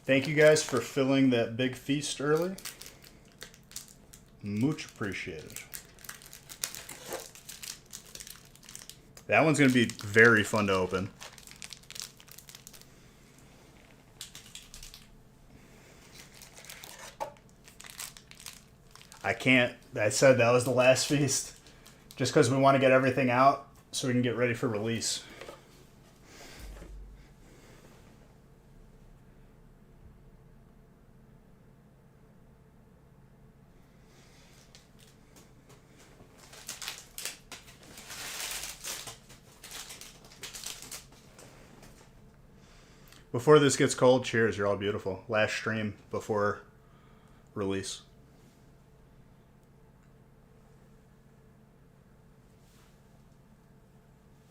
Thank you guys for filling that big feast early. Much appreciated. That one's going to be very fun to open. I said that was the last feast. Just because we want to get everything out so we can get ready for release. Before this gets cold, cheers. You're all beautiful. Last stream before release.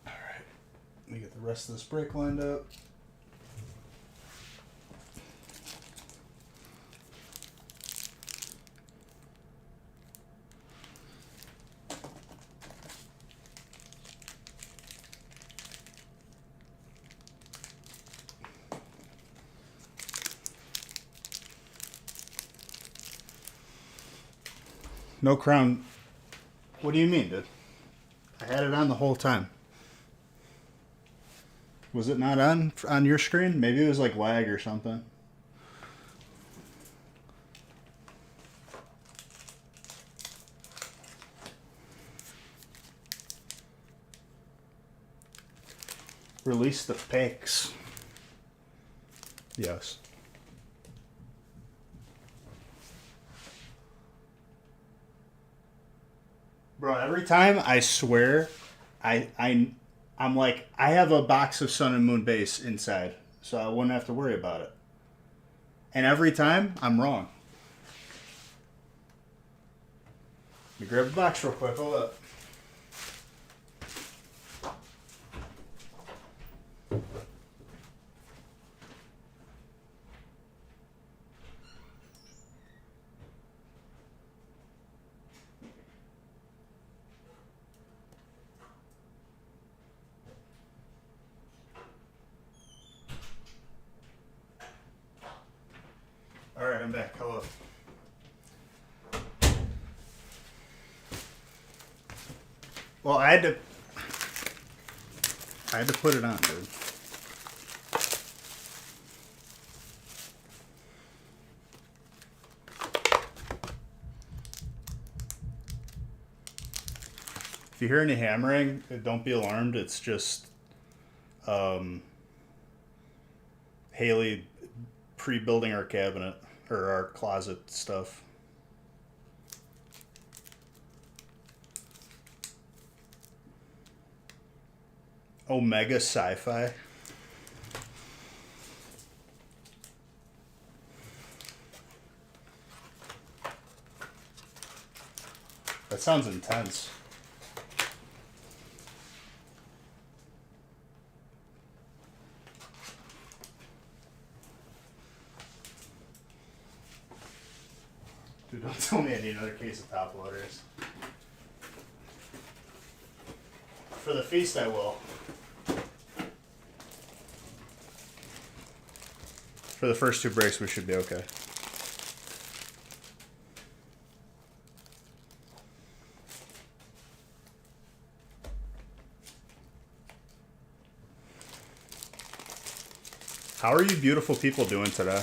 All right. Let me get the rest of this break lined up. No crown. What do you mean, dude? I had it on the whole time. Was it not on your screen? Maybe it was like lag or something. Release the pics. Yes. Bro, every time I swear, I'm like, I have a box of Sun and Moon base inside, so I wouldn't have to worry about it. And every time, I'm wrong. Let me grab a box real quick. Hold up. All right, I'm back. Hello. Well, I had to put it on, dude. If you hear any hammering, don't be alarmed. It's just Haley pre-building our cabinet or our closet stuff. Omega Sci-Fi. That sounds intense. Dude, don't tell me I need another case of top loaders. For the feast, I will. For the first two breaks, we should be okay. How are you beautiful people doing today?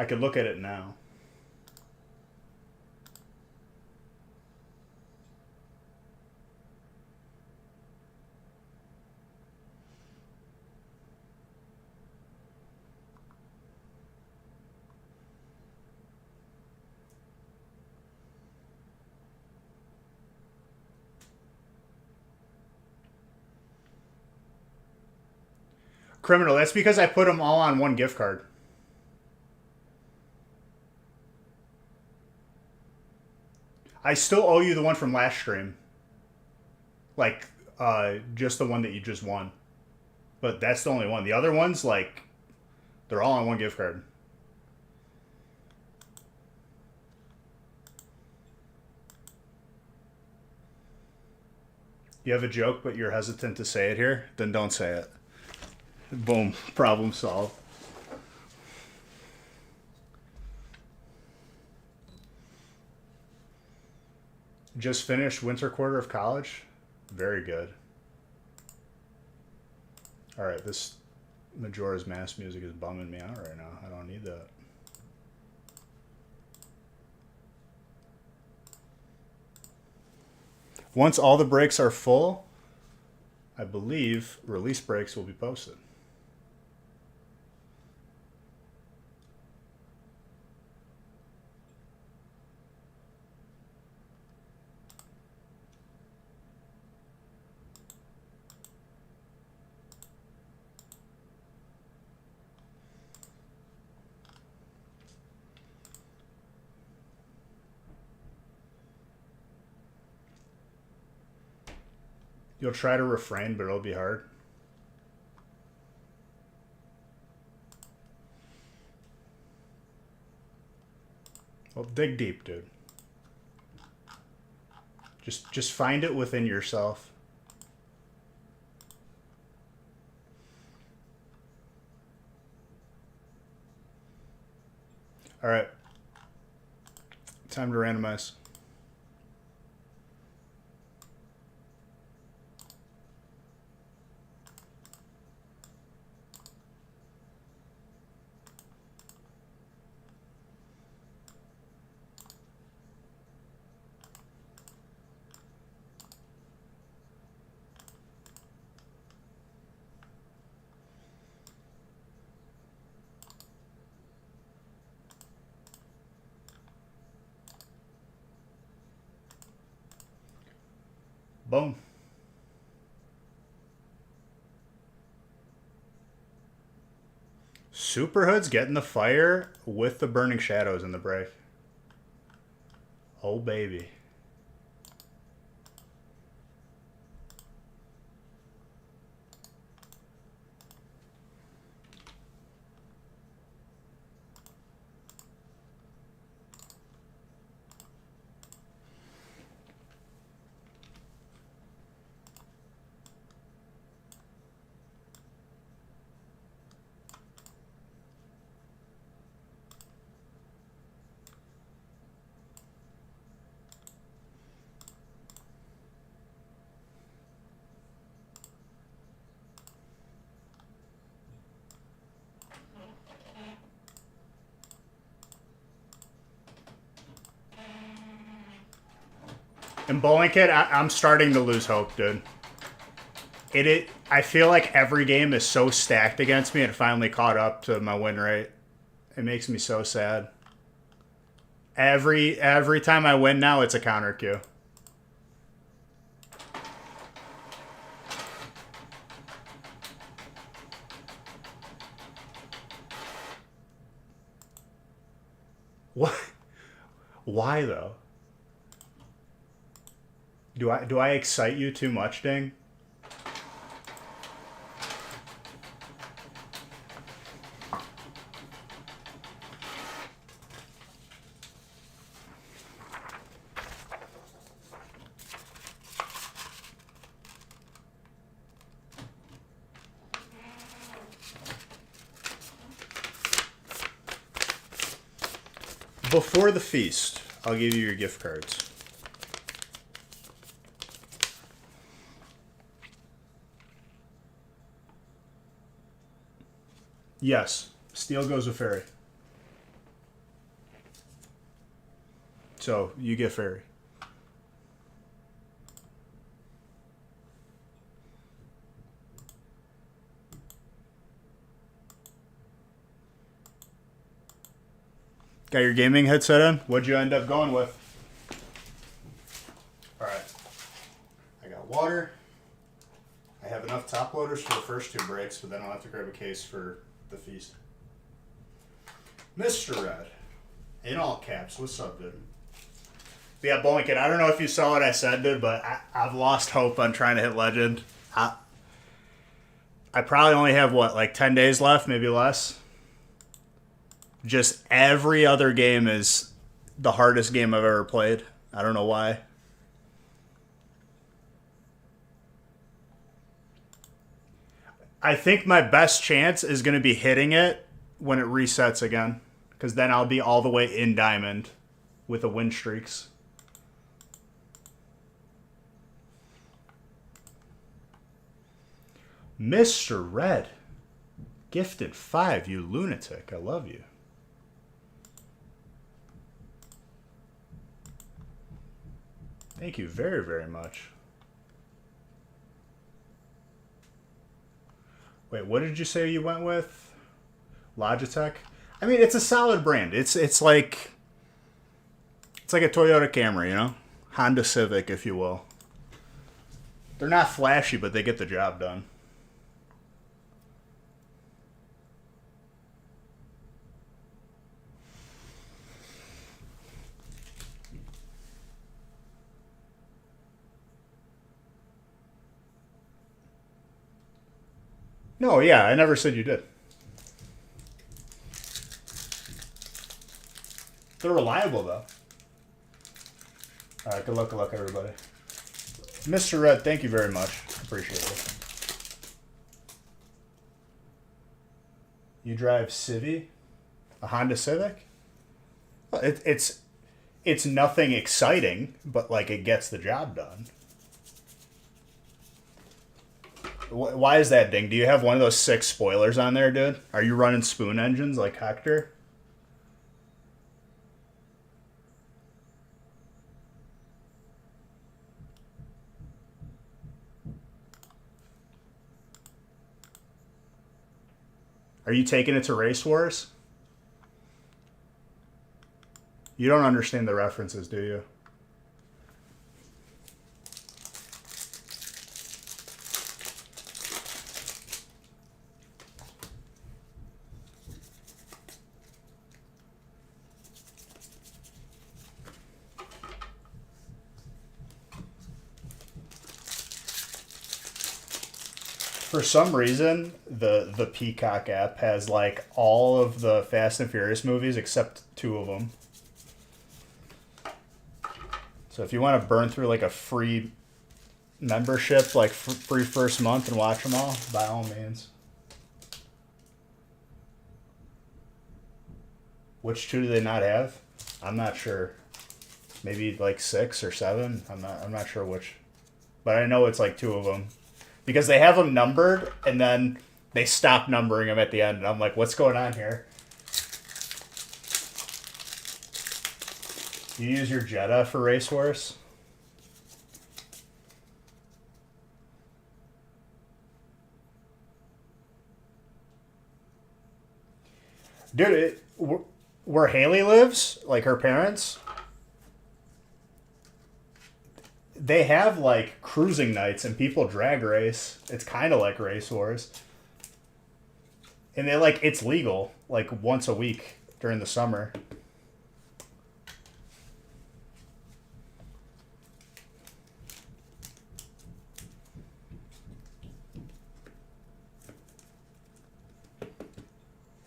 I could look at it now. Criminal, that's because I put them all on one gift card. I still owe you the one from last stream. Like, just the one that you just won. But that's the only one. The other ones, like, they're all on one gift card. You have a joke, but you're hesitant to say it here? Then don't say it. Boom. Problem solved. Just finished winter quarter of college. Very good. All right, this Majora's Mask music is bumming me out right now. I don't need that. Once all the breaks are full, I believe release breaks will be posted. You'll try to refrain, but it'll be hard. Well, dig deep, dude. Just find it within yourself. All right. Time to randomize. Boom. Superhood's getting the fire with the Burning Shadows in the break. Oh, baby. And Bowling Kid, I'm starting to lose hope, dude. I feel like every game is so stacked against me. It finally caught up to my win rate. It makes me so sad. Every time I win now, it's a counter queue. What? Why though? Do I excite you too much, Ding? Before the feast, I'll give you your gift cards. Yes, steel goes with fairy. So you get fairy. Got your gaming headset in? What'd you end up going with? Alright. I got water. I have enough top loaders for the first two breaks, but then I'll have to grab a case for the feast. Mr. Red. In all caps. What's up, dude? But yeah, Bowling Kid, I don't know if you saw what I said, dude, but I've lost hope on trying to hit Legend. I probably only have, what, like 10 days left, maybe less? Just every other game is the hardest game I've ever played. I don't know why. I think my best chance is going to be hitting it when it resets again, because then I'll be all the way in diamond with the win streaks. Mr. Red, gifted 5, you lunatic. I love you. Thank you very, very much. Wait, what did you say you went with? Logitech? I mean, it's a solid brand. It's like a Toyota Camry, you know? Honda Civic, if you will. They're not flashy, but they get the job done. No, yeah, I never said you did. They're reliable, though. All right, good luck, everybody. Mr. Red, thank you very much. Appreciate it. You drive Civi? A Honda Civic? Well, it's nothing exciting, but like it gets the job done. Why is that, Ding? Do you have one of those 6 spoilers on there, dude? Are you running spoon engines like Hector? Are you taking it to Race Wars? You don't understand the references, do you? For some reason, the Peacock app has like all of the Fast and Furious movies except 2 of them. So if you want to burn through like a free membership, like free first month and watch them all, by all means. Which 2 do they not have? I'm not sure. Maybe like 6 or 7. I'm not sure which. But I know it's like 2 of them. Because they have them numbered, and then they stop numbering them at the end. And I'm like, what's going on here? You use your Jetta for Race Wars? Dude, where Haley lives, like her parents, they have like cruising nights and people drag race. It's kind of like Race Wars. And they like, it's legal like once a week during the summer.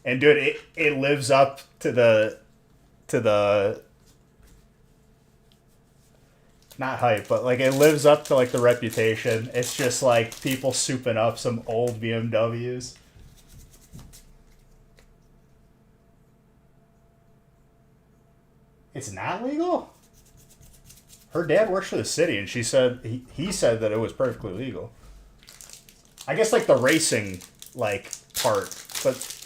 And dude, it lives up to the not hype, but like it lives up to like the reputation. It's just like people souping up some old BMWs. It's not legal? Her dad works for the city, and she said he said that it was perfectly legal. I guess like the racing like part, but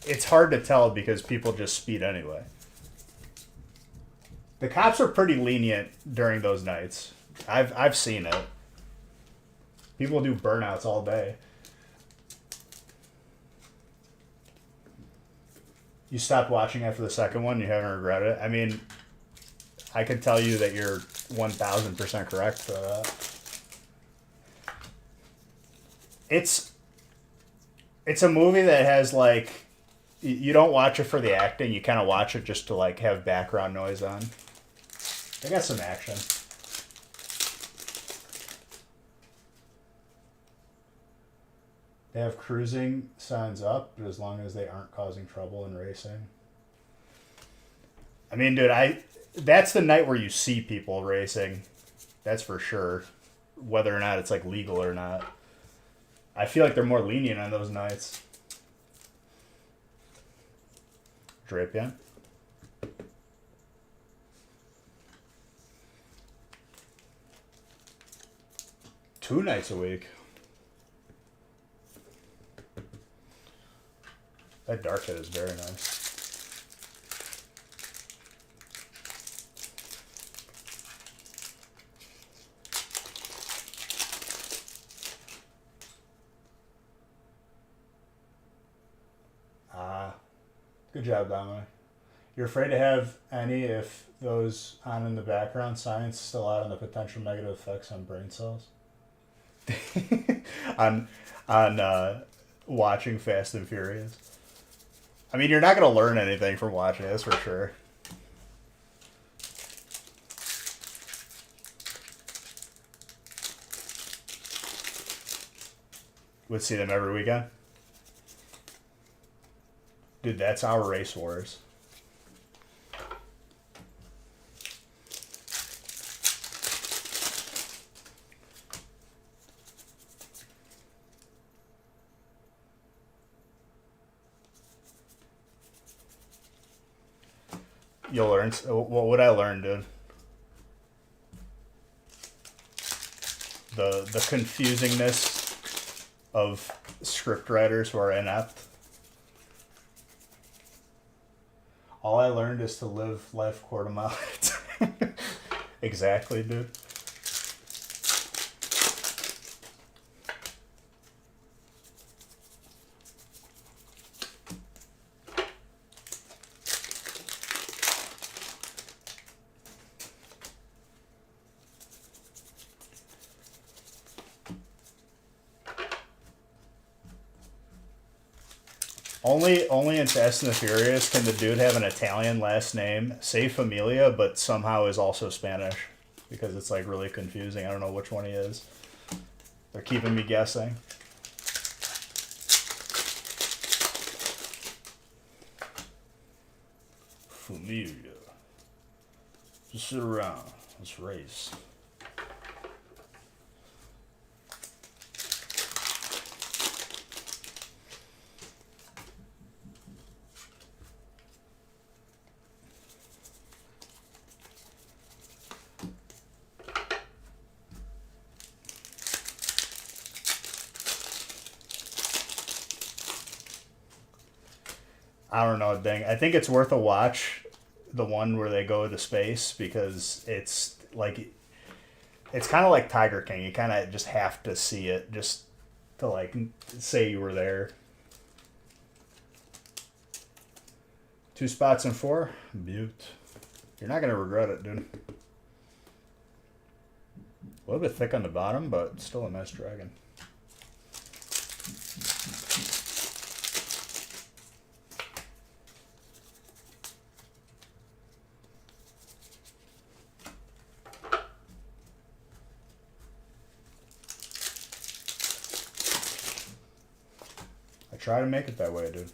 it's hard to tell because people just speed anyway. The cops are pretty lenient during those nights. I've seen it. People do burnouts all day. You stopped watching after the second one? You haven't regretted it? I mean, I could tell you that you're 1,000% correct for that. It's a movie that has like, you don't watch it for the acting. You kind of watch it just to like have background noise on. They got some action. They have cruising signs up, but as long as they aren't causing trouble in racing. I mean, dude, that's the night where you see people racing. That's for sure. Whether or not it's like legal or not. I feel like they're more lenient on those nights. Drip, yeah. Two nights a week. That dark head is very nice. Good job, Dominic. You're afraid to have any if those on in the background science still out on the potential negative effects on brain cells? on watching Fast and Furious. I mean, you're not going to learn anything from watching this for sure. Would see them every weekend. Dude, that's our Race Wars. You'll learn. What would I learn, dude? The confusingness of script writers who are inept. All I learned is to live life quarter mile at a time. Exactly, dude. Only in Fast and the Furious can the dude have an Italian last name, say Familia, but somehow is also Spanish. Because it's like really confusing. I don't know which one he is. They're keeping me guessing. Familia. Just sit around. Let's race. I don't know, dang. I think it's worth a watch, the one where they go to space, because it's like, it's kind of like Tiger King. You kind of just have to see it just to like say you were there. 2 spots in 4? Mute. You're not going to regret it, dude. A little bit thick on the bottom, but still a nice dragon. Try to make it that way, dude.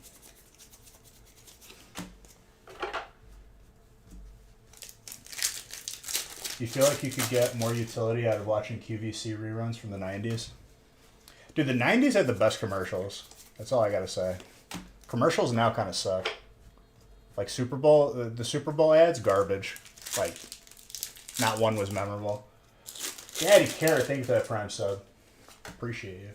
You feel like you could get more utility out of watching QVC reruns from the 90s? Dude, the 90s had the best commercials. That's all I gotta say. Commercials now kind of suck. Like Super Bowl, the Super Bowl ads, garbage. Like, not one was memorable. Daddy Carrot, thank you for that Prime sub. Appreciate you.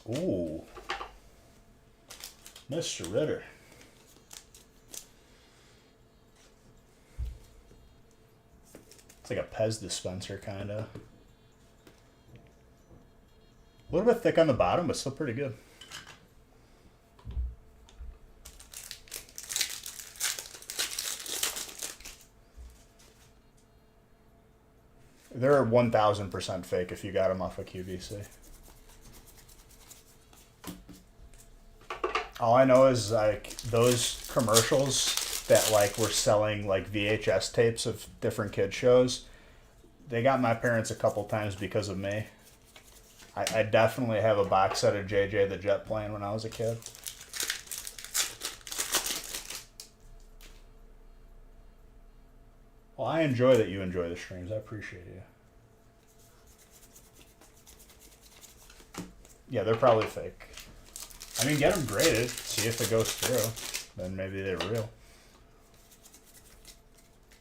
Ooh. Mr. Ritter. It's like a Pez dispenser, kind of. A little bit thick on the bottom, but still pretty good. They're 1,000% fake if you got them off of QVC. All I know is like those commercials that like were selling like VHS tapes of different kid shows. They got my parents a couple times because of me. I definitely have a box set of JJ the Jet Plane when I was a kid. Well, I enjoy that you enjoy the streams. I appreciate you. Yeah, they're probably fake. I mean, get them graded, see if it goes through. Then maybe they're real.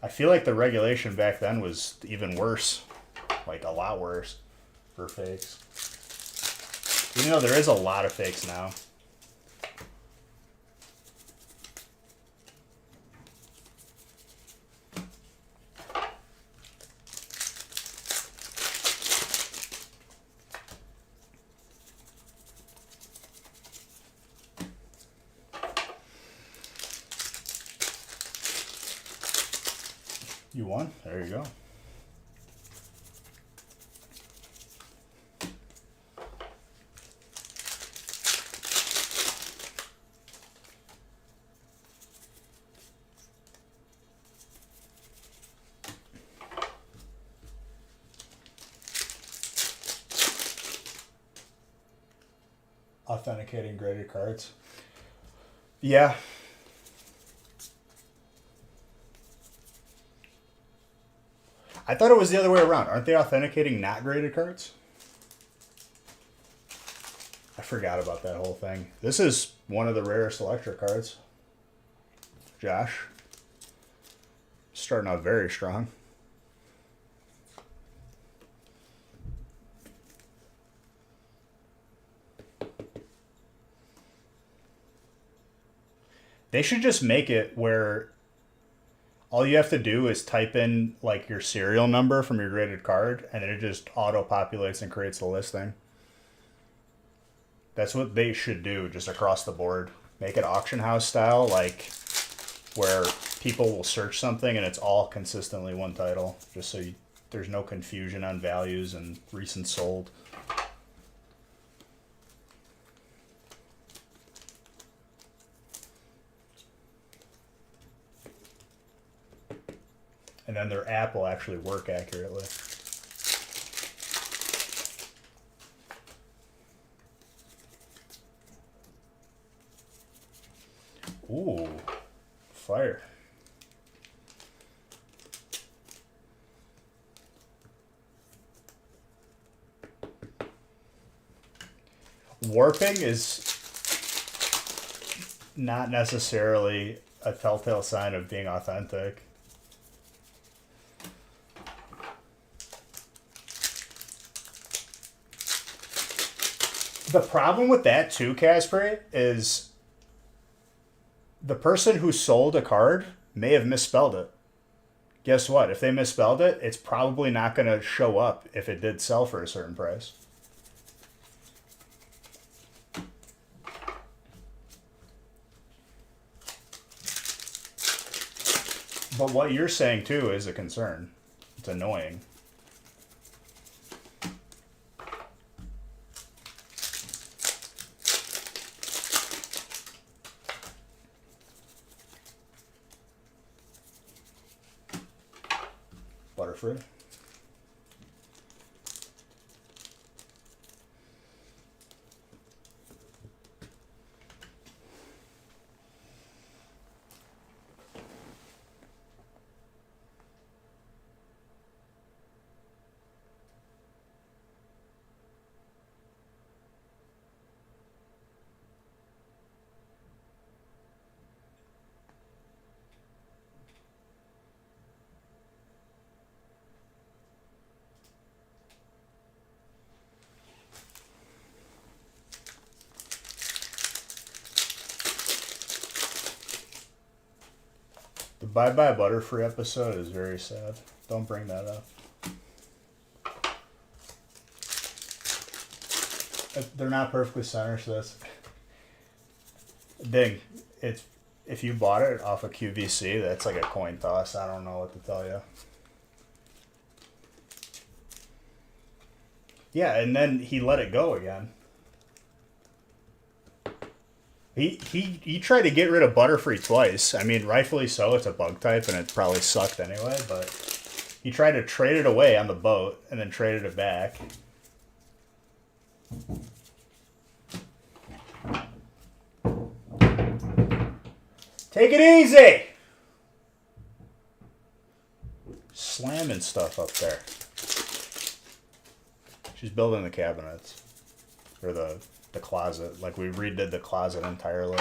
I feel like the regulation back then was even worse. Like, a lot worse for fakes. Even though there is a lot of fakes now. You won? There you go. Authenticating graded cards. Yeah. I thought it was the other way around. Aren't they authenticating not graded cards? I forgot about that whole thing. This is one of the rarest electric cards. Josh. Starting out very strong. They should just make it where all you have to do is type in like your serial number from your graded card and it just auto populates and creates the listing. That's what they should do just across the board. Make it auction house style, like where people will search something and it's all consistently one title, just so there's no confusion on values and recent sold. And then their app will actually work accurately. Ooh, fire. Warping is not necessarily a telltale sign of being authentic. The problem with that too, Casper, is the person who sold a card may have misspelled it. Guess what? If they misspelled it, it's probably not going to show up if it did sell for a certain price. But what you're saying too is a concern. It's annoying. Butterfree. The Bye Bye Butterfree episode is very sad. Don't bring that up. They're not perfectly centered, so that's... Ding. It's, if you bought it off of QVC, that's like a coin toss. I don't know what to tell you. Yeah, and then he let it go again. He tried to get rid of Butterfree twice. I mean, rightfully so. It's a bug type, and it probably sucked anyway. But he tried to trade it away on the boat, and then traded it back. Take it easy. Slamming stuff up there. She's building the cabinets or the closet. Like we redid the closet entirely.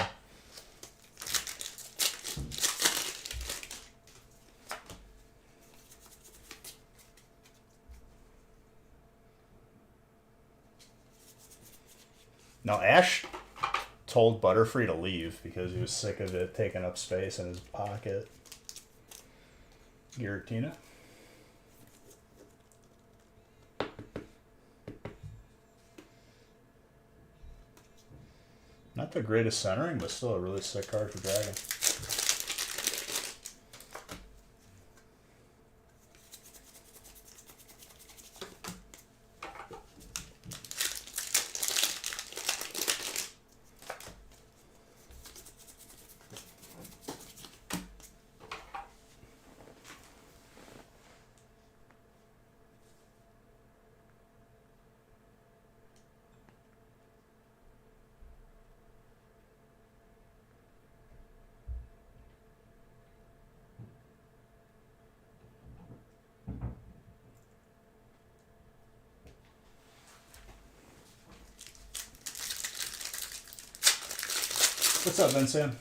Now Ash told Butterfree to leave because he was sick of it taking up space in his pocket. Giratina. Not the greatest centering, but still a really sick card for Dragon. What's up, Vincent?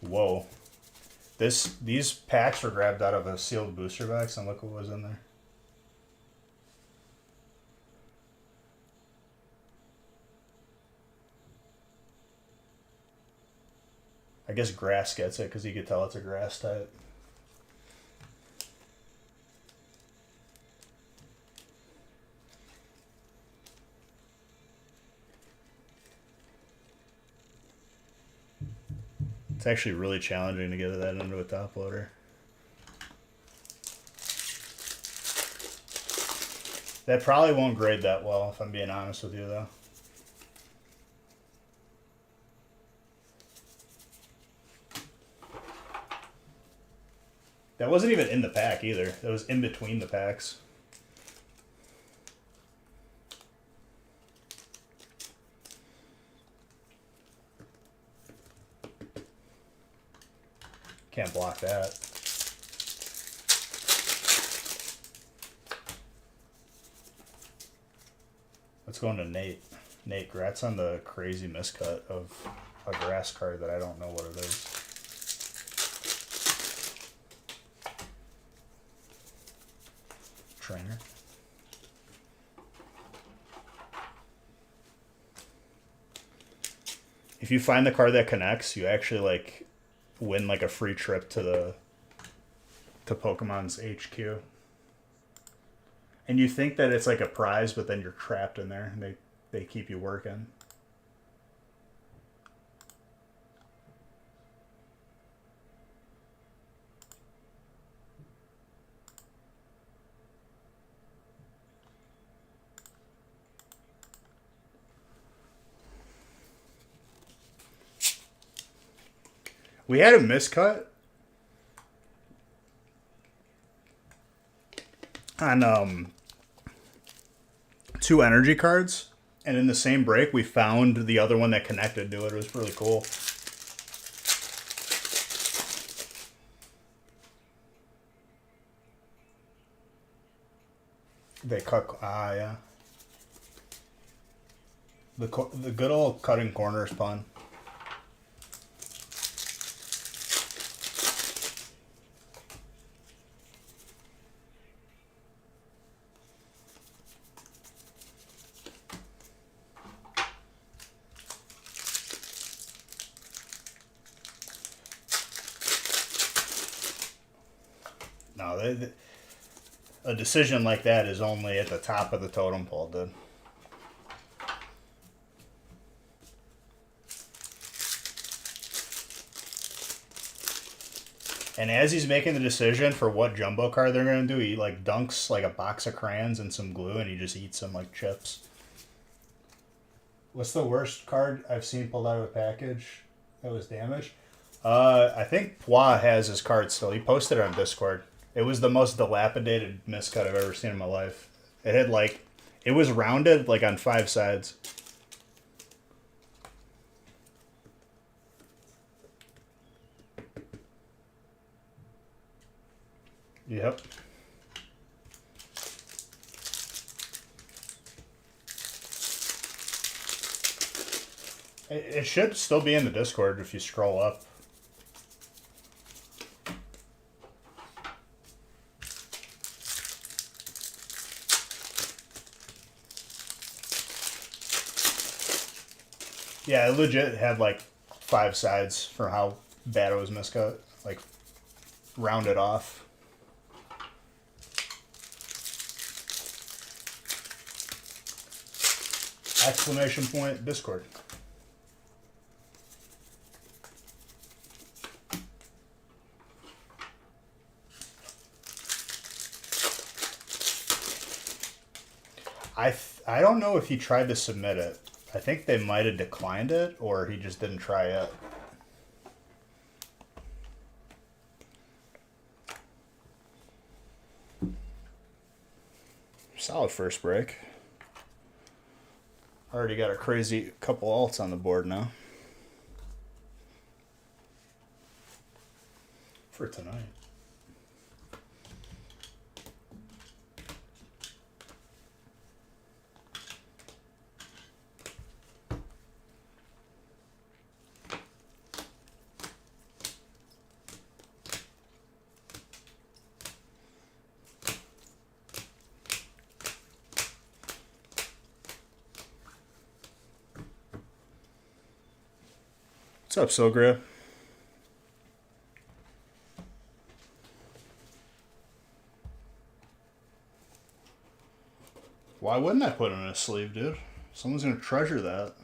Whoa. These packs were grabbed out of a sealed booster box, and look what was in there. I guess grass gets it because you could tell it's a grass type. It's actually really challenging to get that into a top loader. That probably won't grade that well, if I'm being honest with you, though. That wasn't even in the pack either. That was in between the packs. Can't block that. Let's go into Nate. Nate, congrats on the crazy miscut of a grass card that I don't know what it is. Trainer. If you find the card that connects, you actually like win like a free trip to Pokemon's HQ. And you think that it's like a prize, but then you're trapped in there and they keep you working. We had a miscut on 2 energy cards, and in the same break we found the other one that connected to it. It was really cool. They cut, yeah. The good old cutting corners pun. No, a decision like that is only at the top of the totem pole, dude. And as he's making the decision for what jumbo card they're gonna do, he like dunks like a box of crayons and some glue, and he just eats them like chips. What's the worst card I've seen pulled out of a package that was damaged? I think Pwa has his card still. He posted it on Discord. It was the most dilapidated miscut I've ever seen in my life. It had like, it was rounded like on 5 sides. Yep. It should still be in the Discord if you scroll up. Yeah, it legit had like 5 sides for how bad it was miscut. Like, rounded off. Exclamation point, Discord. I don't know if he tried to submit it. I think they might have declined it, or he just didn't try it. Solid first break. Already got a crazy couple alts on the board now. For tonight. What's up, Sogra? Why wouldn't I put him in a sleeve, dude? Someone's gonna treasure that.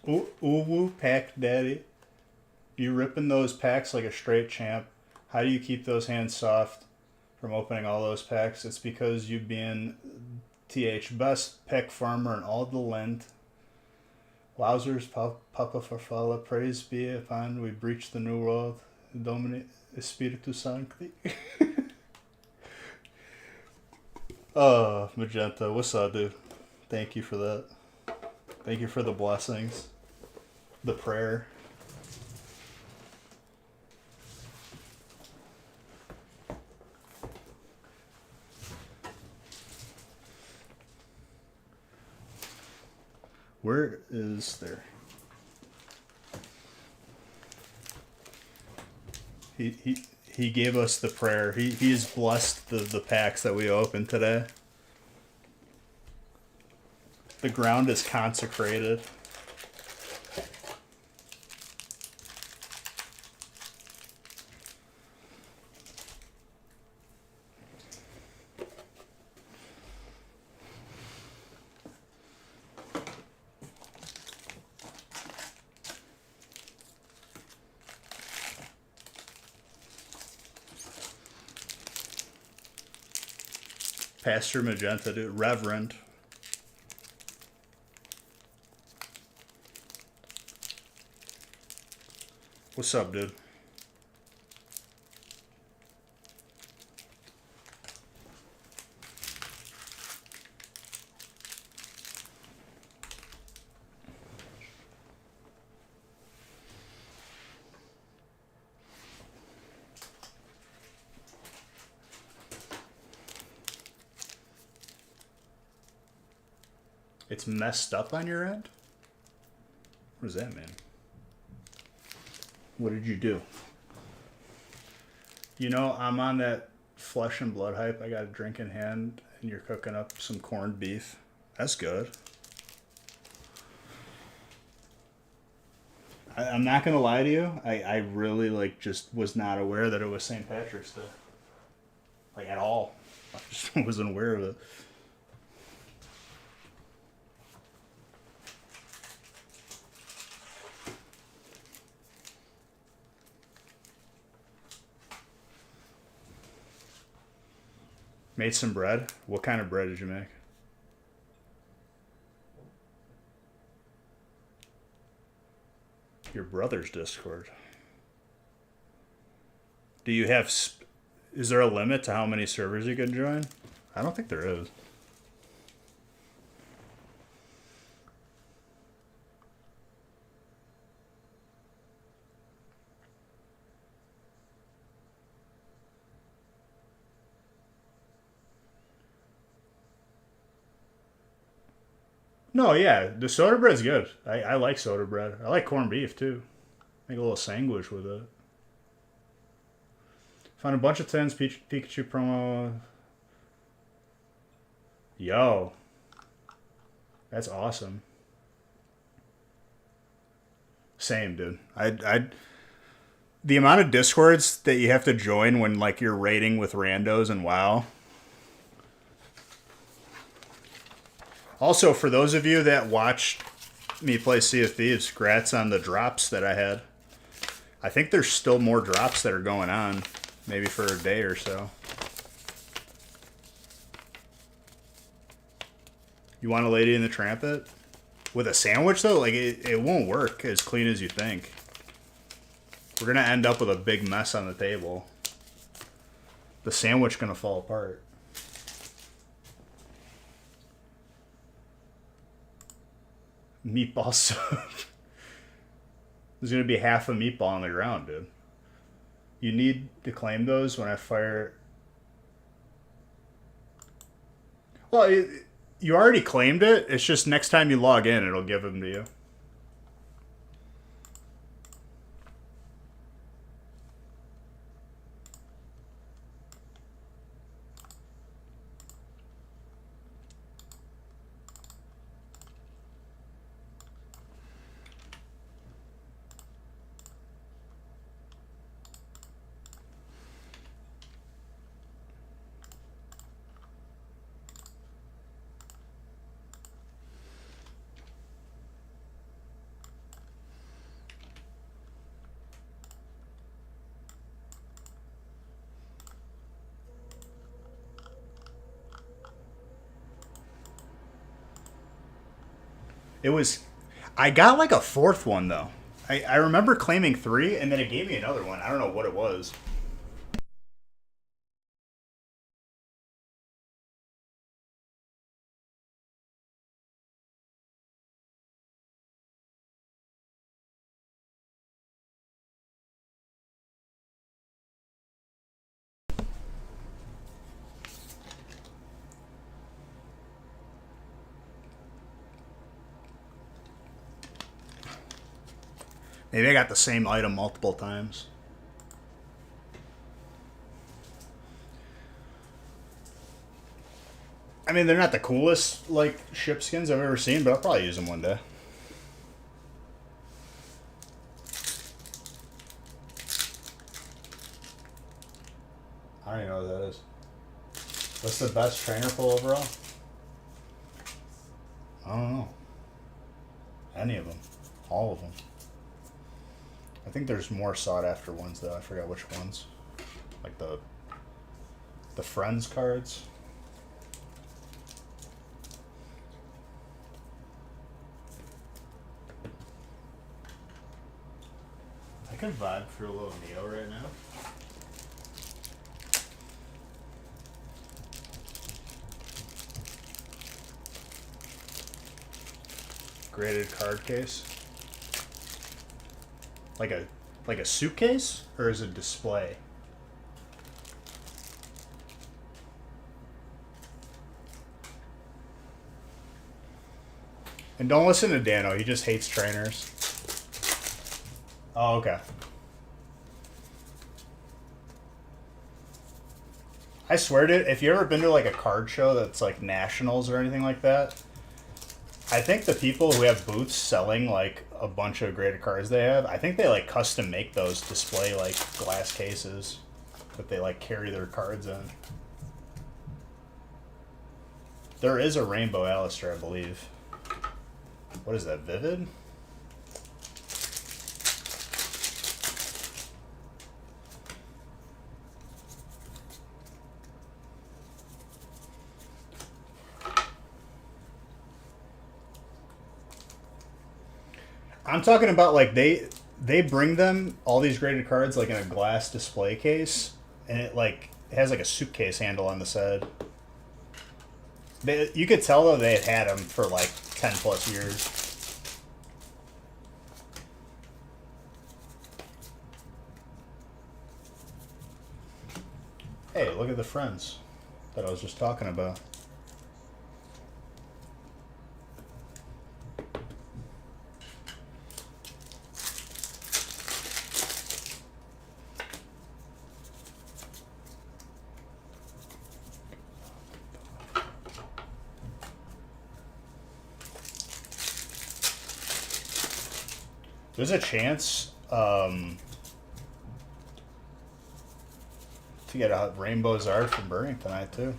Ooh, pack daddy. You ripping those packs like a straight champ. How do you keep those hands soft from opening all those packs? It's because you being best pack farmer in all the land. Wowzers, Papa Farfalla, praise be upon we breach the new world. Domini Espiritu Sancti. Magenta, what's up, dude? Thank you for that. Thank you for the blessings. The prayer. Where is there? He gave us the prayer. He's blessed the packs that we opened today. The ground is consecrated. Pastor Magenta, dude. Reverend. What's up, dude? It's messed up on your end? What does that mean? What did you do? You know, I'm on that flesh and blood hype. I got a drink in hand, and you're cooking up some corned beef. That's good. I'm not gonna lie to you. I really just was not aware that it was St. Patrick's Day. At all. I just wasn't aware of it. Made some bread. What kind of bread did you make? Your brother's Discord. Do you have... Is there a limit to how many servers you can join? I don't think there is. No, yeah, the soda bread's good. I like soda bread. I like corned beef too. Make a little sandwich with it. Found a bunch of 10s, Pikachu promo. Yo. That's awesome. Same, dude. The amount of Discords that you have to join when like you're raiding with randos and WoW. Also, for those of you that watched me play Sea of Thieves, congrats on the drops that I had. I think there's still more drops that are going on. Maybe for a day or so. You want a Lady in the Tramp-It? With a sandwich, though? Like, it won't work as clean as you think. We're going to end up with a big mess on the table. The sandwich going to fall apart. Meatball soup. There's going to be half a meatball on the ground, dude. You need to claim those when I fire... Well, you already claimed it. It's just next time you log in, it'll give them to you. It was... I got like a fourth one, though. I remember claiming 3, and then it gave me another one. I don't know what it was. Maybe I got the same item multiple times. I mean, they're not the coolest, like, ship skins I've ever seen, but I'll probably use them one day. I don't even know what that is. What's the best trainer pull overall? I don't know. Any of them. All of them. I think there's more sought after ones, though. I forgot which ones. Like the Friends cards. I could vibe for a little Neo right now. Graded card case. Like a suitcase, or is it display? And don't listen to Dano, he just hates trainers. Oh, okay. I swear to it, if you ever been to like a card show that's like nationals or anything like that, I think the people who have booths selling like a bunch of graded cards they have, I think they like custom make those display like glass cases that they like carry their cards in. There is a Rainbow Alistair, I believe. What is that, Vivid? I'm talking about like they bring them all these graded cards like in a glass display case, and it has like a suitcase handle on the side. You could tell though they had them for like 10 plus years. Hey, look at the friends that I was just talking about. There's a chance to get a Rainbow Zard from Burning tonight too.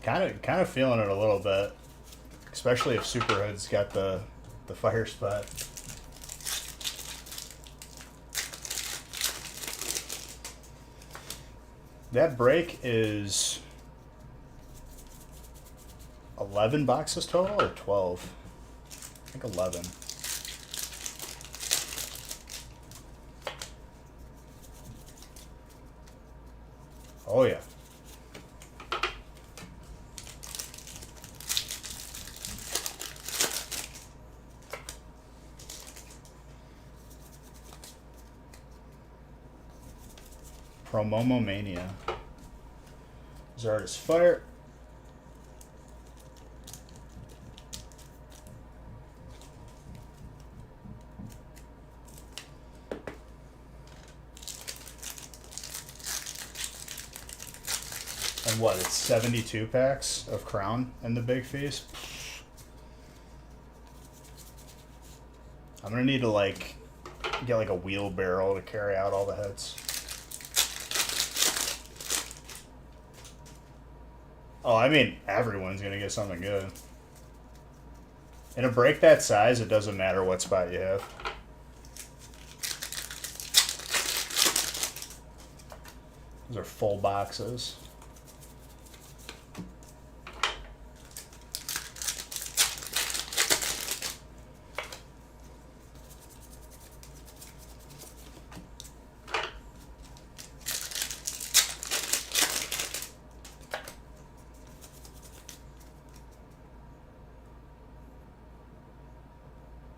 Kind of feeling it a little bit, especially if Superhood's got the fire spot. That break is 11 boxes total or 12? I think 11. Oh yeah. Promomo Mania. Zard is fire. And what, it's 72 packs of Crown and the Big Feast? I'm gonna need to like get like a wheelbarrow to carry out all the hits. Oh, I mean, everyone's gonna get something good. In a break that size, it doesn't matter what spot you have. Those are full boxes.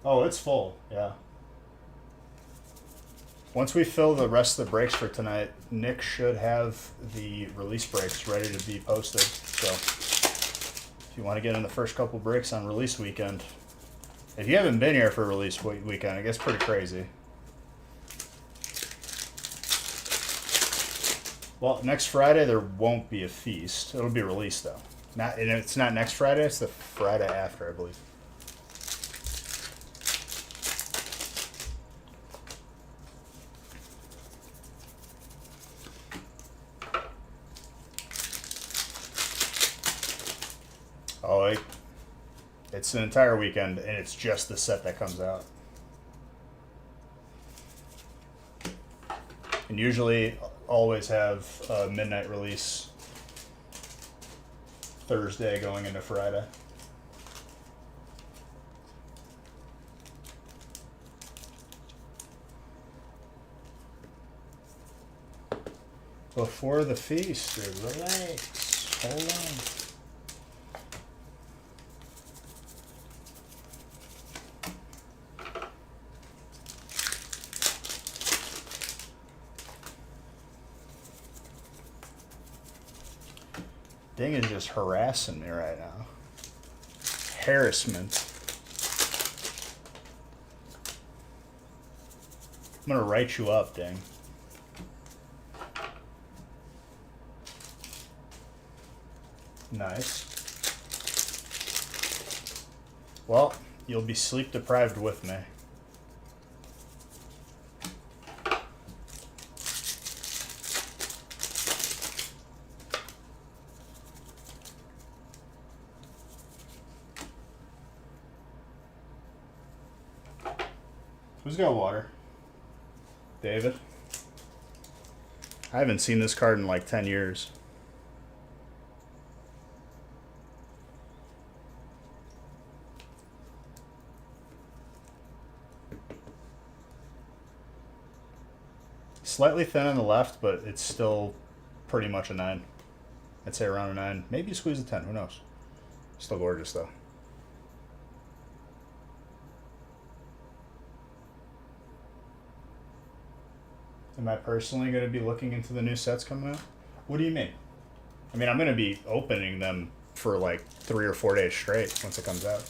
Oh, it's full, yeah. Once we fill the rest of the breaks for tonight, Nick should have the release breaks ready to be posted. So if you want to get in the first couple breaks on release weekend, if you haven't been here for release weekend, it gets pretty crazy. Well, next Friday there won't be a feast. It'll be released though. And it's not next Friday, it's the Friday after, I believe. Oh, it's an entire weekend, and it's just the set that comes out. And usually, always have a midnight release Thursday going into Friday. Before the feast, dude, relax. Hold on. Ding is just harassing me right now. Harassment. I'm gonna write you up, Ding. Nice. Well, you'll be sleep deprived with me. Who's got water? David? I haven't seen this card in like 10 years. Slightly thin on the left, but it's still pretty much a 9. I'd say around a 9. Maybe you squeeze a 10. Who knows? Still gorgeous, though. Am I personally going to be looking into the new sets coming out? What do you mean? I mean, I'm going to be opening them for like 3 or 4 days straight once it comes out.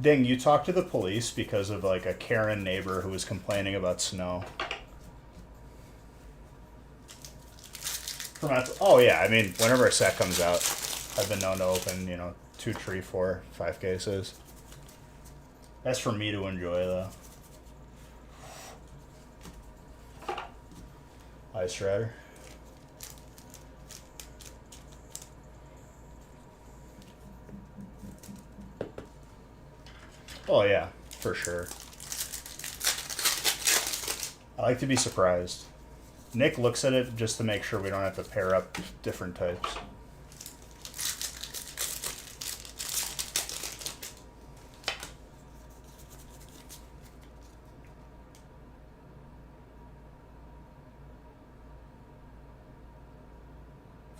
Ding, you talked to the police because of like a Karen neighbor who was complaining about snow. Oh yeah, I mean, whenever a set comes out, I've been known to open, 2, 3, 4, 5 cases. That's for me to enjoy, though. Ice Rider. Oh yeah, for sure. I like to be surprised. Nick looks at it just to make sure we don't have to pair up different types.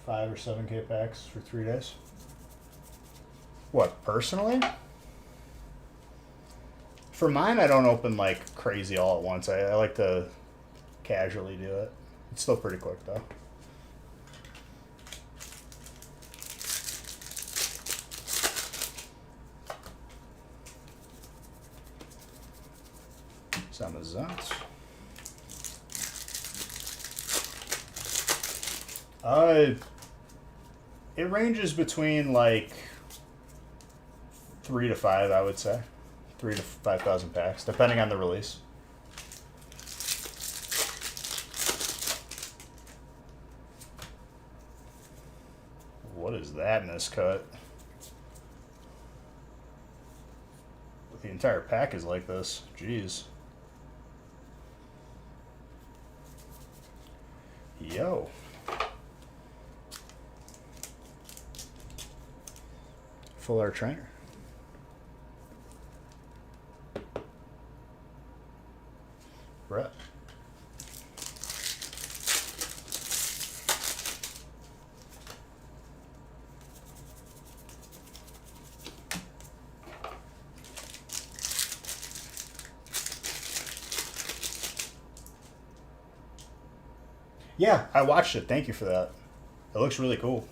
$5 or $7K packs for 3 days. What, personally? For mine, I don't open like crazy all at once. I like to casually do it. It's still pretty quick though. Samazant. It ranges between like 3 to 5, I would say. 3 to 5,000 packs, depending on the release. What is that miscut? The entire pack is like this. Jeez. Yo. Full Art Trainer. Brett. Yeah, I watched it. Thank you for that. It looks really cool.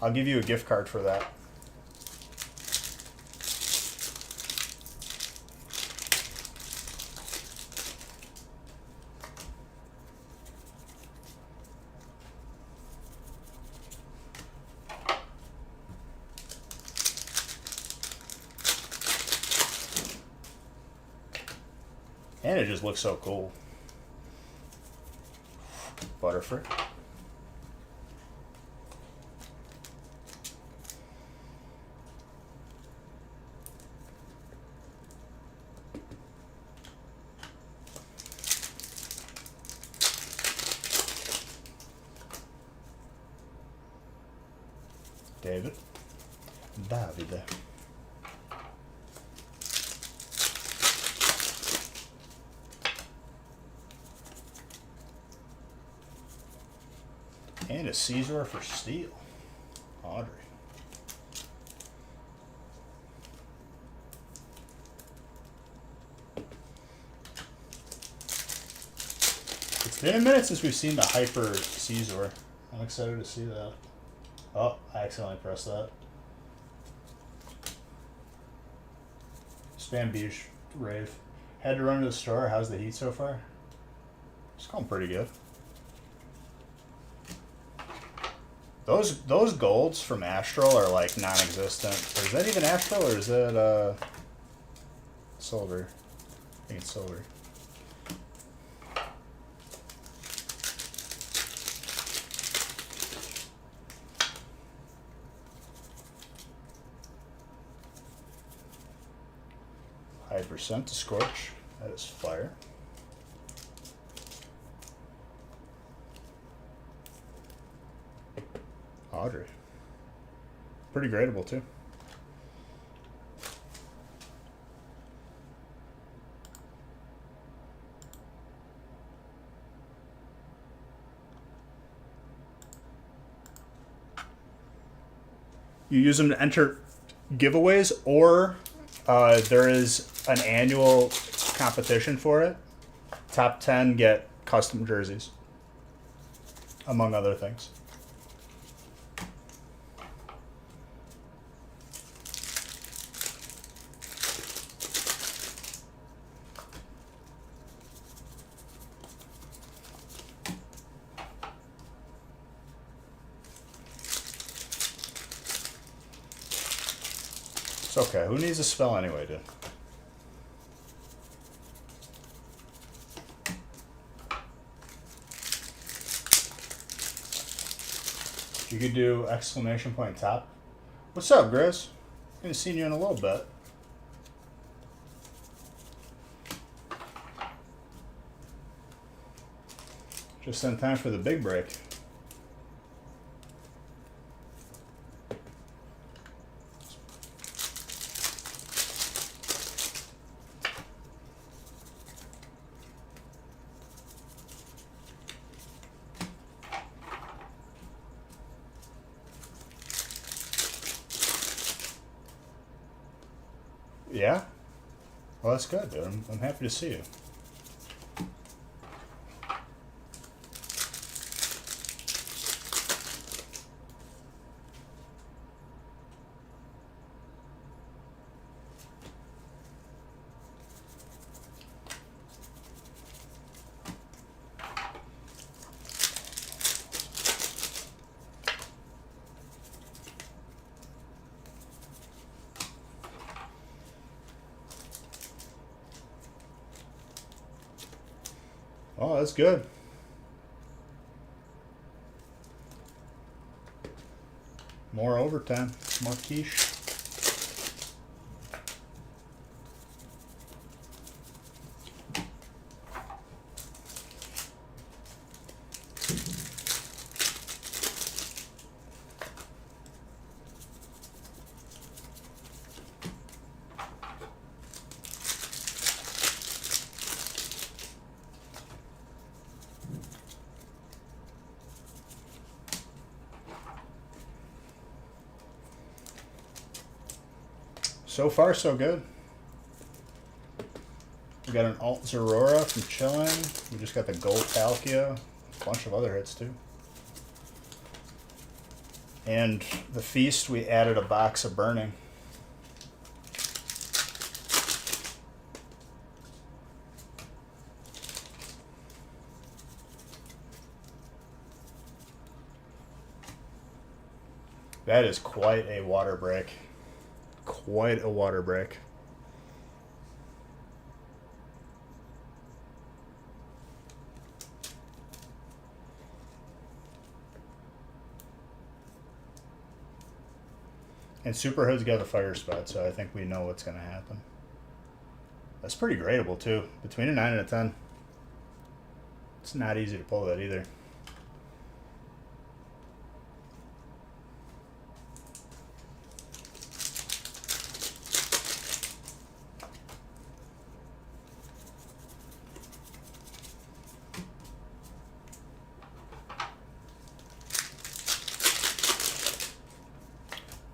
I'll give you a gift card for that. And it just looks so cool. Butterfree. David. Davide. And a Caesar for Steel. Audrey. It's been a minute since we've seen the Hyper Caesar. I'm excited to see that. Oh, I accidentally pressed that. Spam Beach Rave. Had to run to the store. How's the heat so far? It's going pretty good. Those golds from Astral are like non-existent. Or is that even Astral or is that silver? I think it's silver. High percent to Scorch. That is fire. Audrey. Pretty gradable too. You use them to enter giveaways, or there is an annual competition for it. Top 10 get custom jerseys, among other things. It's okay. Who needs a spell anyway, dude? You could do exclamation point top. What's up, Grizz? Haven't seen you in a little bit. Just in time for the big break. Yeah? Well, that's good, dude. I'm happy to see you. Oh, that's good. More overtime. More quiche. So far, so good. We got an Alt Zerora from Chillin. We just got the Gold Palkia. A bunch of other hits, too. And the Feast, we added a box of Burning. That is quite a water break. Quite a water break. And Superhood's got a fire spot, so I think we know what's going to happen. That's pretty gradable, too. Between a 9 and a 10. It's not easy to pull that either.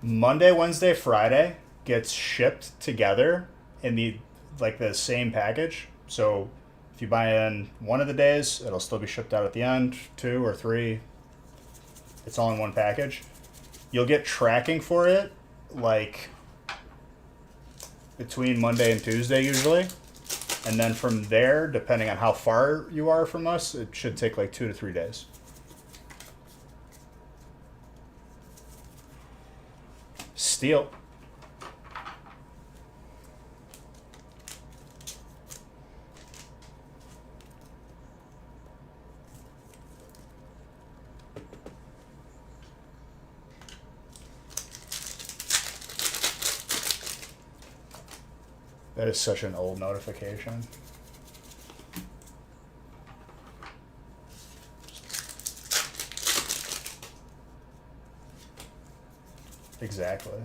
Monday, Wednesday, Friday gets shipped together in the same package. So if you buy in one of the days, it'll still be shipped out at the end, 2 or 3. It's all in one package. You'll get tracking for it like between Monday and Tuesday usually. And then from there, depending on how far you are from us, it should take like 2 to 3 days. Steel. That is such an old notification. Exactly.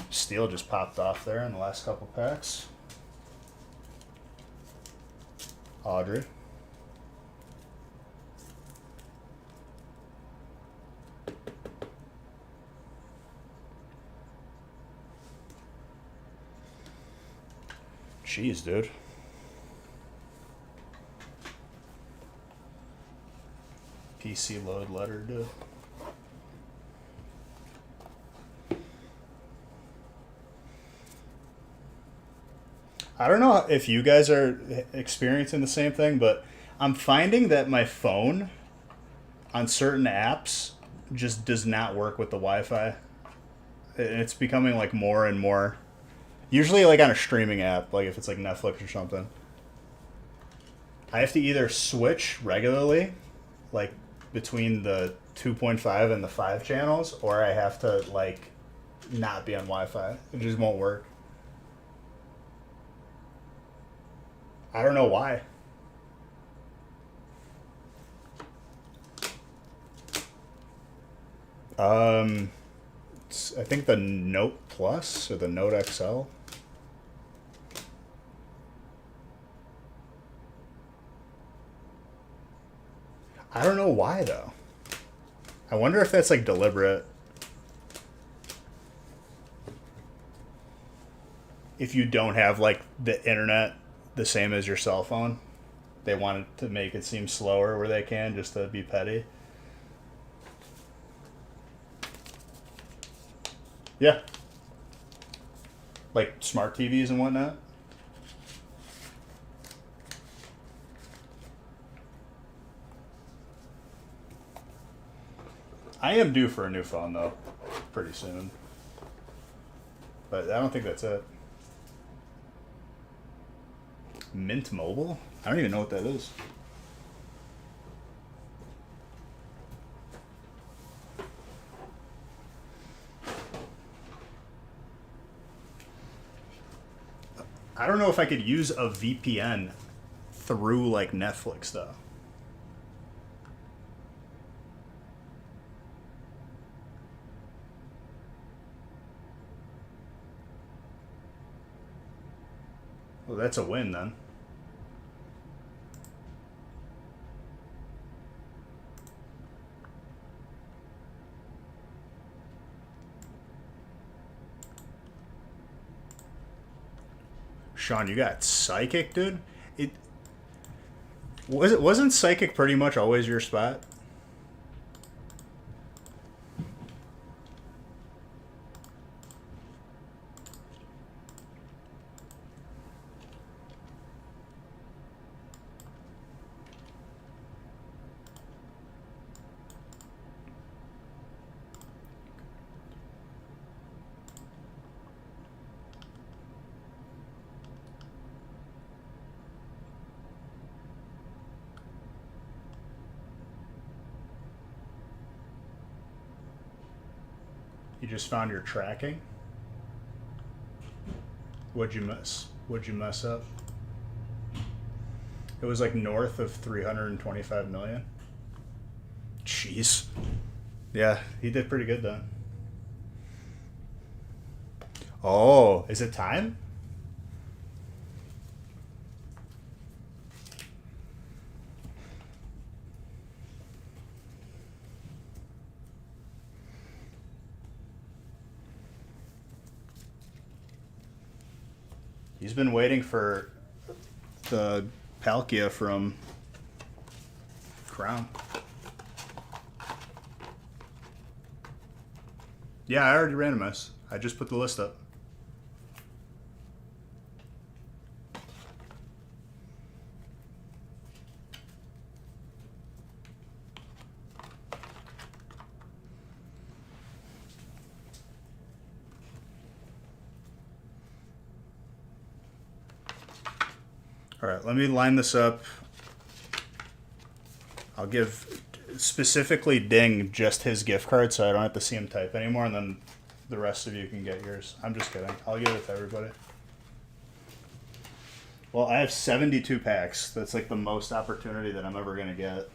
Steel just popped off there in the last couple packs. Audrey. Jeez, dude. PC load letter, dude. I don't know if you guys are experiencing the same thing, but I'm finding that my phone on certain apps just does not work with the Wi-Fi. It's becoming like more and more. Usually, like on a streaming app, like if it's like Netflix or something, I have to either switch regularly, like between the 2.5 and the 5 channels, or I have to like not be on Wi-Fi. It just won't work. I don't know why. I think the Note Plus or the Note XL. I don't know why though. I wonder if that's like deliberate. If you don't have like the internet the same as your cell phone, they wanted to make it seem slower where they can just to be petty. Yeah. Like smart TVs and whatnot. I am due for a new phone though, pretty soon. But I don't think that's it. Mint Mobile? I don't even know what that is. I don't know if I could use a VPN through like Netflix though. Well, that's a win then. Sean, you got Psychic, dude? Wasn't Psychic pretty much always your spot? You just found your tracking? What'd you miss? What'd you mess up? It was like north of 325 million. Jeez. Yeah, he did pretty good then. Oh, is it time? He's been waiting for the Palkia from Crown. Yeah, I already randomized. I just put the list up. All right, let me line this up. I'll give specifically Ding just his gift card so I don't have to see him type anymore, and then the rest of you can get yours. I'm just kidding. I'll give it to everybody. Well, I have 72 packs. That's like the most opportunity that I'm ever going to get.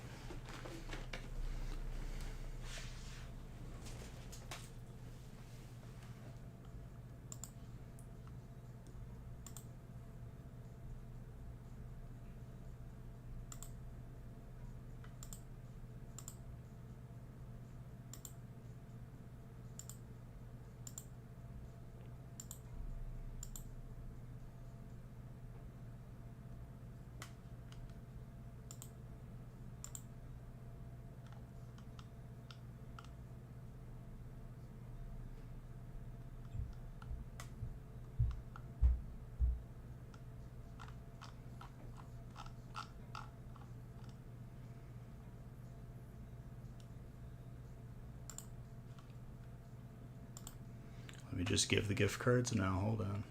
Let me just give the gift cards now. Hold on.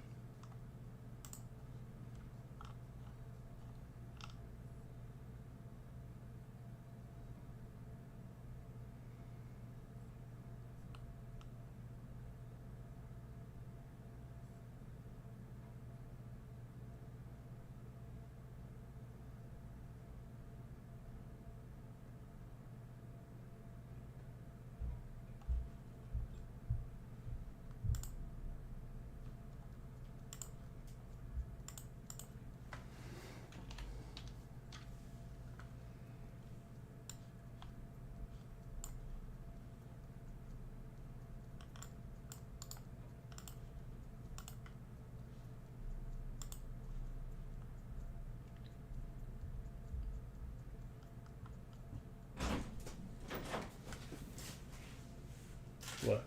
What?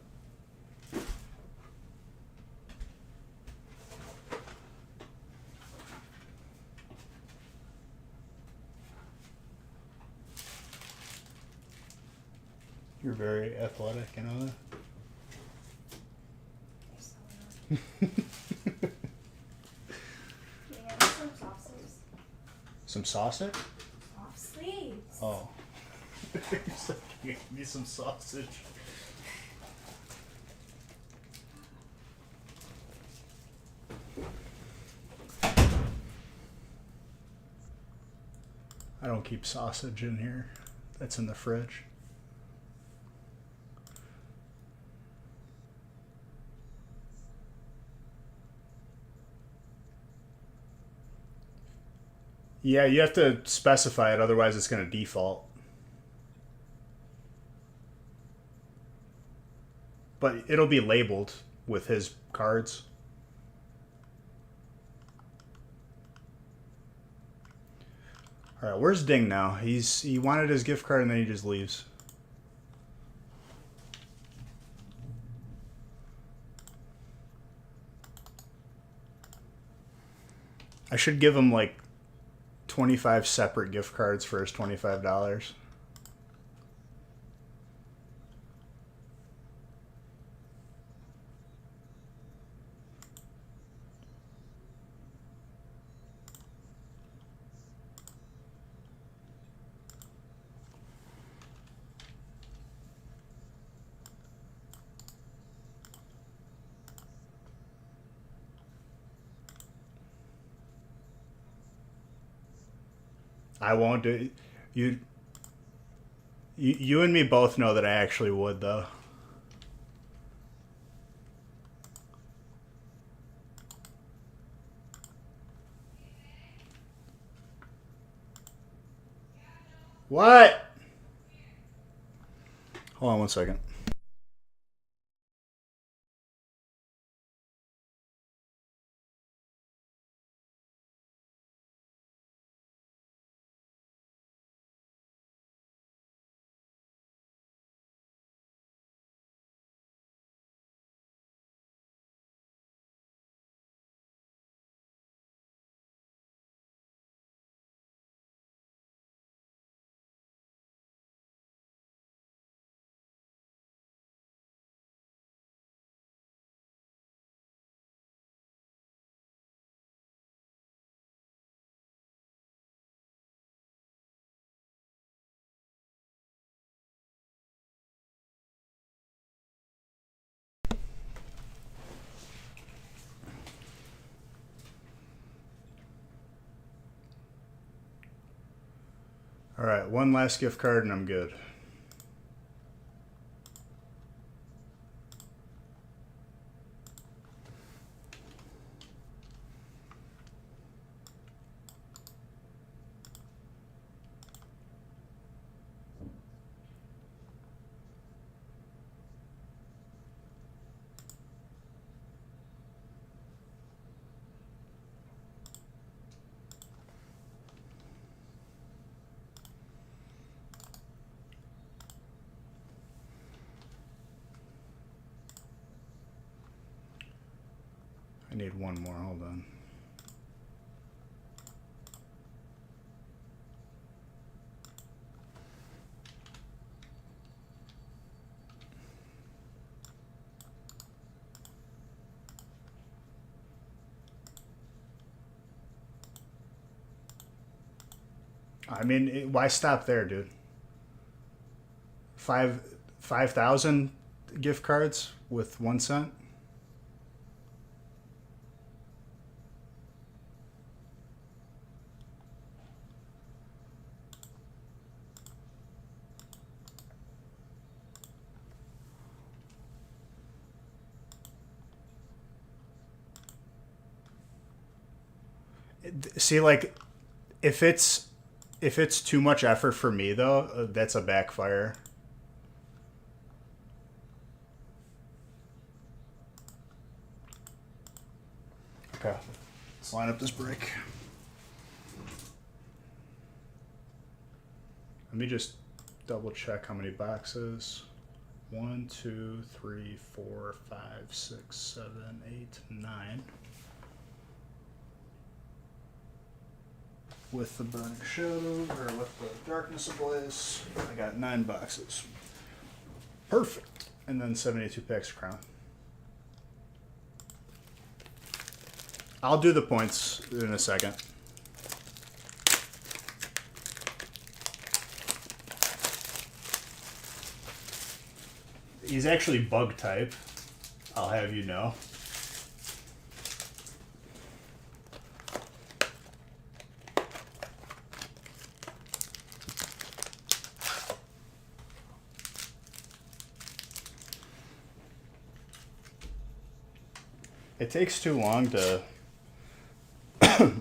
You're very athletic, you know that? Some sauces. Some sausage? Soft sleeves. Oh. You said give me some sausage. I don't keep sausage in here. That's in the fridge. Yeah, you have to specify it, otherwise it's going to default. But it'll be labeled with his cards. All right, where's Ding now? He wanted his gift card and then he just leaves. I should give him like 25 separate gift cards for his $25. I won't do it. You and me both know that I actually would, though. What? Hold on one second. All right, one last gift card and I'm good. I need one more, hold on. I mean, why stop there, dude? 5,000 gift cards with 1 cent? See, like, if it's too much effort for me though, that's a backfire. Okay, let's line up this break. Let me just double check how many boxes. 1, 2, 3, 4, 5, 6, 7, 8, 9. With the burning shadow, or with the darkness ablaze, I got 9 boxes. Perfect. And then 72 packs of Crown. I'll do the points in a second. He's actually bug type, I'll have you know. It takes too long to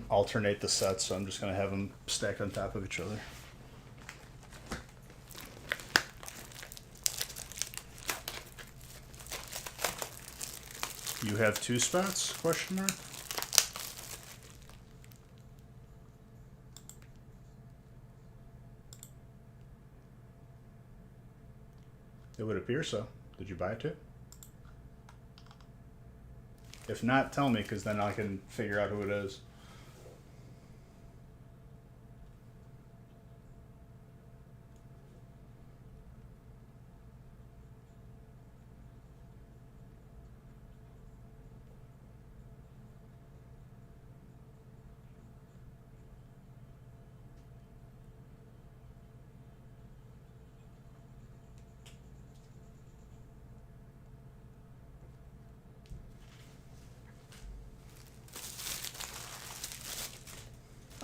alternate the sets, so I'm just going to have them stacked on top of each other. You have 2 spots? Question mark. It would appear so. Did you buy 2? If not, tell me, because then I can figure out who it is.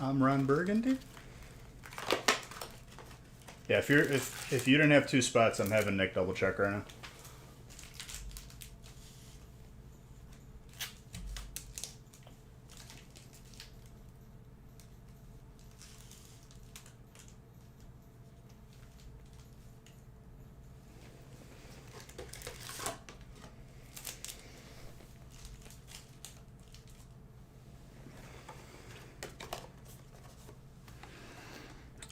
I'm Ron Burgundy. Yeah, if you didn't have 2 spots, I'm having Nick double check right now.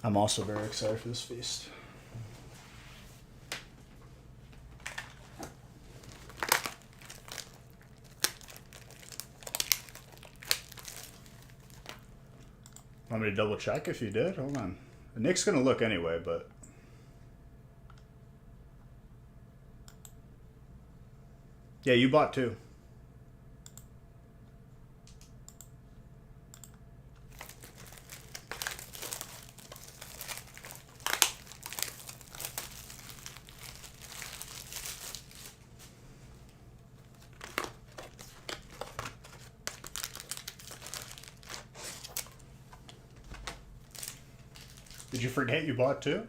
I'm also very excited for this feast. Want me to double check if you did? Hold on. Nick's gonna look anyway, but yeah, you bought 2. Did you forget you bought two?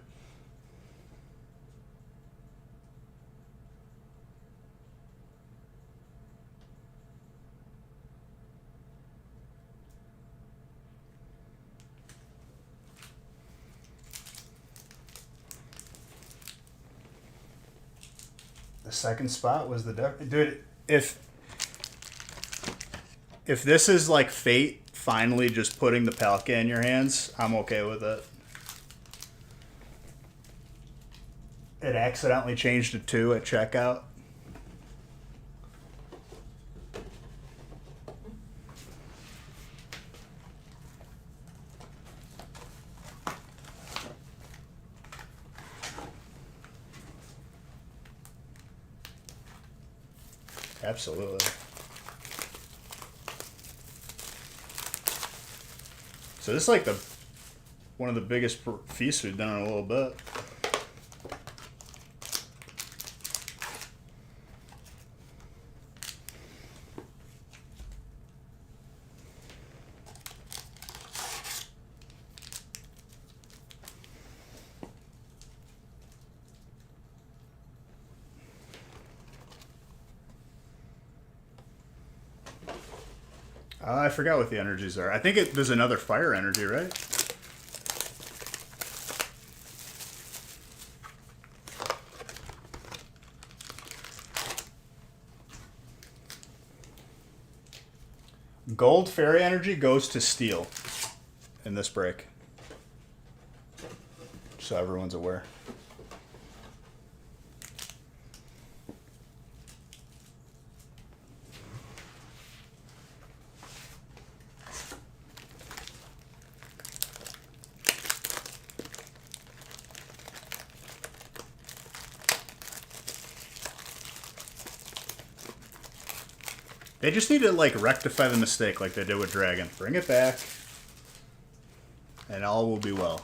The second spot was the dude. If this is like fate finally just putting the Palkia in your hands, I'm okay with it. It accidentally changed to 2 at checkout. Absolutely. So this is like one of the biggest feasts we've done in a little bit. I forgot what the energies are. I think there's another fire energy, right? Gold fairy energy goes to steel in this break. So everyone's aware. They just need to like rectify the mistake like they did with Dragon. Bring it back, and all will be well.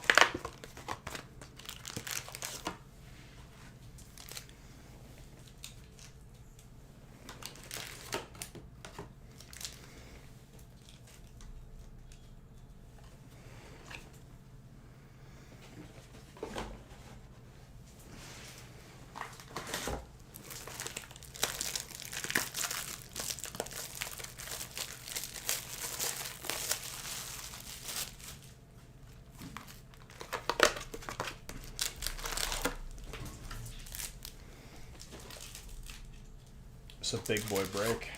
It's a big boy break.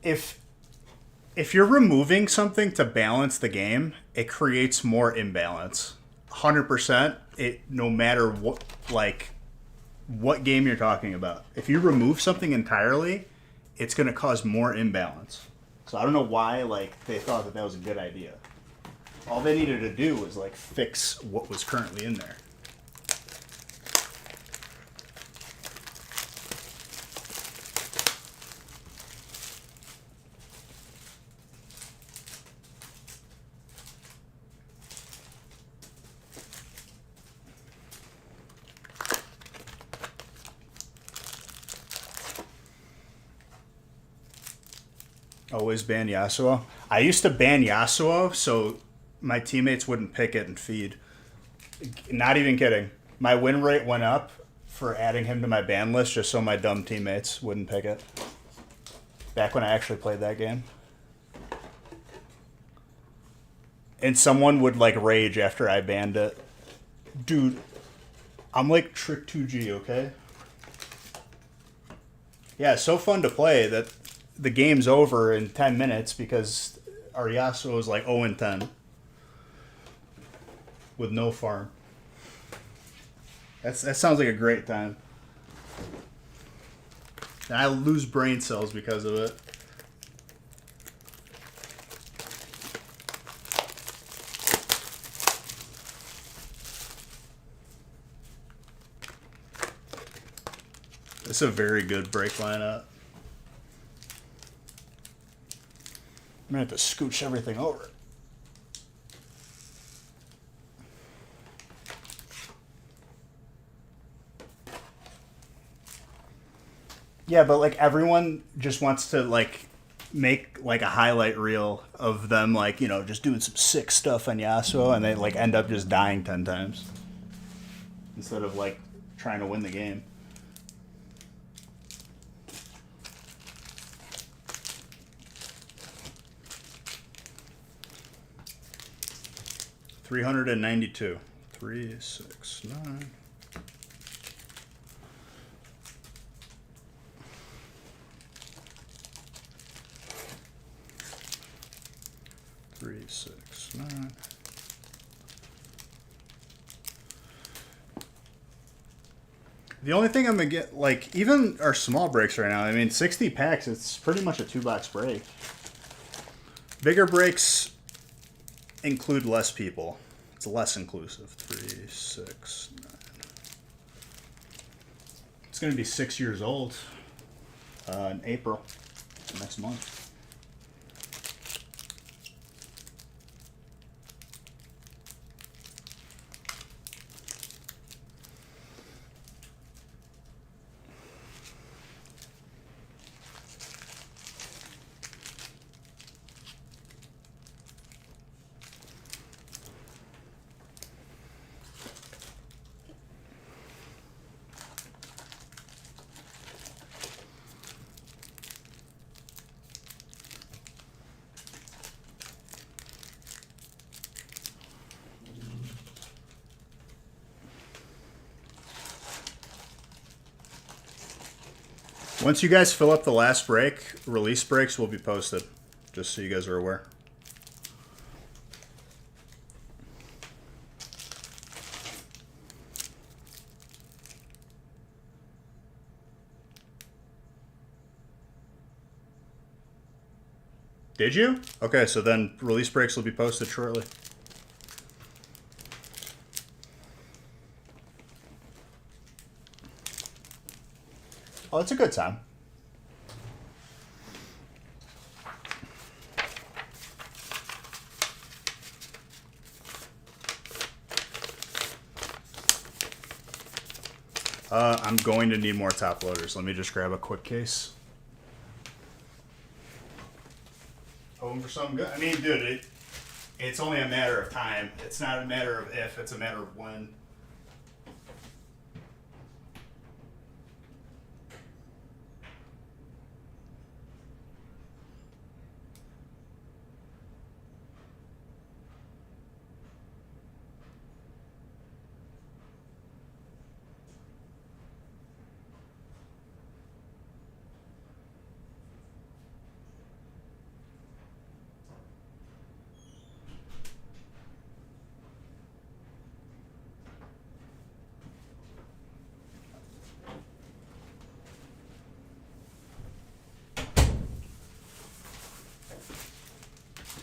If you're removing something to balance the game, it creates more imbalance. 100%. It no matter what game you're talking about. If you remove something entirely, it's going to cause more imbalance. So I don't know why they thought that was a good idea. All they needed to do was fix what was currently in there. Always ban Yasuo. I used to ban Yasuo so my teammates wouldn't pick it and feed. Not even kidding. My win rate went up for adding him to my ban list just so my dumb teammates wouldn't pick it. Back when I actually played that game. And someone would rage after I banned it. Dude, I'm like Trick 2G, okay? Yeah, it's so fun to play that the game's over in 10 minutes because our Yasuo is 0-10 with no farm. That sounds like a great time. And I lose brain cells because of it. It's a very good break lineup. I'm going to have to scooch everything over. Yeah, but everyone just wants to make like a highlight reel of them like, you know, just doing some sick stuff on Yasuo, and they like end up just dying 10 times instead of like trying to win the game. $392. 369. 369. The only thing I'm gonna get, like, even our small breaks right now, I mean, 60 packs, it's pretty much a 2-box break. Bigger breaks include less people. It's less inclusive. 369. It's gonna be 6 years old in April, next month. Once you guys fill up the last break, release breaks will be posted, just so you guys are aware. Did you? Okay, so then release breaks will be posted shortly. Oh, it's a good time. I'm going to need more top loaders. Let me just grab a quick case. Hoping for something good. I mean, dude, it's only a matter of time. It's not a matter of if, it's a matter of when.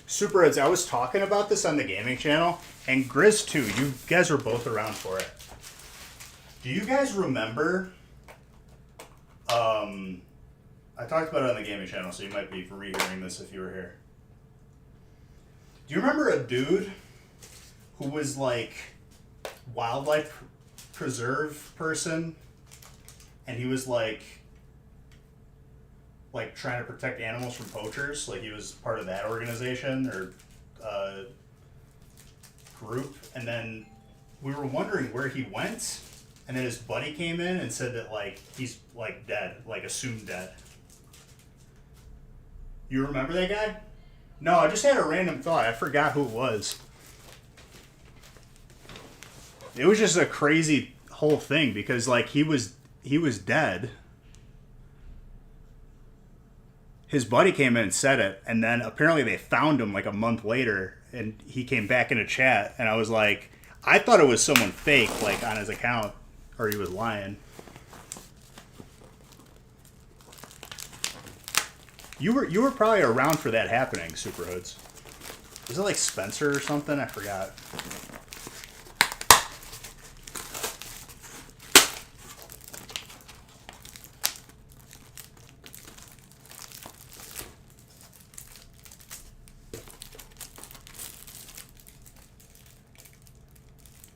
Superheads, I was talking about this on the gaming channel, and Grizz too. You guys were both around for it. Do you guys remember? I talked about it on the gaming channel, so you might be rehearing this if you were here. Do you remember a dude who was like wildlife preserve person, and he was like trying to protect animals from poachers? Like he was part of that organization or group, and then we were wondering where he went, and then his buddy came in and said that like he's like dead, like assumed dead. You remember that guy? No, I just had a random thought. I forgot who it was. It was just a crazy whole thing because like he was dead. His buddy came in and said it, and then apparently they found him like a month later, and he came back in a chat, and I was like, I thought it was someone fake, like on his account, or he was lying. You were probably around for that happening, Superhoods. Was it like Spencer or something? I forgot.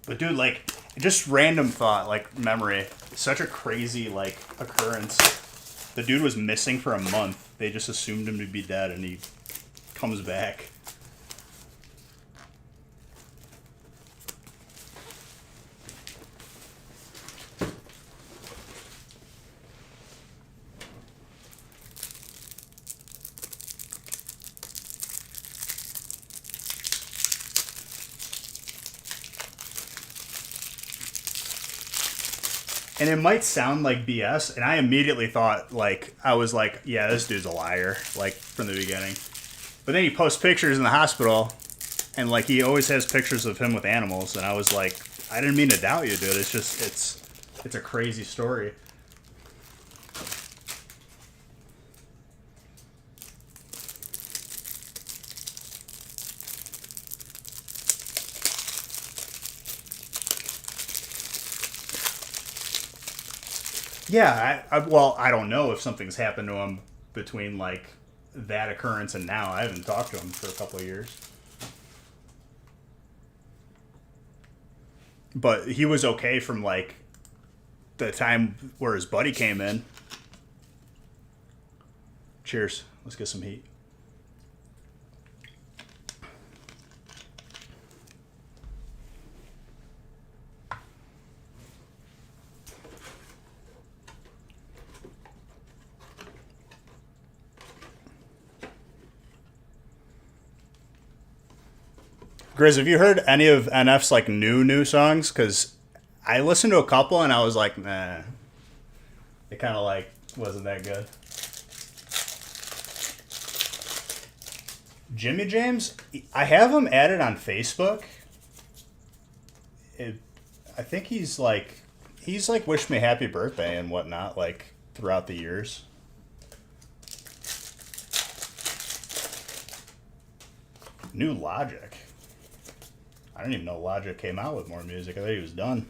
But dude, like, just random thought, like memory. Such a crazy like occurrence. The dude was missing for a month. They just assumed him to be dead, and he comes back. And it might sound like BS, and I immediately thought, like, I was like, yeah, this dude's a liar, like, from the beginning. But then he posts pictures in the hospital, and, like, he always has pictures of him with animals, and I was like, I didn't mean to doubt you, dude. It's just, it's a crazy story. Yeah, well, I don't know if something's happened to him between, like, that occurrence and now. I haven't talked to him for a couple of years. But he was okay from, like, the time where his buddy came in. Cheers. Let's get some heat. Grizz, have you heard any of NF's, like, new songs? Because I listened to a couple and I was like, nah. It kind of, like, wasn't that good. Jimmy James, I have him added on Facebook. I think he's like wished me happy birthday and whatnot, like, throughout the years. New Logic. I didn't even know Logic came out with more music. I thought he was done.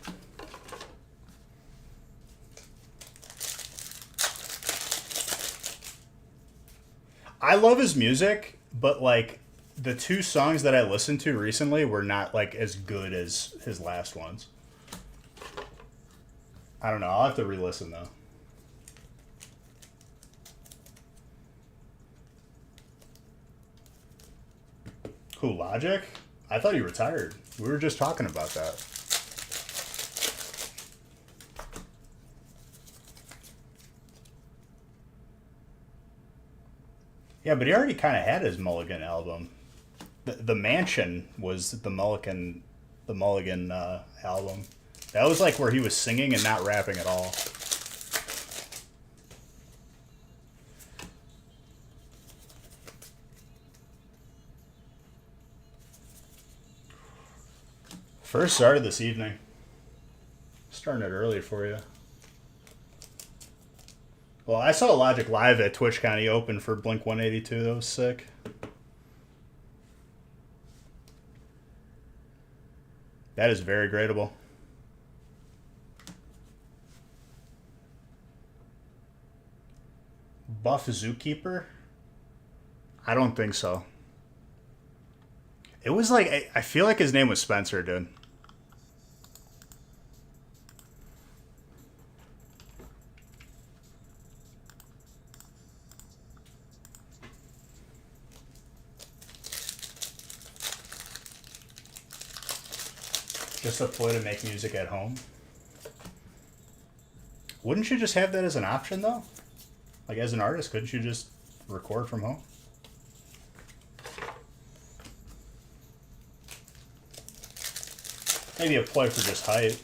I love his music, but, like, the two songs that I listened to recently were not, like, as good as his last ones. I don't know. I'll have to re-listen, though. Who, Logic? I thought he retired. We were just talking about that. Yeah, but he already kind of had his Mulligan album. The Mansion was the Mulligan album. That was, like, where he was singing and not rapping at all. First started this evening. Starting it early for you. Well, I saw Logic live at TwitchCon. He opened for Blink 182. That was sick. That is very gradable. Buff Zookeeper? I don't think so. It was like, I feel like his name was Spencer, dude. Just a ploy to make music at home. Wouldn't you just have that as an option, though? Like, as an artist, couldn't you just record from home? Maybe a ploy for just hype.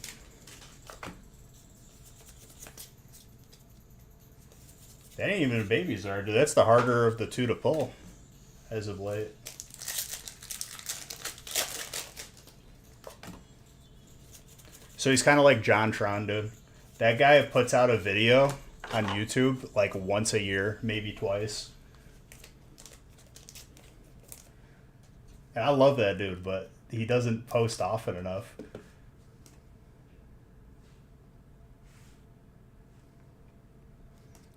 That ain't even a Baby's Czar, dude. That's the harder of the two to pull, as of late. So he's kind of like JonTron, dude. That guy puts out a video on YouTube like once a year, maybe twice. And I love that dude, but he doesn't post often enough.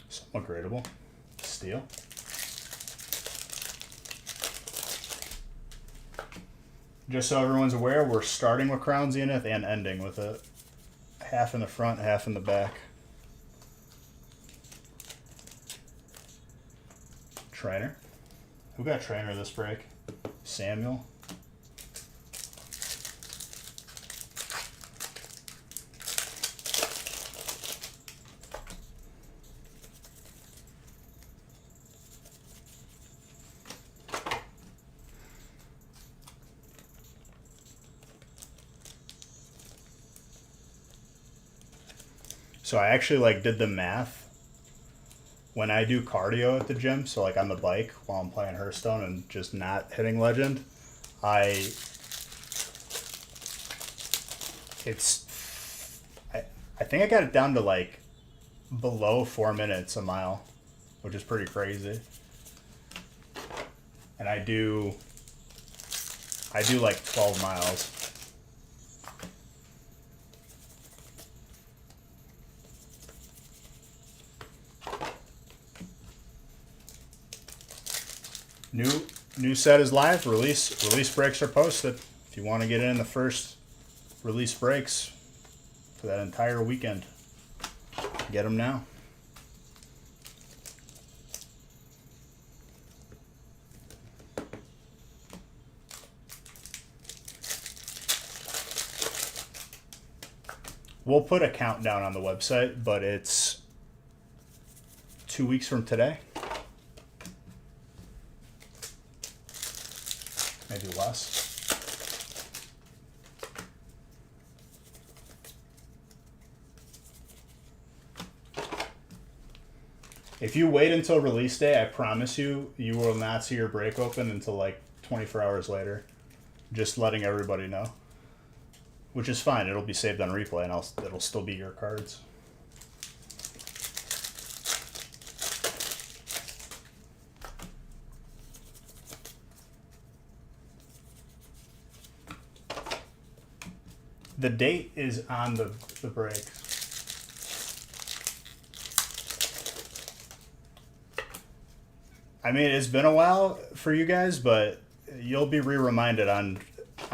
Somewhat gradable. Steel. Just so everyone's aware, we're starting with Crown Zenith and ending with it. Half in the front, half in the back. Trainer. Who got trainer this break? Samuel. So I actually like did the math when I do cardio at the gym, so like on the bike while I'm playing Hearthstone and just not hitting Legend, I think I got it down to like below 4 minutes a mile, which is pretty crazy. And I do like 12 miles. New set is live. Release breaks are posted. If you want to get in the first release breaks for that entire weekend, get them now. We'll put a countdown on the website, but it's 2 weeks from today. Maybe less. If you wait until release day, I promise you, you will not see your break open until like 24 hours later. Just letting everybody know. Which is fine. It'll be saved on replay and it'll still be your cards. The date is on the break. I mean, it's been a while for you guys, but you'll be reminded on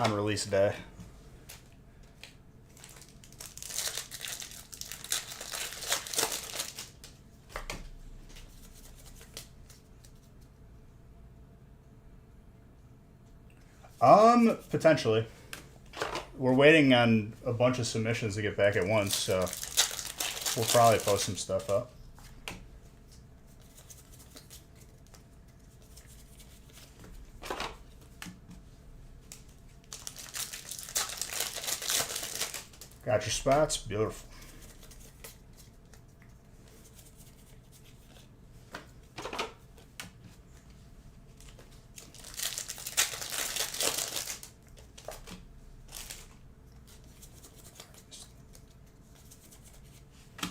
release day. Potentially. We're waiting on a bunch of submissions to get back at once, so we'll probably post some stuff up. Got your spots? Beautiful.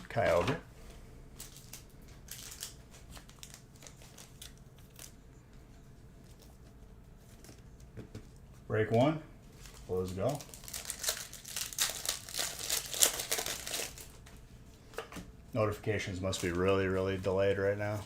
Kyogre. Break one. Let's go. Notifications must be really, really delayed right now.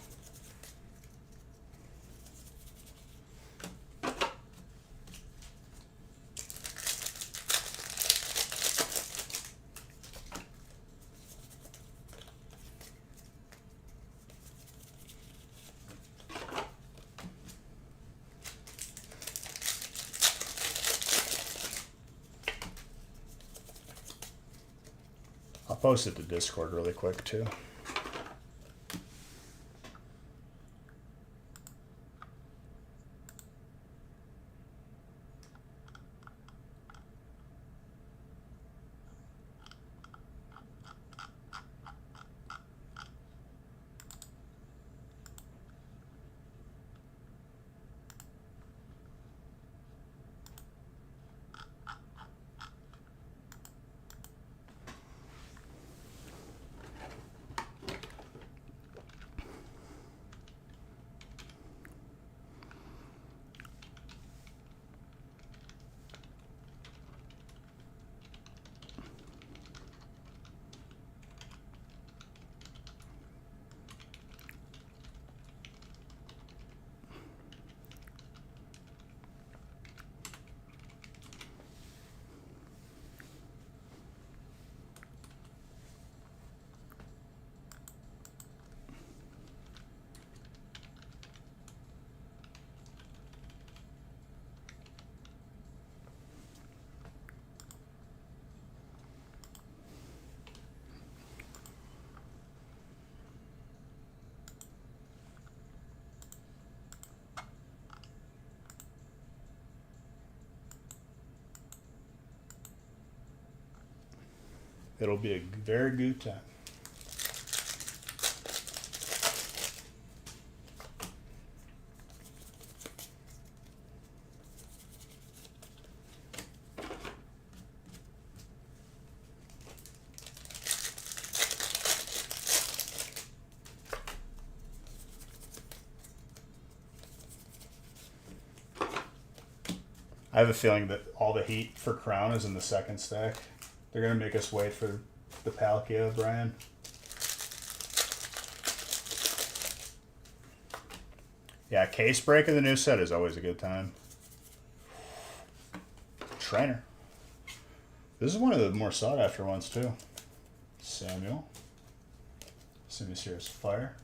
I'll post it to Discord really quick too. It'll be a very good time. I have a feeling that all the heat for Crown is in the second stack. They're gonna make us wait for the Palkia, Brian. Yeah, case break of the new set is always a good time. Trainer. This is one of the more sought after ones too. Samuel. Simisear's Fire.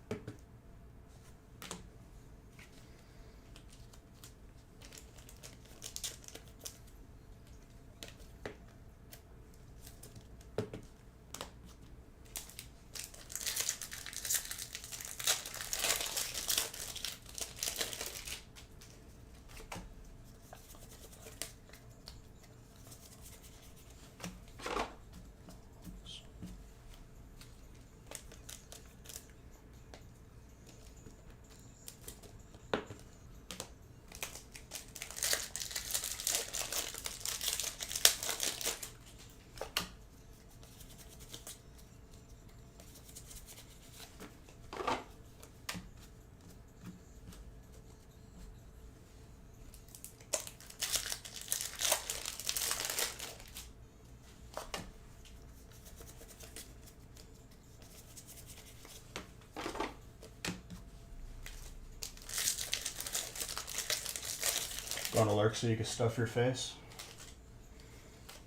Want to lurk so you can stuff your face?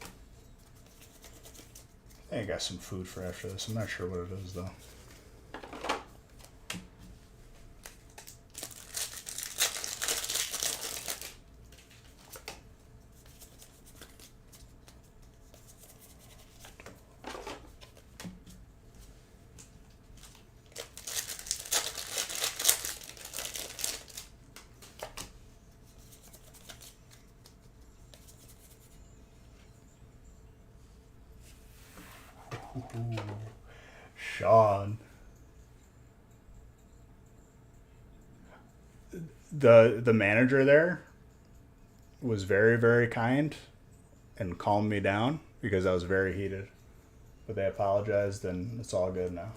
I think I got some food for after this. I'm not sure what it is though. Ooh, Sean. The manager there was very, very kind and calmed me down because I was very heated. But they apologized and it's all good now.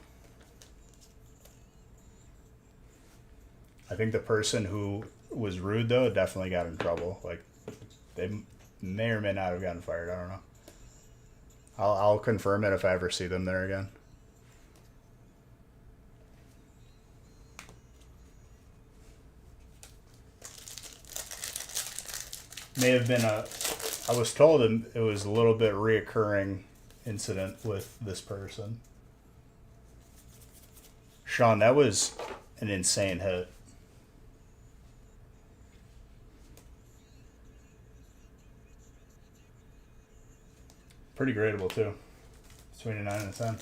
I think the person who was rude though definitely got in trouble. Like they may or may not have gotten fired. I don't know. I'll confirm it if I ever see them there again. May have been I was told it was a little bit reoccurring incident with this person. Sean, that was an insane hit. Pretty gradable too. Between a 9 and a 10.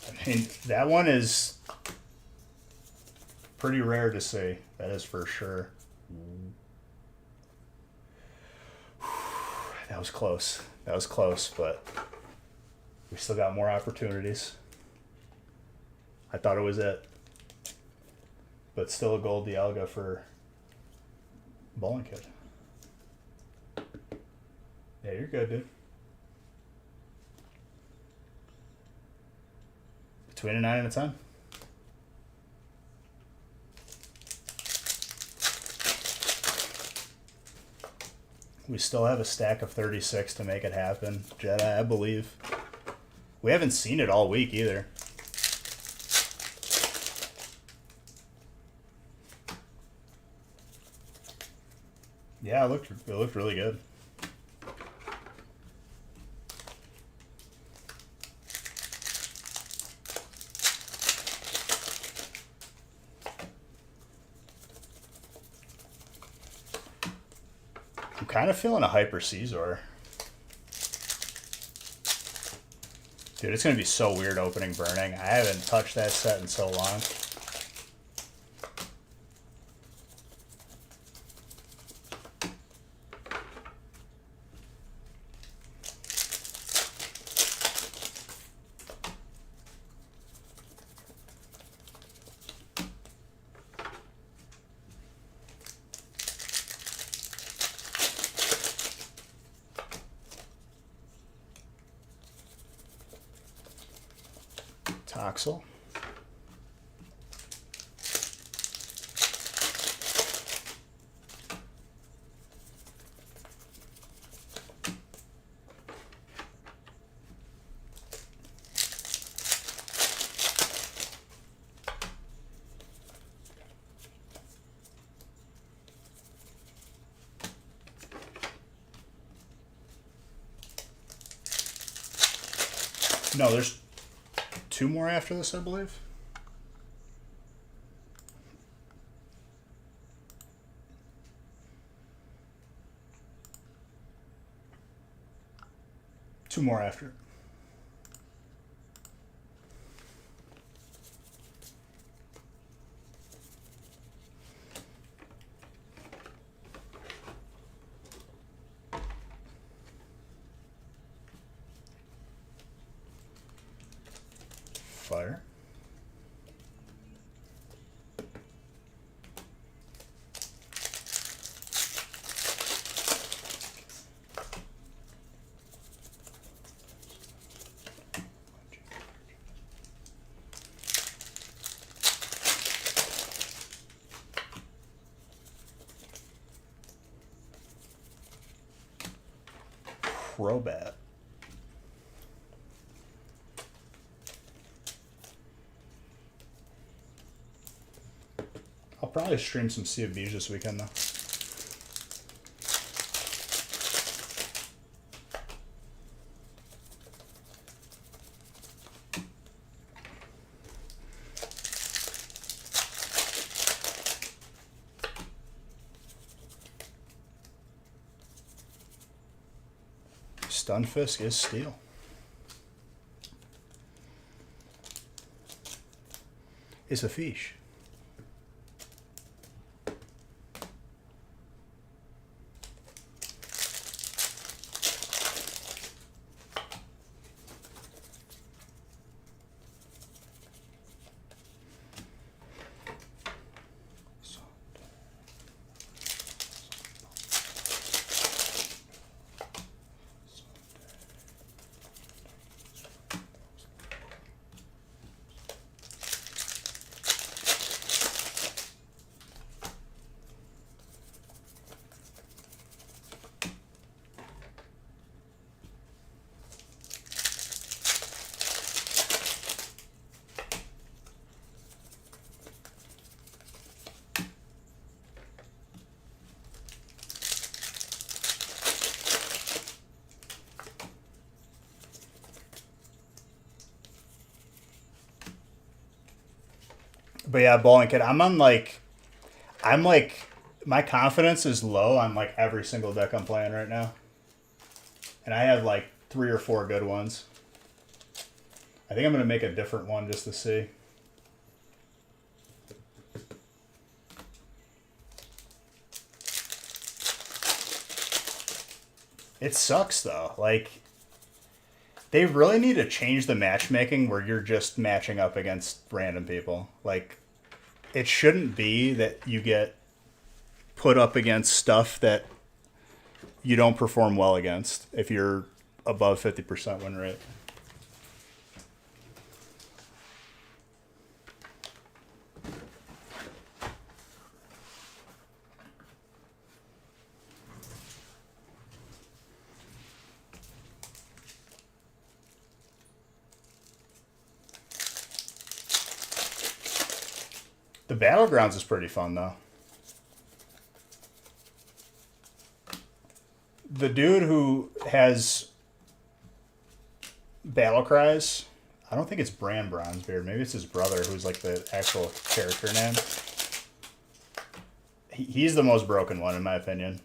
I mean, that one is pretty rare to see. That is for sure. That was close. That was close, but we still got more opportunities. I thought it was it. But still a gold Dialga for Bowling Kid. Yeah, you're good, dude. Between a 9 and a 10. We still have a stack of 36 to make it happen. Jedi, I believe. We haven't seen it all week either. Yeah, it looked really good. I'm kind of feeling a Hyper Caesar. Dude, it's going to be so weird opening Burning. I haven't touched that set in so long. Toxel. No, there's two more after this, I believe. Two more after. Fire. Crobat. I'll probably stream some Sea of Thieves this weekend, though. Stunfisk is steel. It's a fish. But yeah, Bowling Kid, I'm like, my confidence is low on like every single deck I'm playing right now. And I have like 3 or 4 good ones. I think I'm going to make a different one just to see. It sucks though. Like, they really need to change the matchmaking where you're just matching up against random people. Like, it shouldn't be that you get put up against stuff that you don't perform well against if you're above 50% win rate. The Battlegrounds is pretty fun, though. The dude who has Battle Cries, I don't think it's Bran Bronzebeard. Maybe it's his brother who's like the actual character name. He's the most broken one, in my opinion.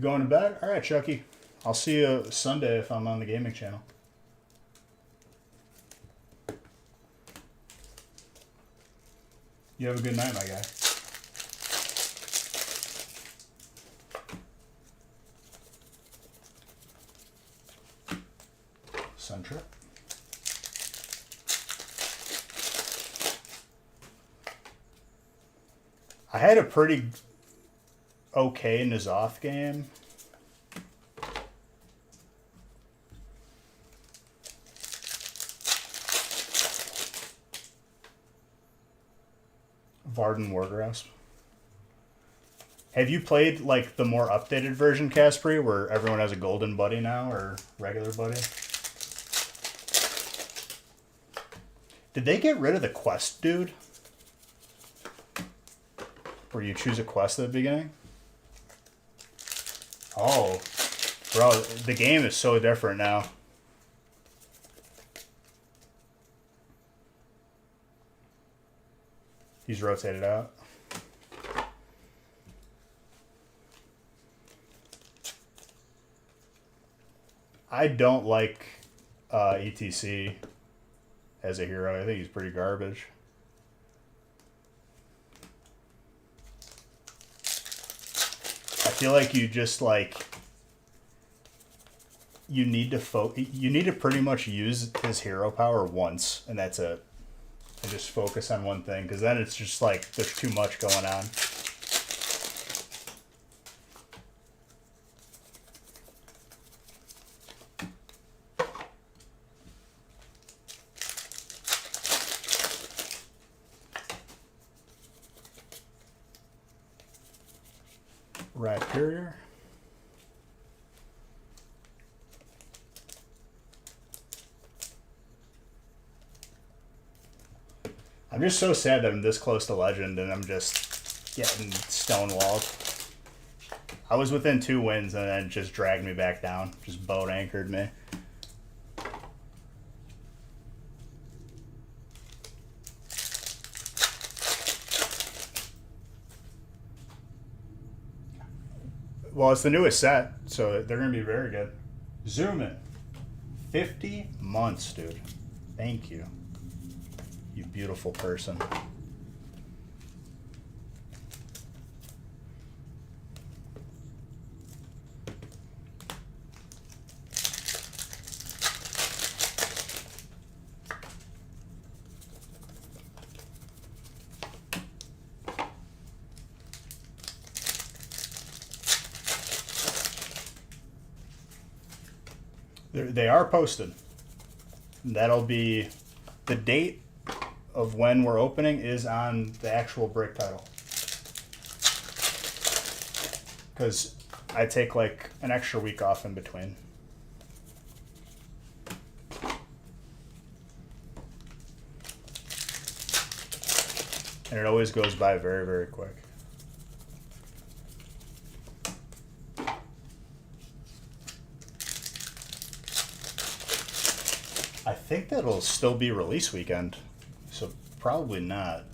You going to bed? All right, Chucky. I'll see you Sunday if I'm on the gaming channel. You have a good night, my guy. Sun trip. I had a pretty okay N'Zoth game. Varden Wargrasp. Have you played like the more updated version, Caspri, where everyone has a golden buddy now or regular buddy? Did they get rid of the quest, dude? Where you choose a quest at the beginning? Oh, bro, the game is so different now. He's rotated out. I don't like ETC as a hero. I think he's pretty garbage. I feel like you just like you need to pretty much use his hero power once, and that's it. And just focus on one thing, because then it's just like there's too much going on. Rhyperior. I'm just so sad that I'm this close to Legend and I'm just getting stonewalled. I was within 2 wins and then it just dragged me back down. Just boat anchored me. Well, it's the newest set, so they're going to be very good. Zoom in. 50 months, dude. Thank you. You beautiful person. They are posted. That'll be the date of when we're opening is on the actual break title. Because I take like an extra week off in between. And it always goes by very, very quick. I think that'll still be release weekend, so probably not.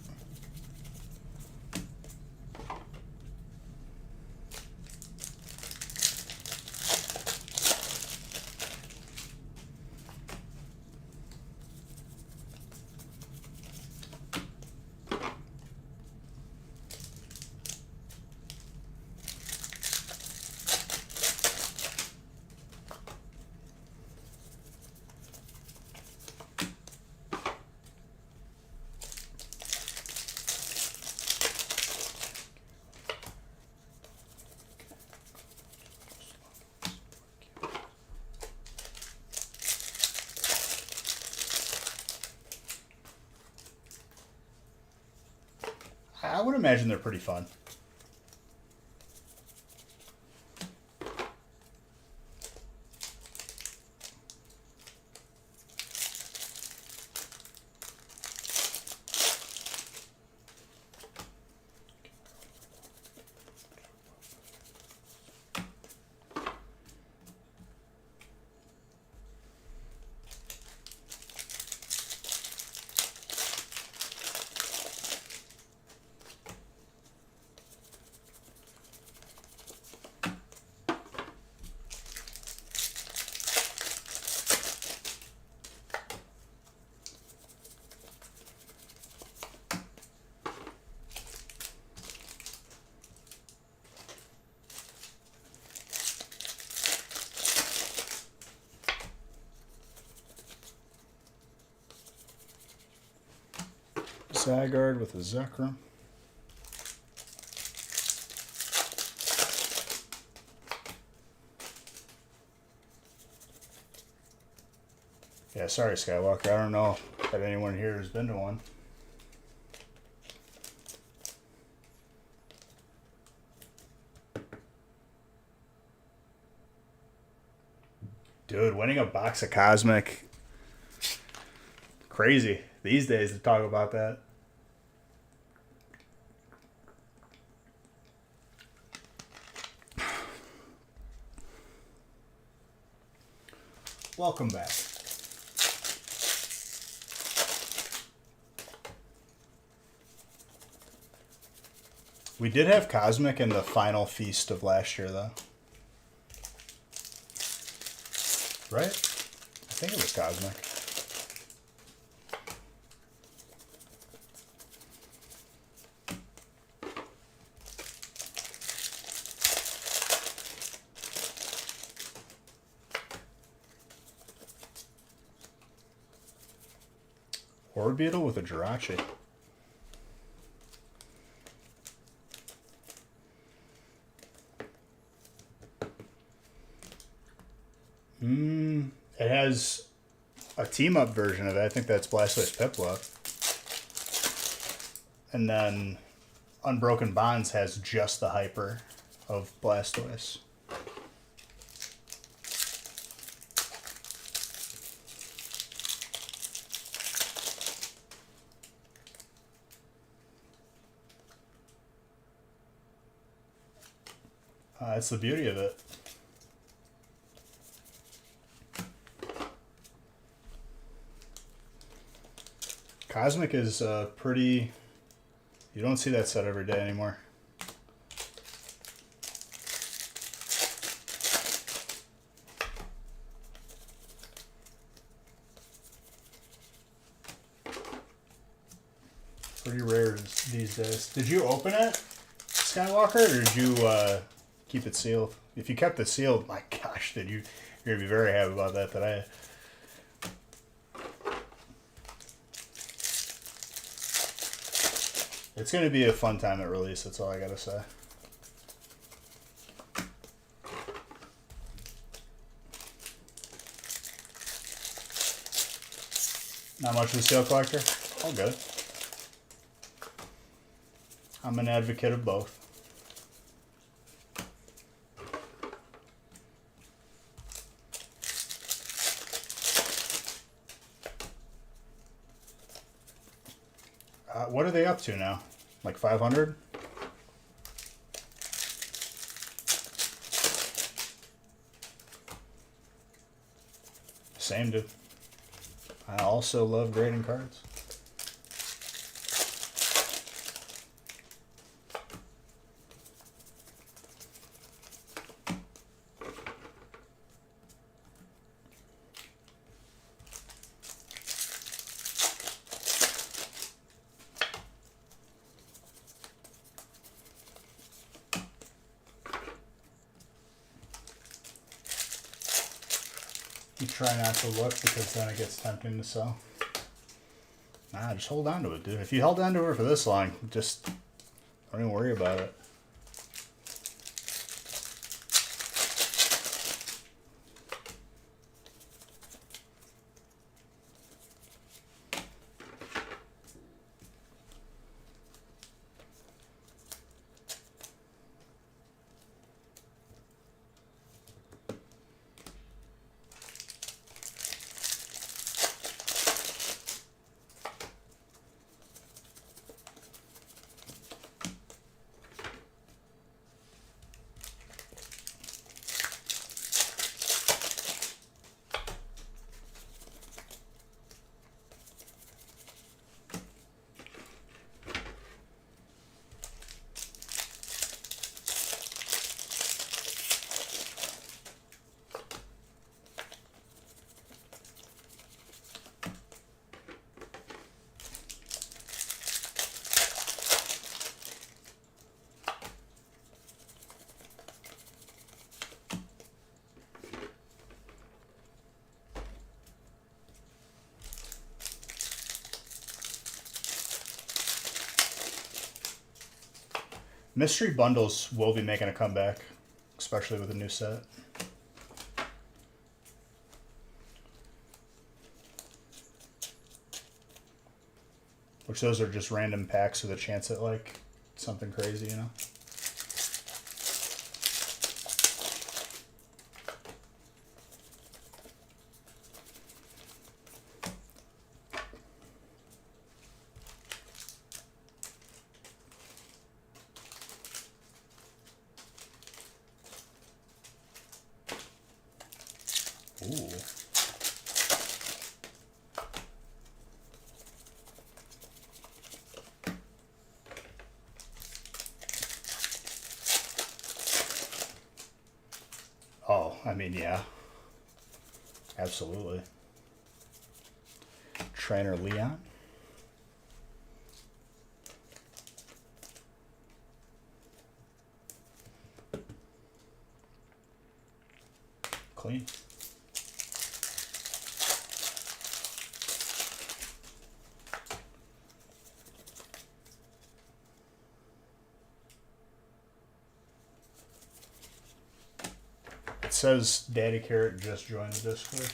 I would imagine they're pretty fun. Zygarde with a Zekrom. Yeah, sorry, Skywalker. I don't know if anyone here has been to one. Dude, winning a box of Cosmic. Crazy these days to talk about that. Welcome back. We did have Cosmic in the final feast of last year, though. Right? I think it was Cosmic. Orbeetle with a Jirachi. It has a team-up version of it. I think that's Blastoise Piplup. And then Unbroken Bonds has just the Hyper of Blastoise. That's the beauty of it. Cosmic is pretty... You don't see that set every day anymore. Pretty rare these days. Did you open it, Skywalker, or did you keep it sealed? If you kept it sealed, my gosh, you're going to be very happy about that today. It's going to be a fun time at release, that's all I got to say. Not much of a seal collector? All good. I'm an advocate of both. What are they up to now? Like 500? Same, dude. I also love grading cards. You try not to look because then it gets tempting to sell. Nah, just hold on to it, dude. If you held on to it for this long, just don't even worry about it. Mystery bundles will be making a comeback, especially with a new set. Which those are just random packs with a chance at like something crazy, you know? Ooh. Oh, I mean, yeah. Absolutely. Trainer Leon. Clean. It says Daddy Carrot just joined the Discord.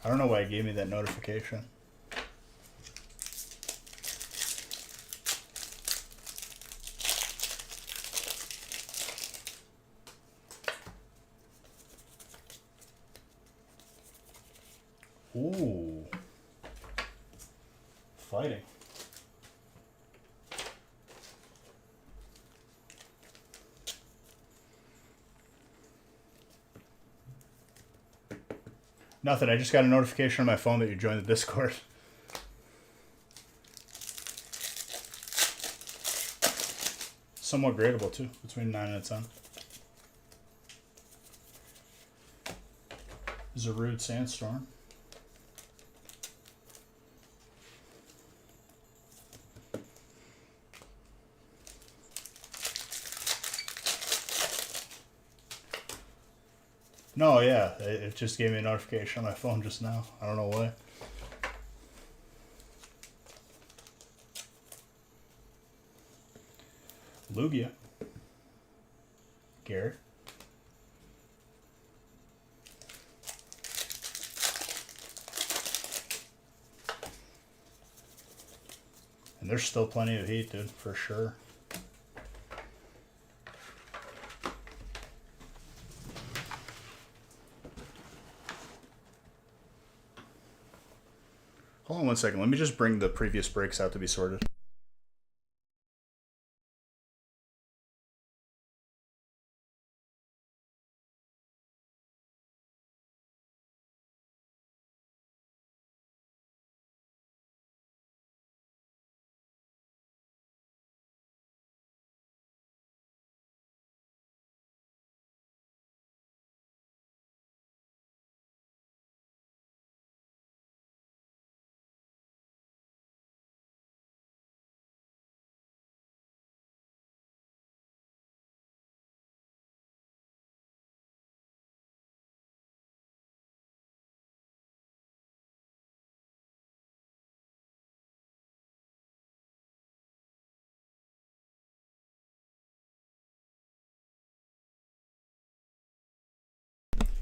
I don't know why it gave me that notification. Ooh. Fighting. Nothing. I just got a notification on my phone that you joined the Discord. Somewhat gradable too, between 9 and 10. Zarude Sandstorm. No, yeah, it just gave me a notification on my phone just now. I don't know why. Lugia. Garrett. And there's still plenty of heat, dude, for sure. Hold on one second. Let me just bring the previous breaks out to be sorted.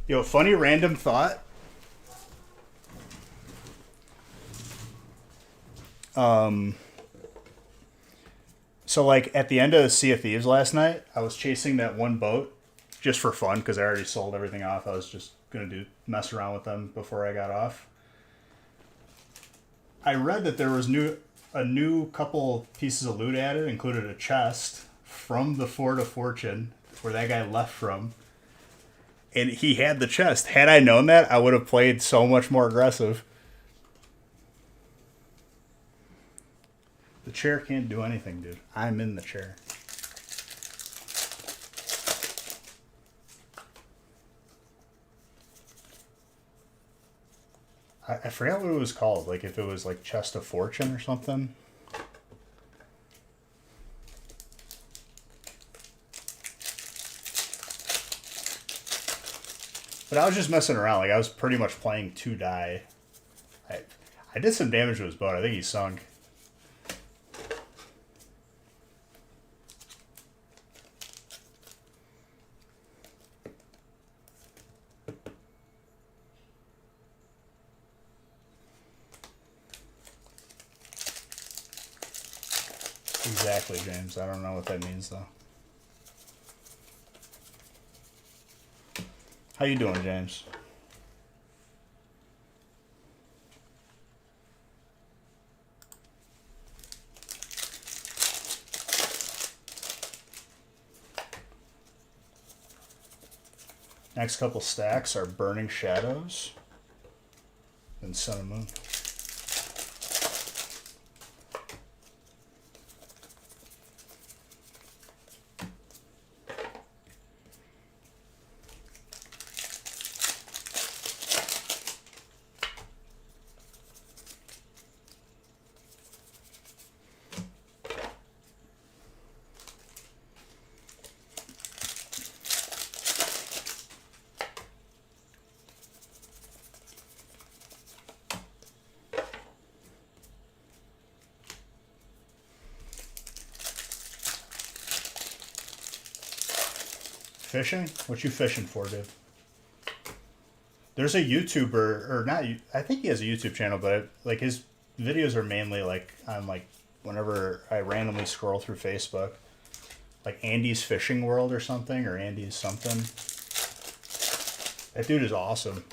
Yo, funny random thought. So like at the end of Sea of Thieves last night, I was chasing that one boat just for fun because I already sold everything off. I was just gonna mess around with them before I got off. I read that there was a new couple pieces of loot added, included a chest from the Fort of Fortune where that guy left from. And he had the chest. Had I known that, I would have played so much more aggressive. The chair can't do anything, dude. I'm in the chair. I forgot what it was called. Like if it was like Chest of Fortune or something. But I was just messing around. Like I was pretty much playing to die. I did some damage to his boat. I think he sunk. Exactly, James. I don't know what that means though. How you doing, James? Next couple stacks are Burning Shadows and Sun and Moon. Fishing? What you fishing for, dude? There's a YouTuber, or not, I think he has a YouTube channel, but like his videos are mainly like on like whenever I randomly scroll through Facebook, like Andy's Fishing World or something, or Andy's something. That dude is awesome.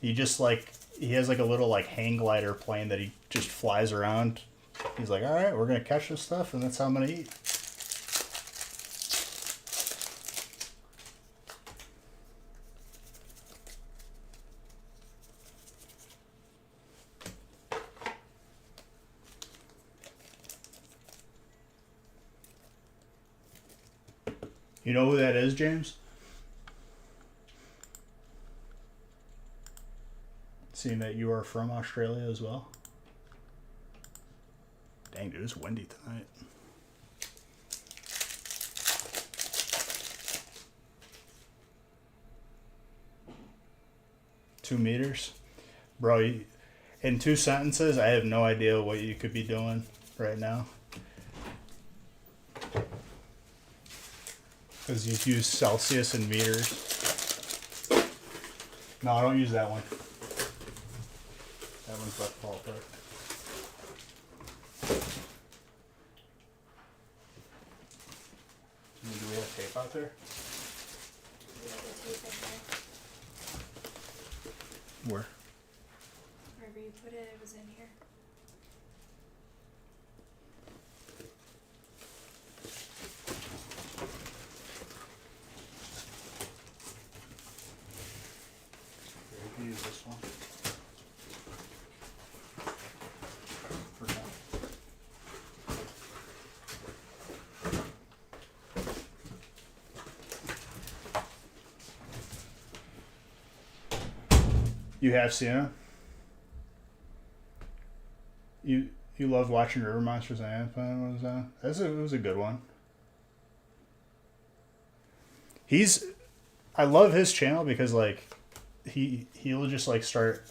He just like, he has like a little like hang glider plane that he just flies around. He's like, all right, we're going to catch this stuff and that's how I'm going to eat. You know who that is, James? Seeing that you are from Australia as well. Dang, dude, it's windy tonight. $2 meters? Bro, in 2 sentences, I have no idea what you could be doing right now. Because you use Celsius and meters. No, I don't use that one. That one's about to fall apart. Do we have tape out there? Where? Wherever you put it, it was in here. You can use this one. For now. You have seen it? You love watching River Monsters on Amazon? What was that? It was a good one. I love his channel because like he'll just like start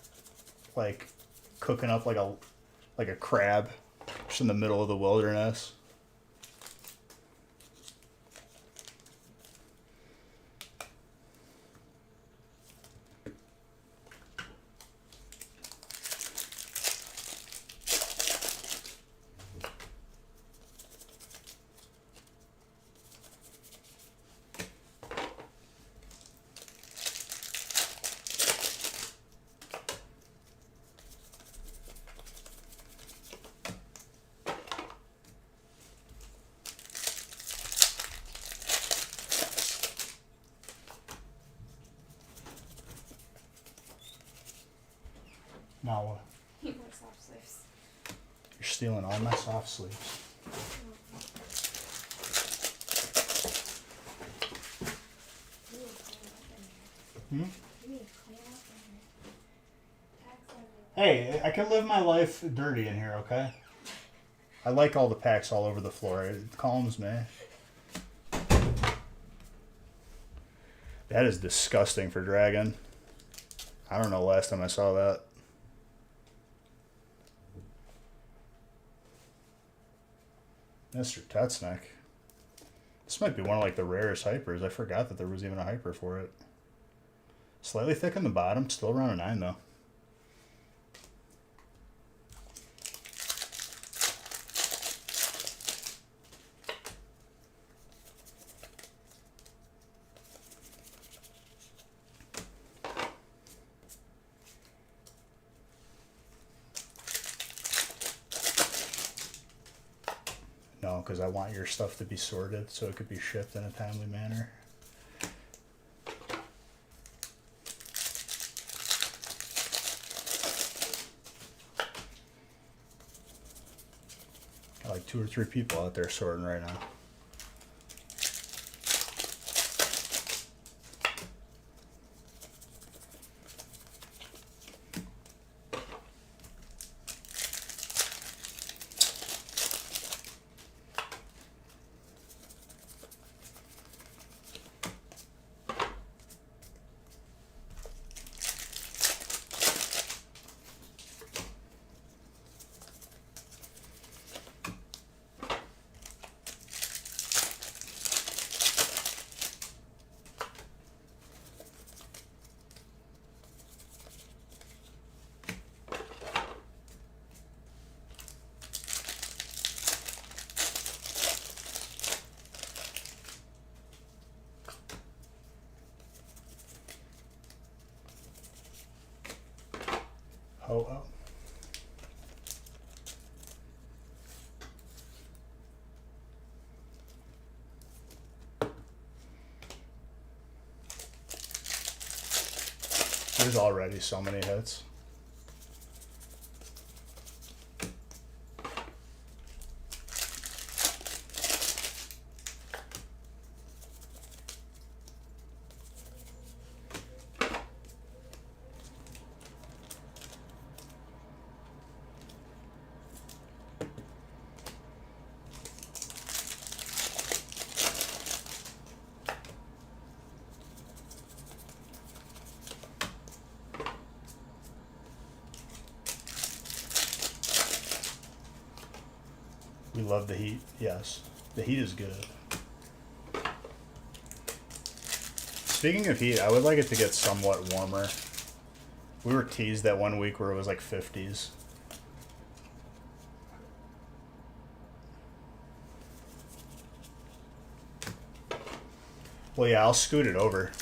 like cooking up like a crab just in the middle of the wilderness. Now what? You wear soft sleeves. You're stealing all my soft sleeves. You need to clean up in here. Hmm? You need to clean up in here. Packs everywhere. Hey, I can live my life dirty in here, okay? I like all the packs all over the floor. It calms me. That is disgusting for Dragon. I don't know last time I saw that. Mr. Tetznick. This might be one of like the rarest hypers. I forgot that there was even a hyper for it. Slightly thick on the bottom, still around a 9 though. No, because I want your stuff to be sorted so it could be shipped in a timely manner. Got like 2 or 3 people out there sorting right now. Oh. There's already so many hits. We love the heat. Yes, the heat is good. Speaking of heat, I would like it to get somewhat warmer. We were teased that one week where it was like 50s. Well, yeah, I'll scoot it over.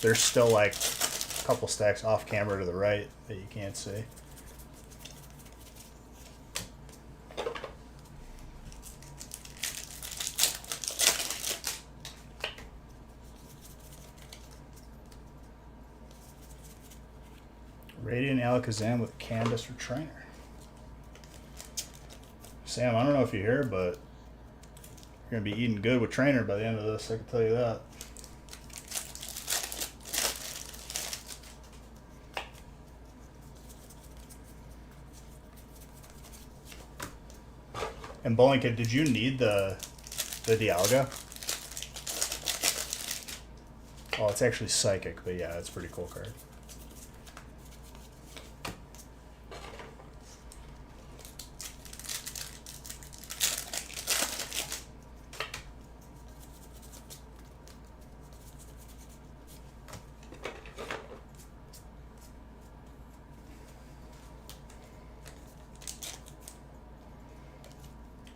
There's still like a couple stacks off camera to the right that you can't see. Radiant Alakazam with Canvas for Trainer. Sam, I don't know if you're here, but you're going to be eating good with Trainer by the end of this, I can tell you that. And Bowling Kid, did you need the Dialga? Oh, it's actually Psychic, but yeah, it's a pretty cool card.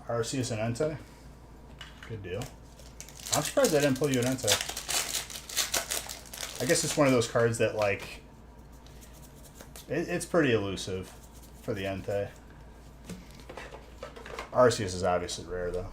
Arceus and Entei. Good deal. I'm surprised I didn't pull you an Entei. I guess it's one of those cards that, like, it's pretty elusive for the Entei. Arceus is obviously rare, though.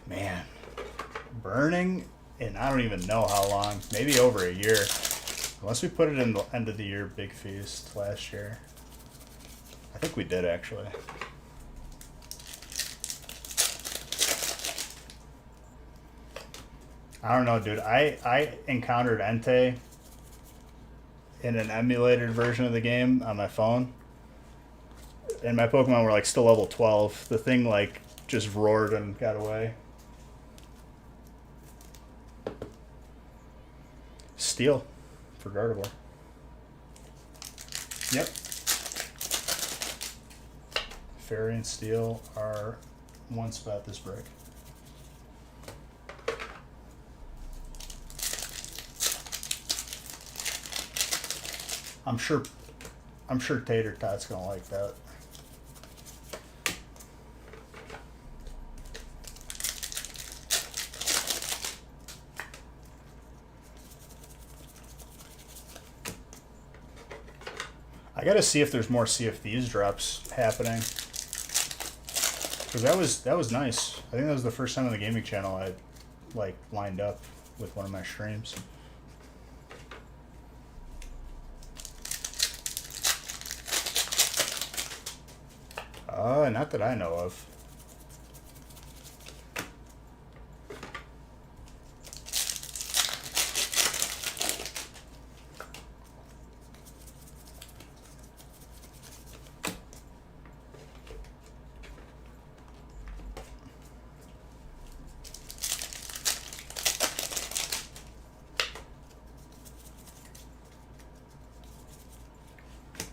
Man, burning, and I don't even know how long. Maybe over a year. Unless we put it in the end of the year Big Feast last year. I think we did, actually. I don't know, dude. I encountered Entei in an emulated version of the game on my phone. and my Pokemon were like still level 12. The thing like just roared and got away. Steel for Gardevoir. Yep. Fairy and Steel are one spot this break. I'm sure Tater Tot's gonna like that. I gotta see if there's more Sea of Thieves drops happening. Cause that was nice. I think that was the first time on the gaming channel I like lined up with one of my streams. Not that I know of.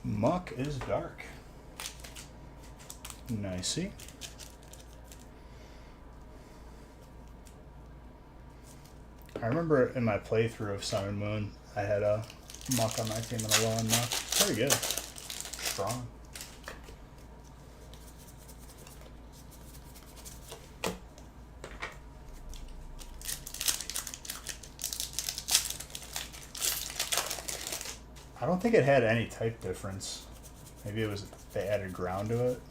Muck is dark. Nicey. I remember in my playthrough of Sun and Moon, I had a Muck on my team and a low-end Muck. Pretty good. Strong. I don't think it had any type difference. Maybe it was they added ground to it.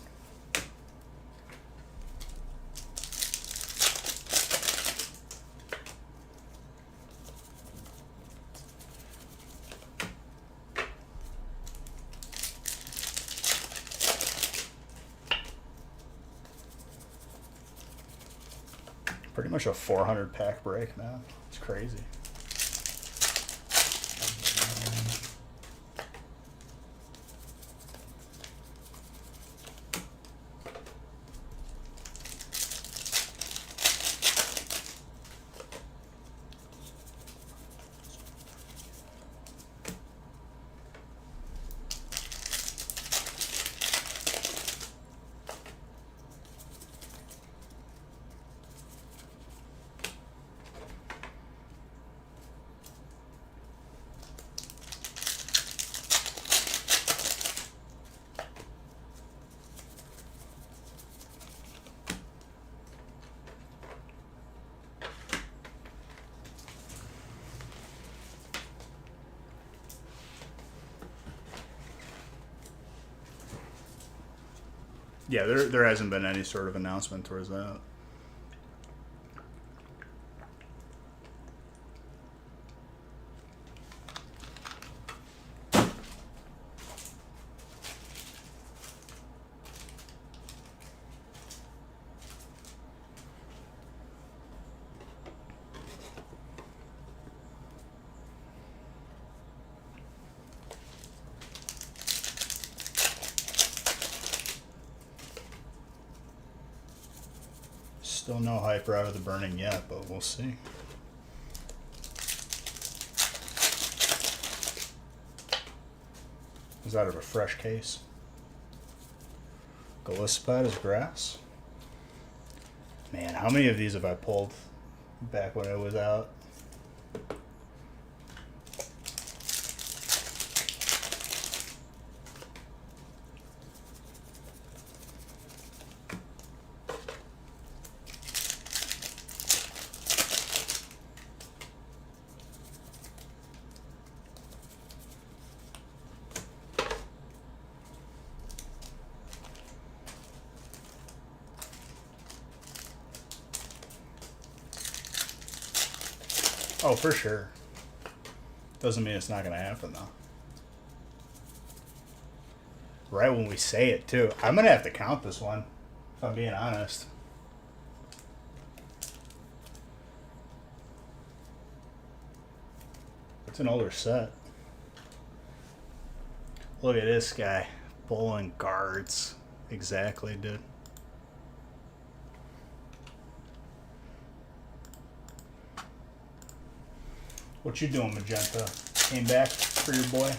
Pretty much a 400 pack break, man. It's crazy. Yeah, there hasn't been any sort of announcement towards that. Still no Hyper out of the burning yet, but we'll see. Is out of a fresh case. Gillespie is grass. Man, how many of these have I pulled back when it was out? Oh, for sure. Doesn't mean it's not going to happen, though. Right when we say it, too. I'm going to have to count this one, if I'm being honest. It's an older set. Look at this guy. Pulling guards. Exactly, dude. What you doing, Magenta? Came back for your boy?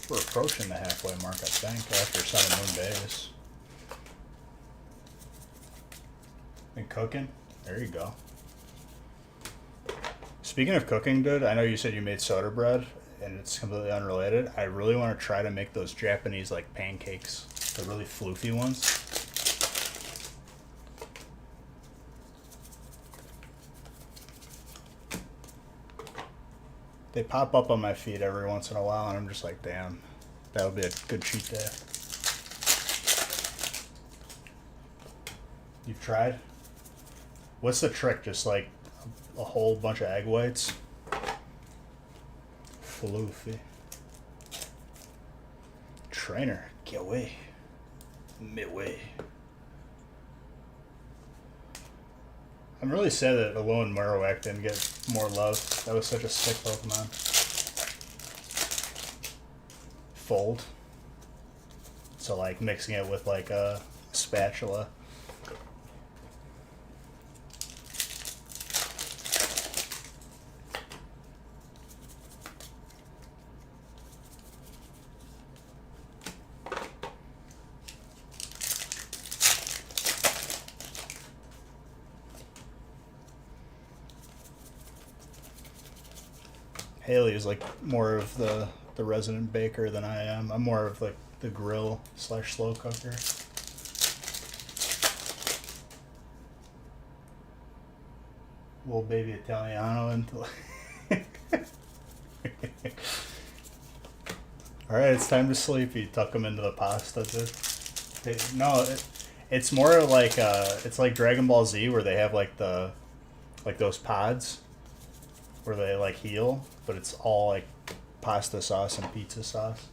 We're approaching the halfway mark, I think, after Sun and Moon Base. And cooking? There you go. Speaking of cooking, dude, I know you said you made soda bread, and it's completely unrelated. I really want to try to make those Japanese, like, pancakes. The really floofy ones. They pop up on my feed every once in a while, and I'm just like, damn, that would be a good cheat day. You've tried? What's the trick? Just like a whole bunch of egg whites? Floofy. Trainer, get away. Midway. I'm really sad that Alolan Marowak didn't get more love. That was such a sick Pokemon. Fold. So like mixing it with like a spatula. Haley is like more of the resident baker than I am. I'm more of like the grill / slow cooker. Little baby Italiano into. All right, it's time to sleep. You tuck them into the pasta, dude. It's more like it's like Dragon Ball Z where they have like those pods where they like heal, but it's all like pasta sauce and pizza sauce.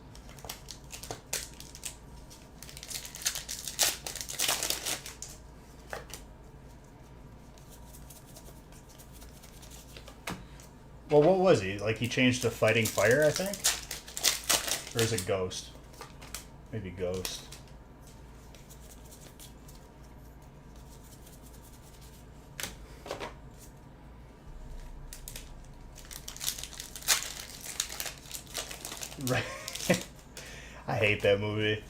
Well, what was he? Like he changed to Fighting Fire, I think? Or is it Ghost? Maybe Ghost. Right. I hate that movie.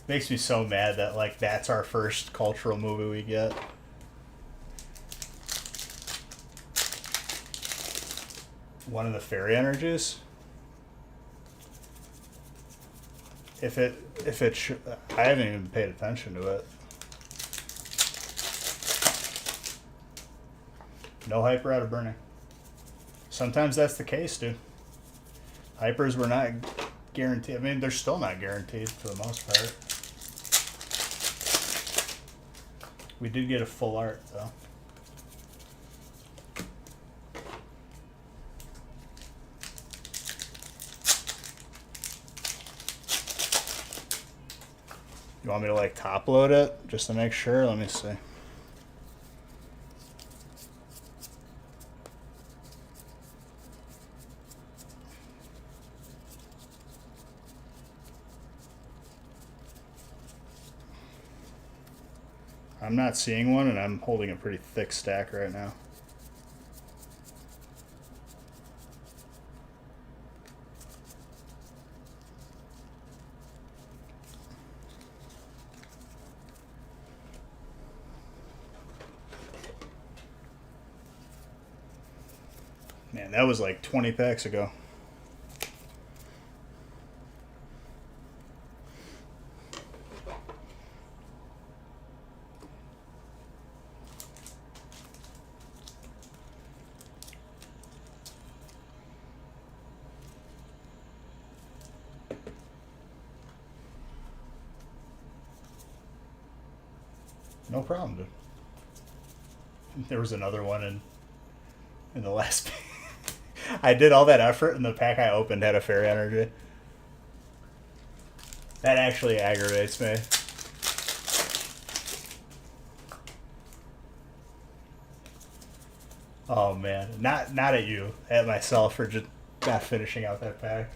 Makes me so mad that like that's our first cultural movie we get. One of the fairy energies. I haven't even paid attention to it. No hyper out of burning. Sometimes that's the case, dude. Hypers were not guaranteed. I mean, they're still not guaranteed for the most part. We did get a full art, though. You want me to, like, top load it just to make sure? Let me see. I'm not seeing one, and I'm holding a pretty thick stack right now. Man, that was like 20 packs ago. No problem, dude. There was another one in the last. I did all that effort, and the pack I opened had a fairy energy. That actually aggravates me. Oh man, not at you, at myself for just not finishing out that pack.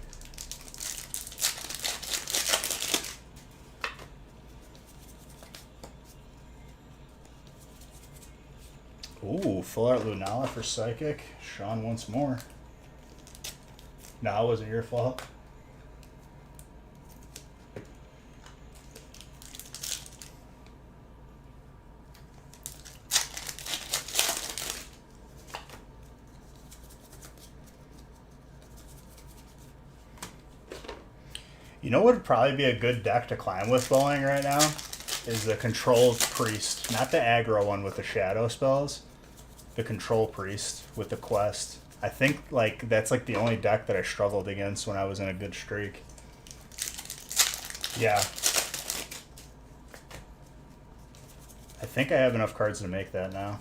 Ooh, full art Lunala for Psychic. Sean once more. No, it wasn't your fault. You know what would probably be a good deck to climb with bowling right now? Is the Control Priest. Not the aggro one with the shadow spells. The Control Priest with the quest. I think like that's like the only deck that I struggled against when I was in a good streak. Yeah. I think I have enough cards to make that now.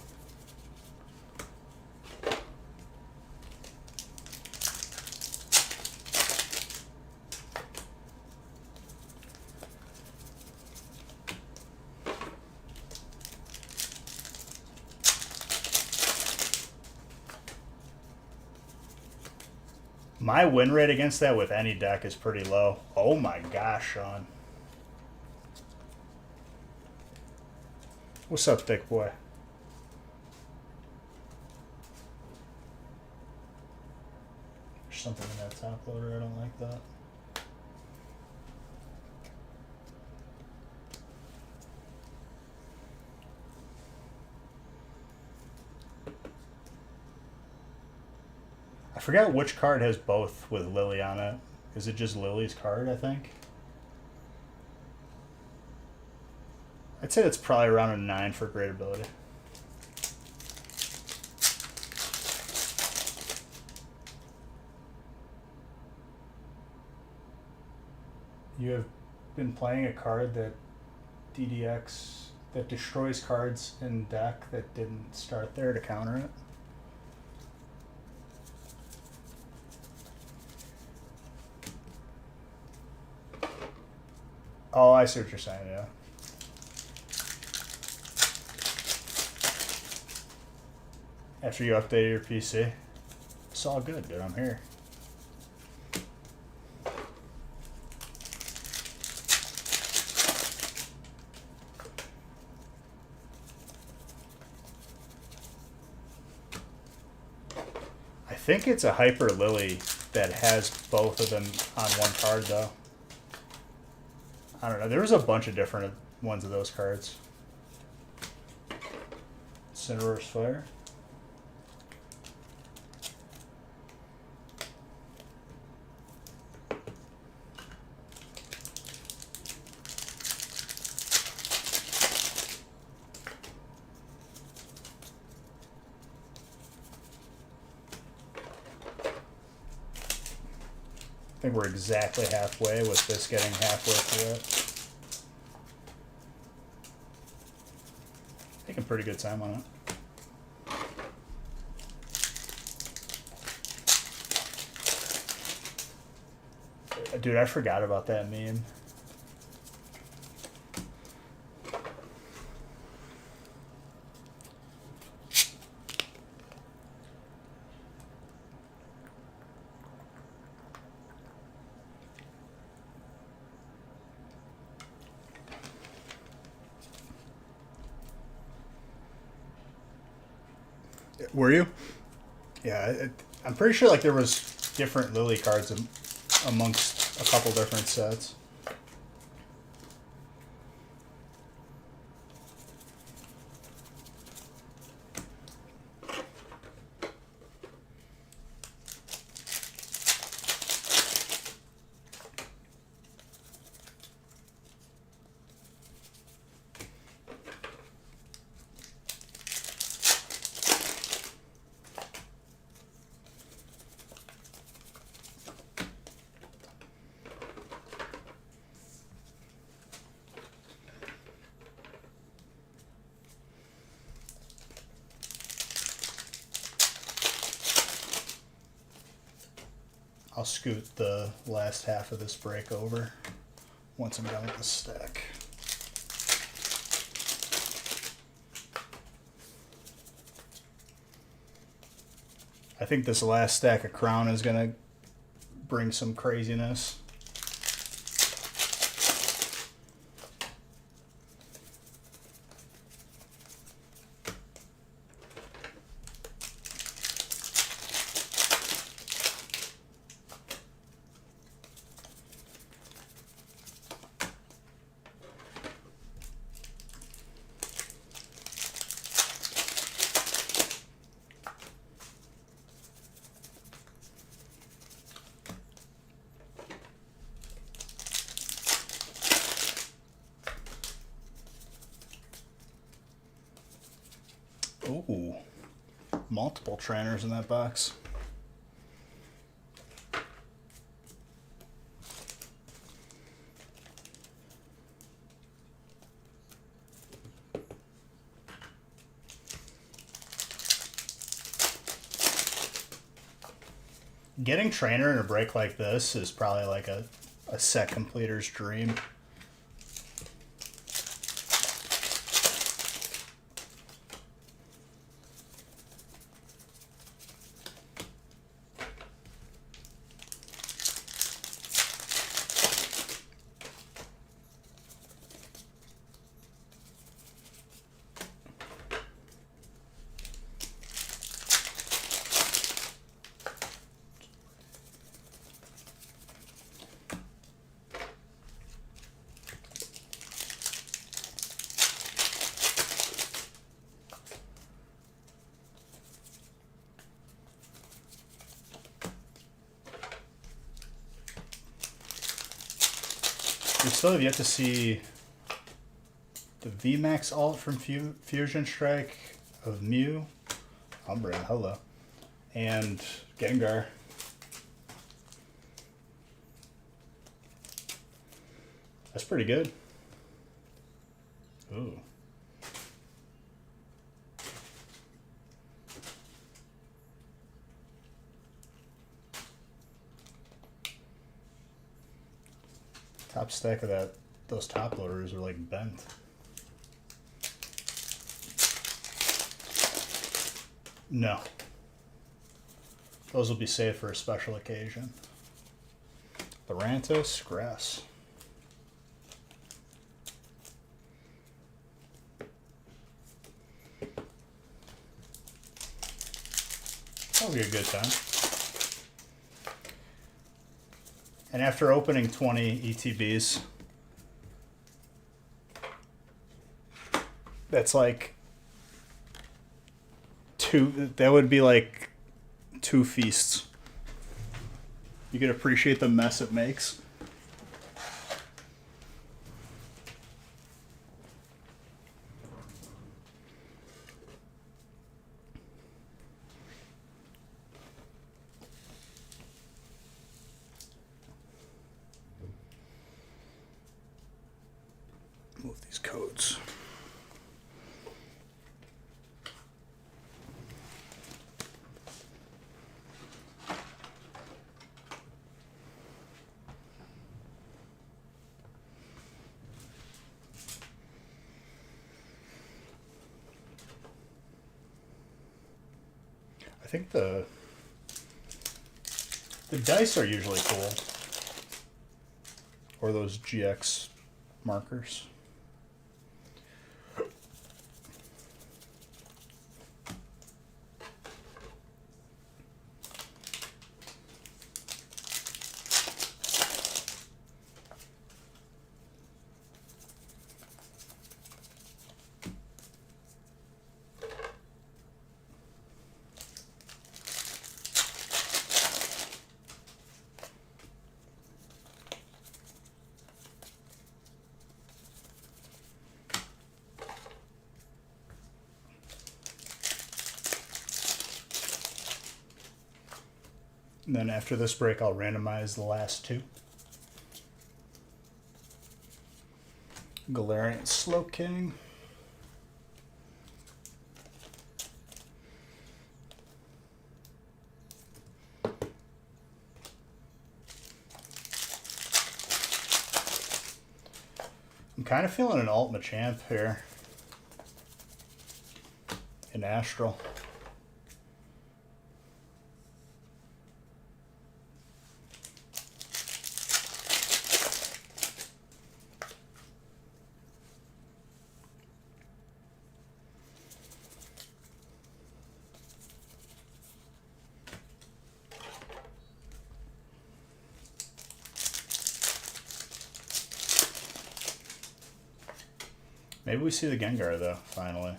My win rate against that with any deck is pretty low. Oh my gosh, Sean. What's up, thick boy? There's something in that top loader. I don't like that. I forgot which card has both with Lily on it. Is it just Lily's card, I think? I'd say it's probably around a 9 for great ability. You have been playing a card that DDX that destroys cards in deck that didn't start there to counter it. Oh, I see what you're saying, yeah. After you updated your PC. It's all good, dude. I'm here. I think it's a Hyper Lily that has both of them on one card, though. I don't know. There was a bunch of different ones of those cards. Cinder's Fire. I think we're exactly halfway with this getting halfway through it. Taking pretty good time on it. Dude, I forgot about that meme. Were you? Yeah, I'm pretty sure like there was different Lily cards amongst a couple different sets. I'll scoot the last half of this break over once I'm done with the stack. I think this last stack of Crown is gonna bring some craziness. Ooh, multiple trainers in that box. Getting trainer in a break like this is probably like a set completer's dream. We still have yet to see the VMAX alt from Fusion Strike of Mew, Umbreon, hello, and Gengar. That's pretty good. Ooh. Top stack of those top loaders are like bent. No. Those will be saved for a special occasion. Lurantis, Grass. That'll be a good time. And after opening 20 ETBs, that's like that would be like 2 feasts. You can appreciate the mess it makes. Move these codes. I think the dice are usually cool. Or those GX markers. And then after this break, I'll randomize the last 2. Galarian Slowking. I'm kind of feeling an alt Machamp here. In Astral. Maybe we see the Gengar though, finally.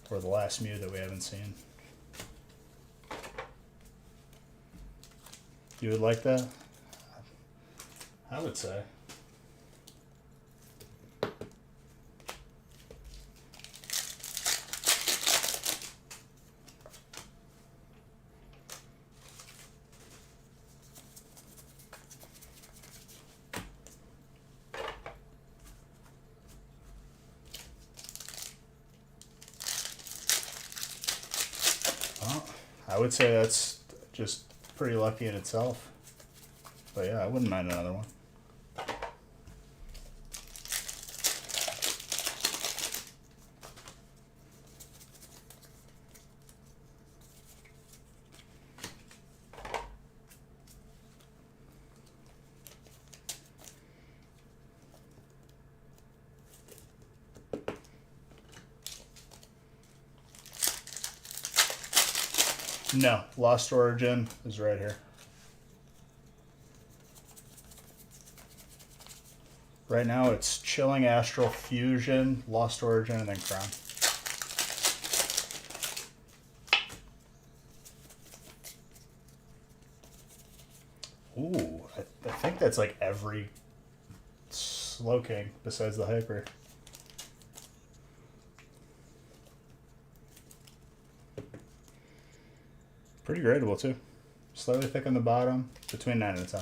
Or the last Mew that we haven't seen. You would like that? I would say. Well, I would say that's just pretty lucky in itself. But yeah, I wouldn't mind another one. No, Lost Origin is right here. Right now it's Chilling Astral Fusion, Lost Origin, and then Crown. Ooh, I think that's like every Slowking besides the Hyper. Pretty gradable too. Slightly thick on the bottom, between 9 and 10.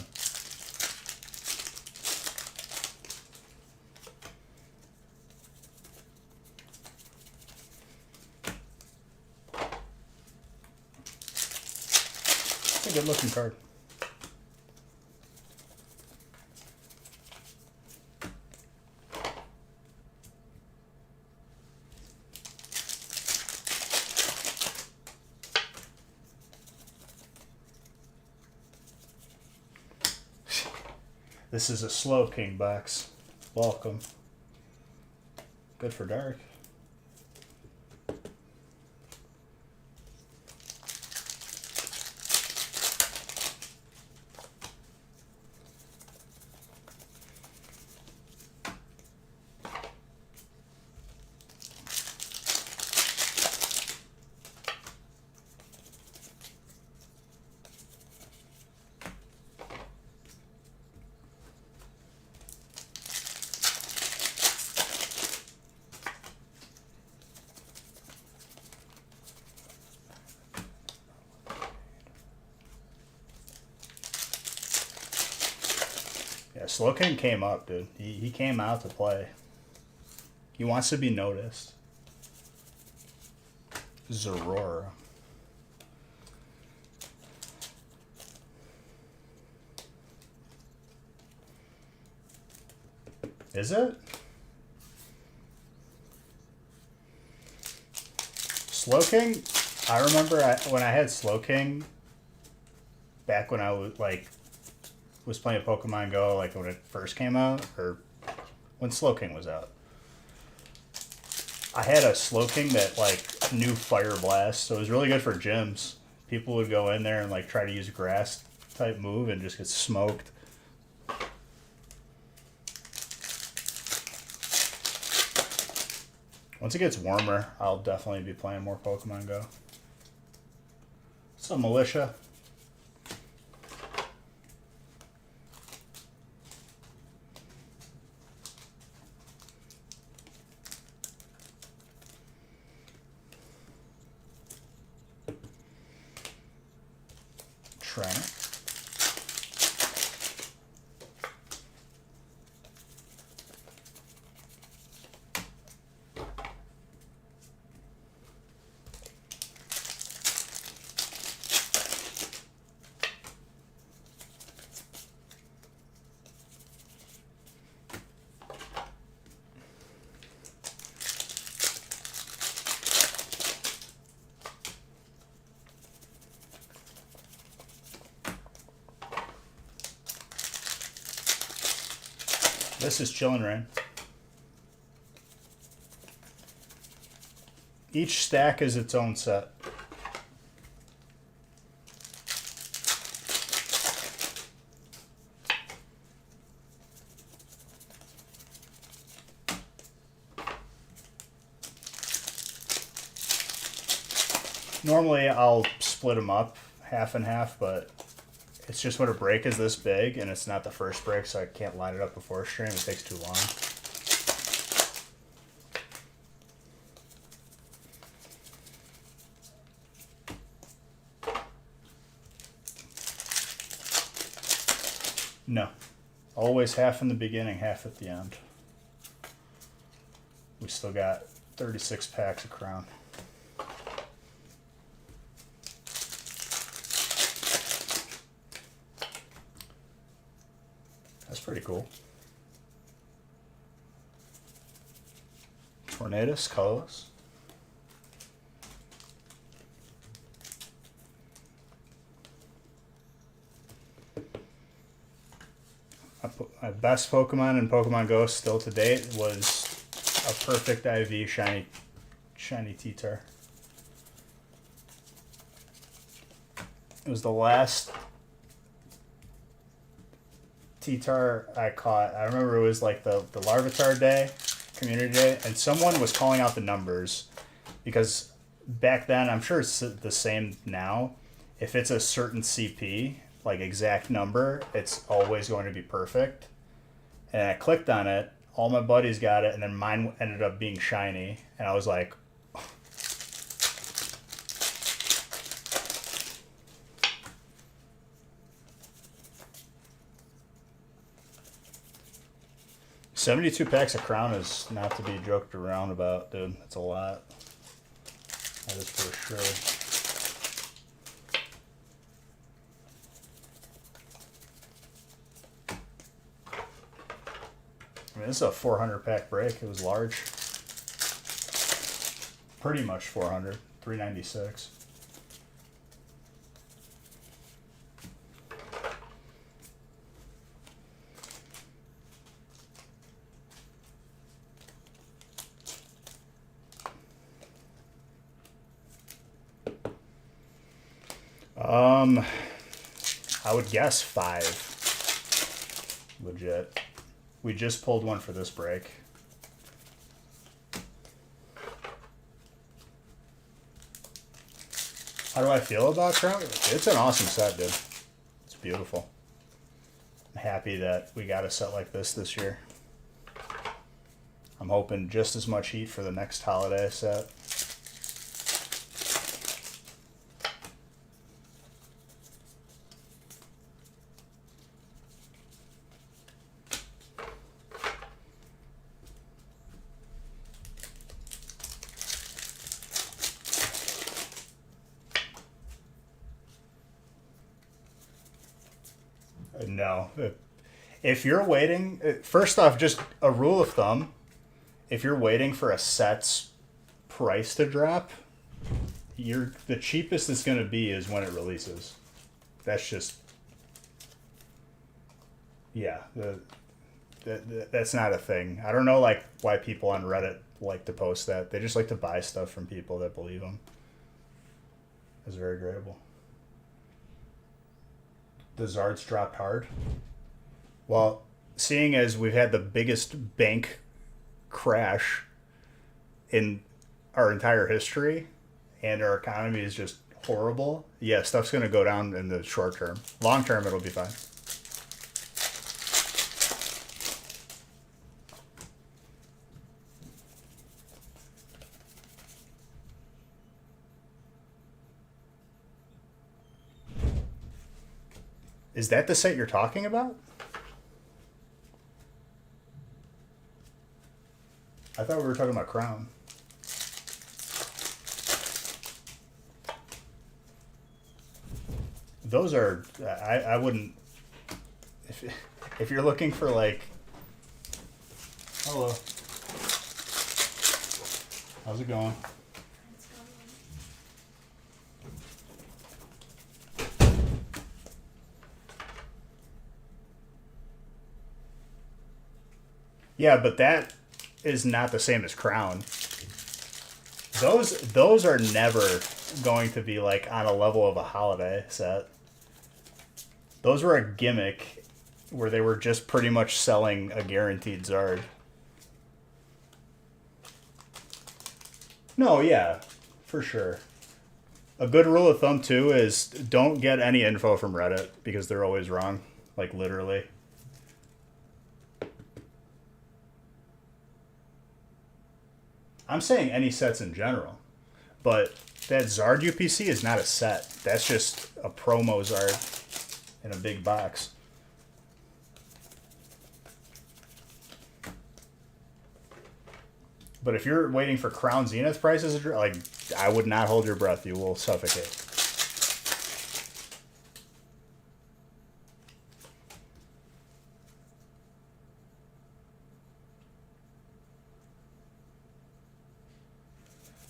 It's a good looking card. This is a Slowking box. Welcome. Good for dark. Yeah, Slowking came up, dude. He came out to play. He wants to be noticed. Zorora. Is it? Slowking? I remember when I had Slowking back when I was playing Pokemon Go, like when it first came out, or when Slowking was out. I had a Slowking that like knew Fire Blast, so it was really good for gyms. People would go in there and like try to use a grass type move and just get smoked. Once it gets warmer, I'll definitely be playing more Pokemon Go. What's up, Militia? Trent. This is Chillin' Rain. Each stack is its own set. Normally I'll split them up half and half, but it's just when a break is this big and it's not the first break, so I can't line it up before stream. It takes too long. No. Always half in the beginning, half at the end. We still got 36 packs of Crown. That's pretty cool. Tornadoes, colorless. My best Pokemon in Pokemon Go still to date was a perfect IV shiny T-Tar. It was the last T-Tar I caught. I remember it was like the Larvitar day, community day, and someone was calling out the numbers because back then, I'm sure it's the same now. If it's a certain CP, like exact number, it's always going to be perfect. And I clicked on it, all my buddies got it, and then mine ended up being shiny, and I was like, 72 packs of Crown is not to be joked around about, dude. That's a lot. That is for sure. I mean, this is a 400 pack break. It was large. Pretty much 400. 396. I would guess 5. Legit. We just pulled one for this break. How do I feel about Crown? It's an awesome set, dude. It's beautiful. I'm happy that we got a set like this year. I'm hoping just as much heat for the next holiday set. No. If you're waiting, first off, just a rule of thumb, if you're waiting for a set's price to drop, the cheapest it's going to be is when it releases. That's just, yeah, that's not a thing. I don't know like why people on Reddit like to post that. They just like to buy stuff from people that believe them. It's very agreeable. The Zards dropped hard. Well, seeing as we've had the biggest bank crash in our entire history and our economy is just horrible, yeah, stuff's going to go down in the short term. Long term, it'll be fine. Is that the set you're talking about? I thought we were talking about Crown. Those are, I wouldn't, if you're looking for like, hello, how's it going? It's going. Yeah, but that is not the same as Crown. Those are never going to be like on a level of a holiday set. Those were a gimmick where they were just pretty much selling a guaranteed Zard. No, yeah, for sure. A good rule of thumb too is don't get any info from Reddit because they're always wrong. Like literally. I'm saying any sets in general. But that Zard UPC is not a set. That's just a promo Zard in a big box. But if you're waiting for Crown Zenith prices, like, I would not hold your breath. You will suffocate.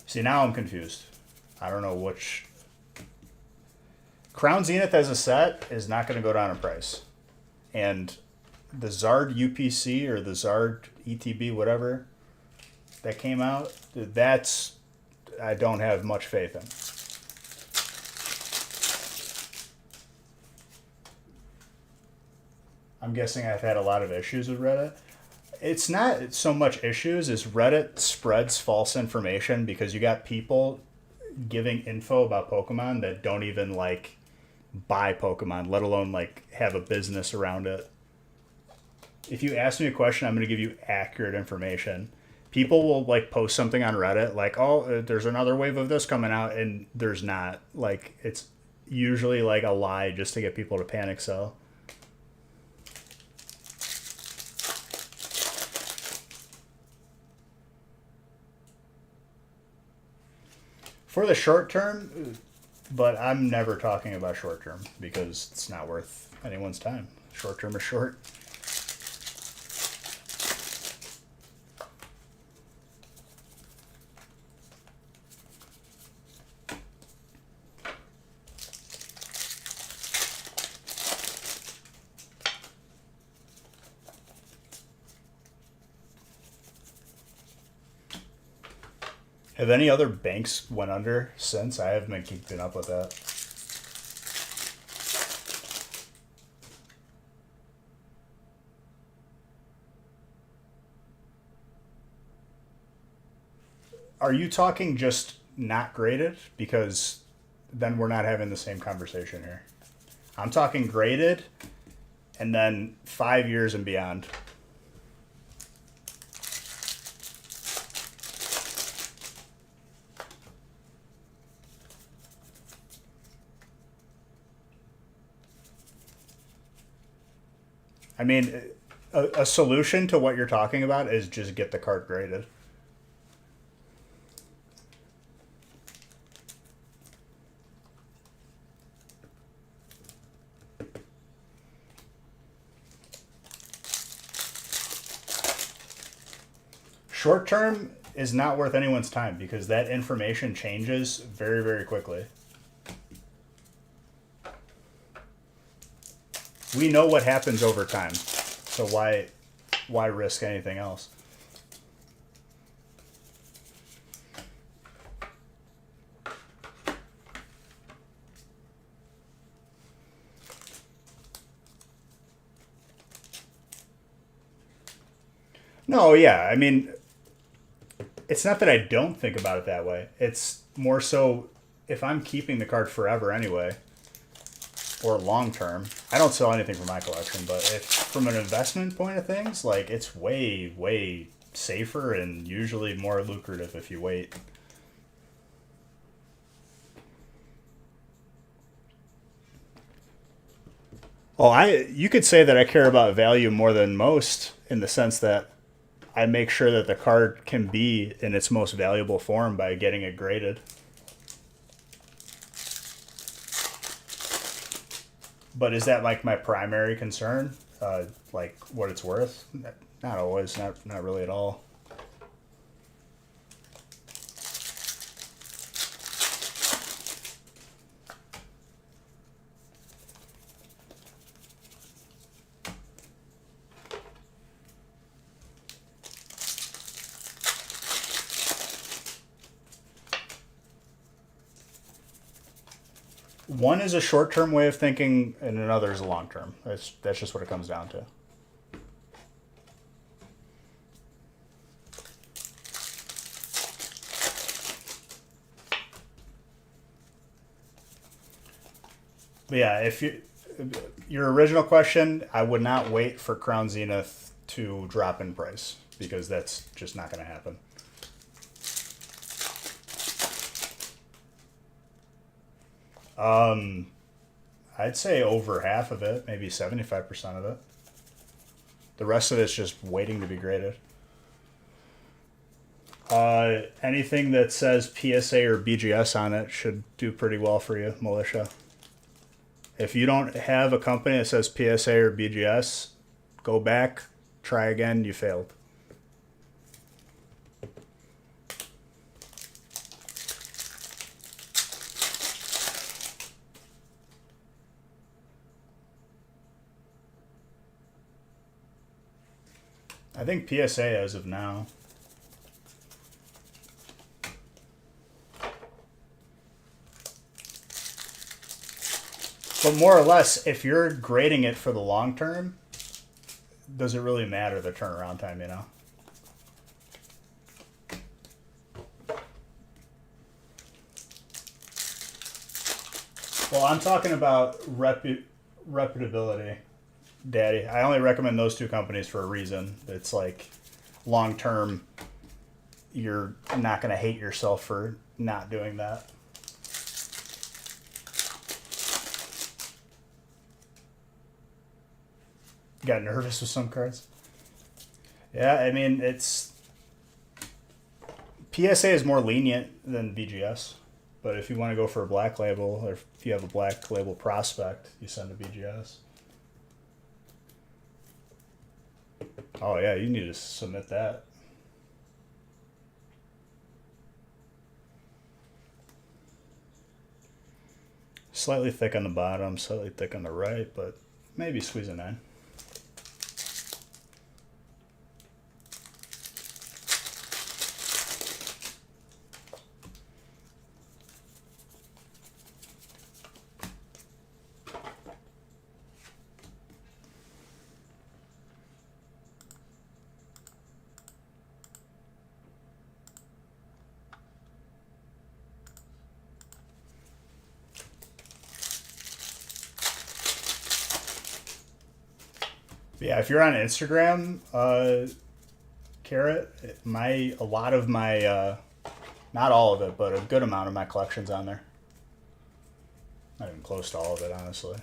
See, now I'm confused. I don't know which. Crown Zenith as a set is not going to go down in price. And the Zard UPC or the Zard ETB, whatever, that came out, that's, I don't have much faith in. I'm guessing I've had a lot of issues with Reddit. It's not so much issues as Reddit spreads false information because you got people giving info about Pokemon that don't even like buy Pokemon, let alone like have a business around it. If you ask me a question, I'm going to give you accurate information. People will like post something on Reddit like, oh, there's another wave of this coming out, and there's not. Like, it's usually like a lie just to get people to panic sell. For the short term, but I'm never talking about short term because it's not worth anyone's time. Short term is short. Have any other banks went under since? I haven't been keeping up with that. Are you talking just not graded? Because then we're not having the same conversation here. I'm talking graded and then 5 years and beyond. I mean, a solution to what you're talking about is just get the cart graded. Short term is not worth anyone's time because that information changes very, very quickly. We know what happens over time, so why risk anything else? No, yeah, I mean, it's not that I don't think about it that way. It's more so if I'm keeping the card forever anyway, or long term, I don't sell anything from my collection, but if from an investment point of things, like, it's way, way safer and usually more lucrative if you wait. Well, you could say that I care about value more than most in the sense that I make sure that the card can be in its most valuable form by getting it graded. But is that like my primary concern? Like what it's worth? Not always, not really at all. One is a short-term way of thinking, and another is a long-term. That's just what it comes down to. But yeah, if you your original question, I would not wait for Crown Zenith to drop in price because that's just not going to happen. I'd say over half of it, maybe 75% of it. The rest of it's just waiting to be graded. Anything that says PSA or BGS on it should do pretty well for you, Militia. If you don't have a company that says PSA or BGS, go back, try again, you failed. I think PSA as of now. But more or less, if you're grading it for the long term, does it really matter the turnaround time, you know? Well, I'm talking about reputability, Daddy. I only recommend those two companies for a reason. It's like long term, you're not going to hate yourself for not doing that. Got nervous with some cards. Yeah, I mean, it's PSA is more lenient than BGS, but if you want to go for a black label, or if you have a black label prospect, you send to BGS. Oh yeah, you need to submit that. Slightly thick on the bottom, slightly thick on the right, but maybe squeeze a 9. Yeah, if you're on Instagram, Carrot, a lot of my, not all of it, but a good amount of my collection's on there. Not even close to all of it, honestly.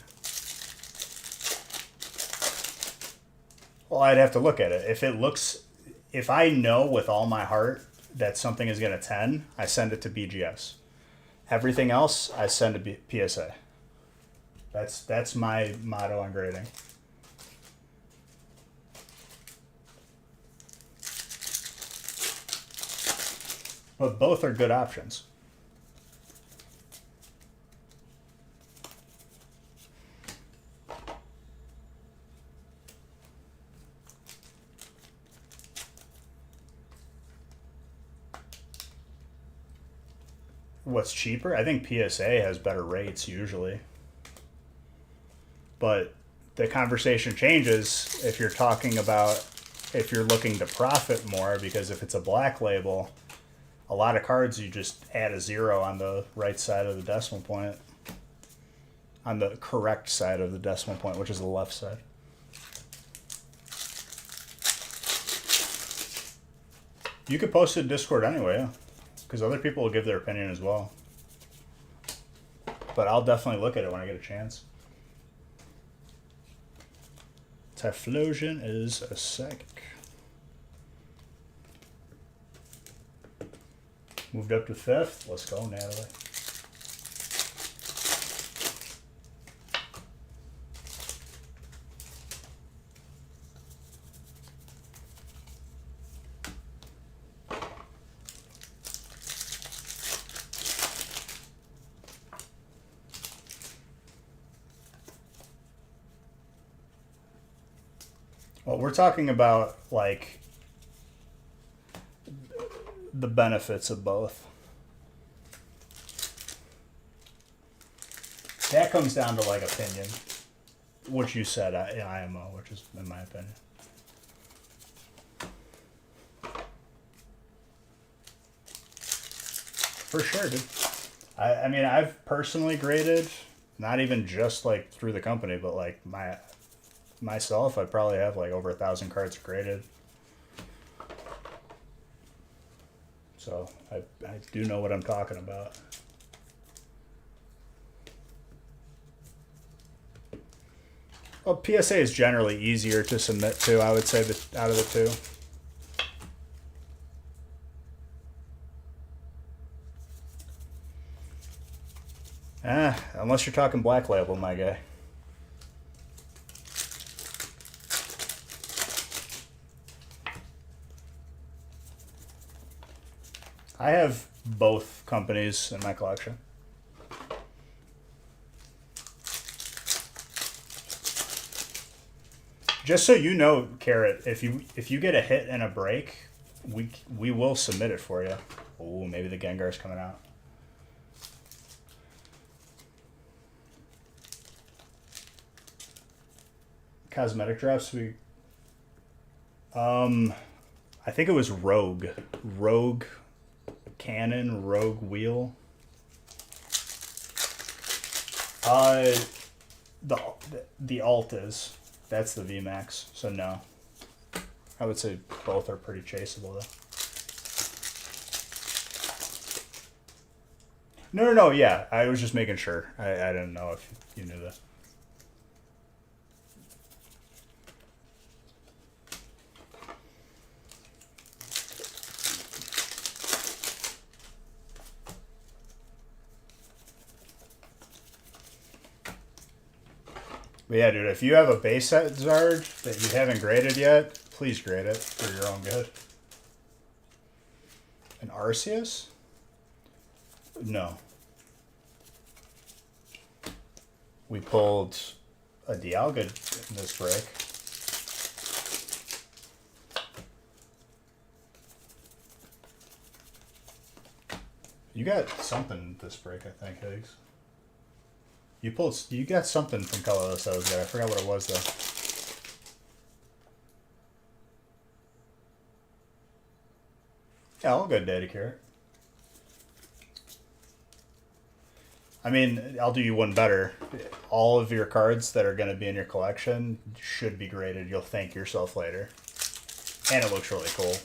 Well, I'd have to look at it. If I know with all my heart that something is going to 10, I send it to BGS. Everything else, I send to PSA. That's my motto on grading. But both are good options. What's cheaper? I think PSA has better rates usually. But the conversation changes if you're talking about if you're looking to profit more, because if it's a black label, a lot of cards you just add a 0 on the right side of the decimal point. On the correct side of the decimal point, which is the left side. You could post it in Discord anyway, yeah. Because other people will give their opinion as well. But I'll definitely look at it when I get a chance. Typhlosion is a psychic. Moved up to 5th. Let's go, Natalie. Well, we're talking about, like, the benefits of both. That comes down to, like, opinion. Which you said, IMO, which is, in my opinion. For sure, dude. I mean, I've personally graded Not even just like through the company, but like myself, I probably have like over 1,000 cards graded. So I do know what I'm talking about. Well, PSA is generally easier to submit to, I would say, out of the two. Unless you're talking Black Label, my guy. I have both companies in my collection. Just so you know, Carrot, if you get a hit and a break, we will submit it for you. Oh, maybe the Gengar's coming out. Cosmetic drops, I think it was Rogue Cannon, Rogue Wheel. The alt is. That's the VMAX, so no. I would say both are pretty chaseable though. No, yeah. I was just making sure. I didn't know if you knew that. But yeah, dude, if you have a base set Zard that you haven't graded yet, please grade it for your own good. An Arceus? No. We pulled a Dialga in this break. You got something this break, I think, Higgs. You got something from Colorless that was good. I forgot what it was though. Yeah, I'll go Daddy Carrot. I mean, I'll do you one better. All of your cards that are going to be in your collection should be graded. You'll thank yourself later. And it looks really cool.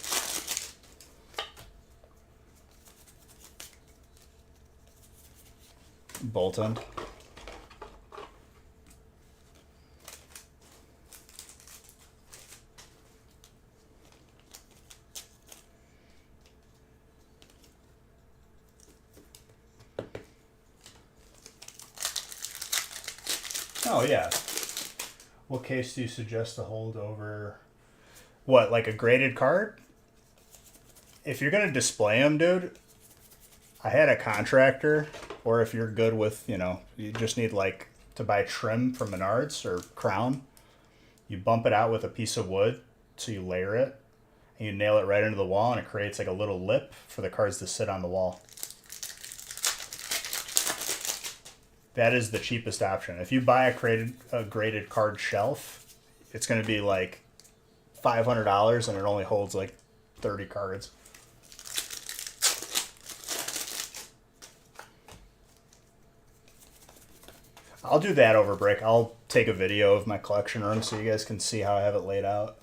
Bolton. Oh, yeah. What case do you suggest to hold over? What, like a graded card? If you're going to display them, dude, I had a contractor, or if you're good with, you just need like to buy trim from Menards or Crown, you bump it out with a piece of wood, so you layer it, and you nail it right into the wall, and it creates like a little lip for the cards to sit on the wall. That is the cheapest option. If you buy a graded card shelf, it's going to be like $500 and it only holds like 30 cards. I'll do that over break. I'll take a video of my collection room so you guys can see how I have it laid out.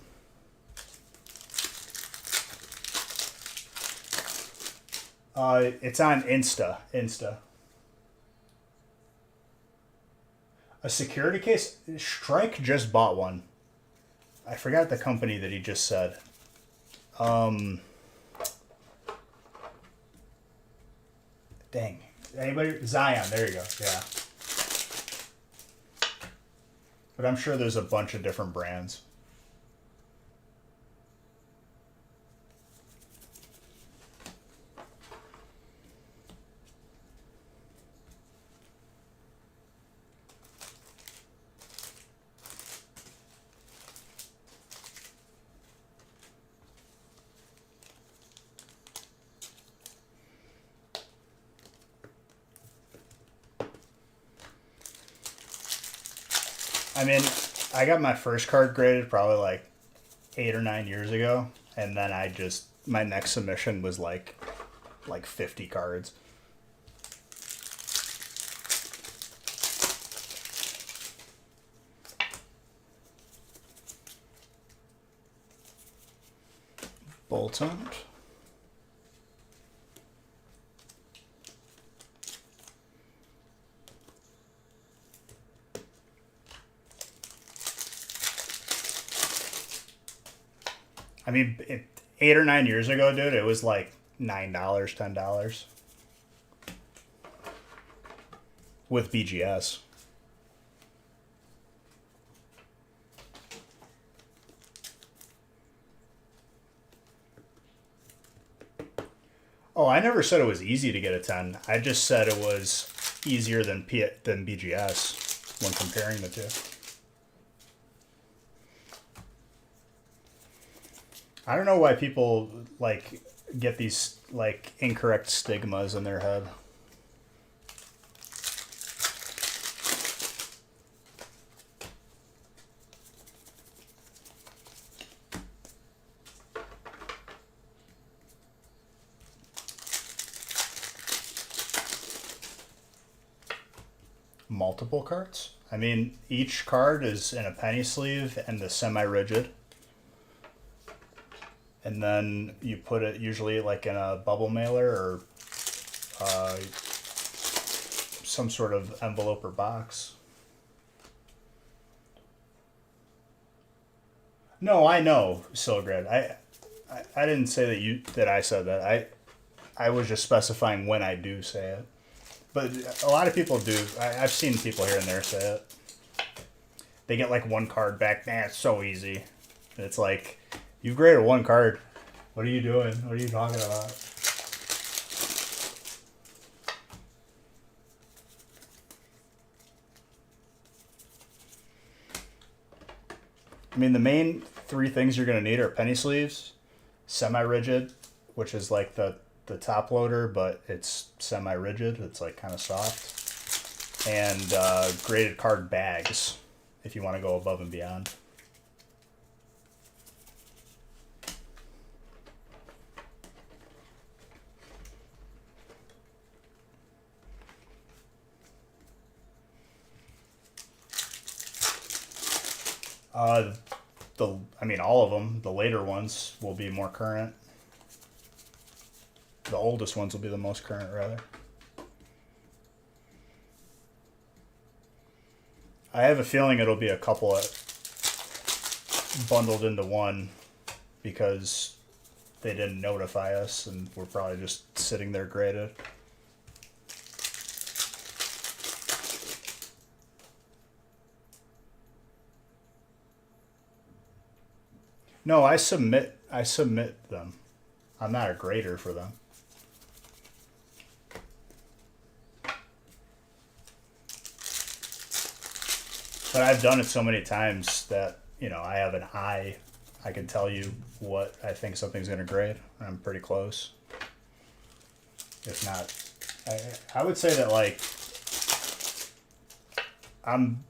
It's on Insta. A security case? Strike just bought one. I forgot the company that he just said. Dang. Anybody? Zion. There you go. Yeah. But I'm sure there's a bunch of different brands. I mean, I got my first card graded probably like 8 or 9 years ago, and then my next submission was like 50 cards. Bolt on. I mean, 8 or 9 years ago, dude, it was like $9, $10 with BGS. Oh, I never said it was easy to get a 10. I just said it was easier than BGS when comparing the two. I don't know why people like get these like incorrect stigmas in their head. Multiple cards? I mean, each card is in a penny sleeve and the semi-rigid. And then you put it usually like in a bubble mailer or some sort of envelope or box. No, I know, Silgrid. I didn't say that I said that. I was just specifying when I do say it. But a lot of people do. I've seen people here and there say it. They get like one card back. Man, it's so easy. And it's like, you graded one card. What are you doing? What are you talking about? I mean, the main three things you're going to need are penny sleeves, semi-rigid, which is like the top loader, but it's semi-rigid. It's like kind of soft. And graded card bags if you want to go above and beyond. I mean, all of them. The later ones will be more current. The oldest ones will be the most current, rather. I have a feeling it'll be a couple bundled into one because they didn't notify us and we're probably just sitting there graded. No, I submit them. I'm not a grader for them. But I've done it so many times that, I have an eye. I can tell you what I think something's going to grade. I'm pretty close. If not, I would say that, like, I'm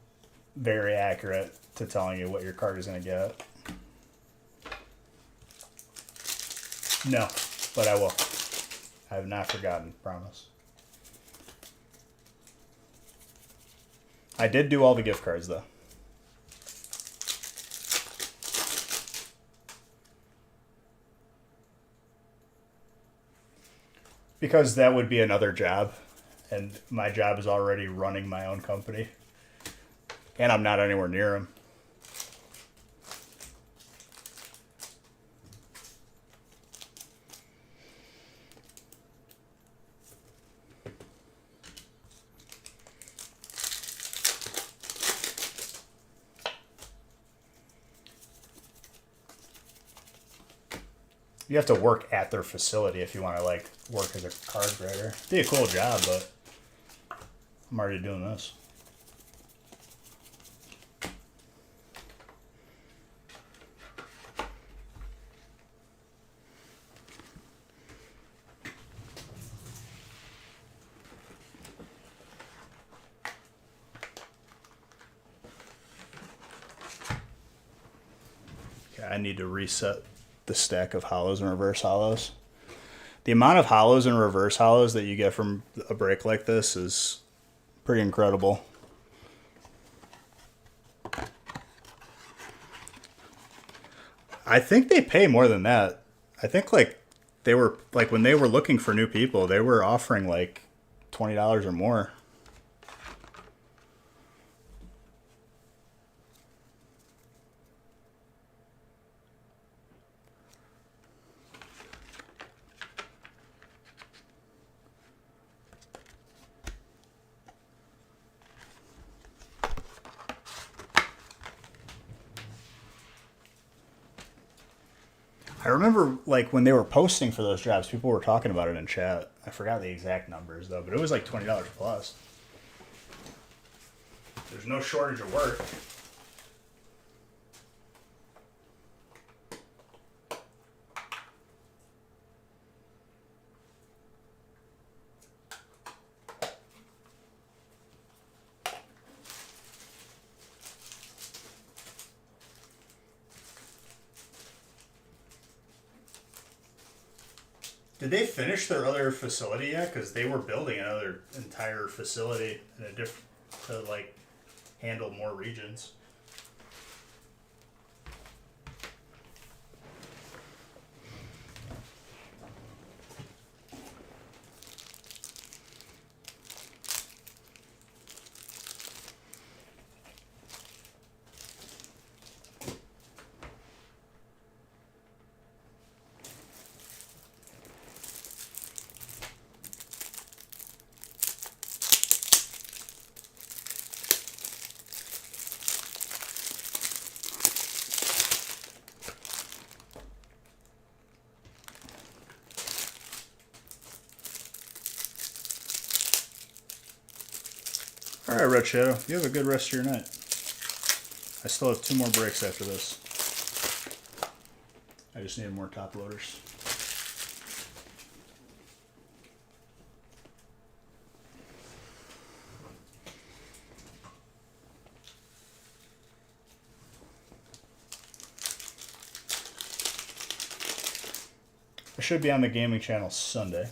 very accurate to telling you what your card is going to get. No, but I will. I have not forgotten, promise. I did do all the gift cards, though. Because that would be another job, and my job is already running my own company, and I'm not anywhere near them. You have to work at their facility if you want to, like, work as a card grader. It'd be a cool job, but I'm already doing this. Okay, I need to reset the stack of hollows and reverse hollows. The amount of hollows and reverse hollows that you get from a break like this is pretty incredible. I think they pay more than that. I think like they were like when they were looking for new people, they were offering like $20 or more. I remember like when they were posting for those jobs, people were talking about it in chat. I forgot the exact numbers though, but it was like $20 plus. There's no shortage of work. Did they finish their other facility yet? Because they were building another entire facility in a different to like handle more regions. All right, Red Shadow, you have a good rest of your night. I still have 2 more breaks after this. I just need more top loaders. I should be on the gaming channel Sunday.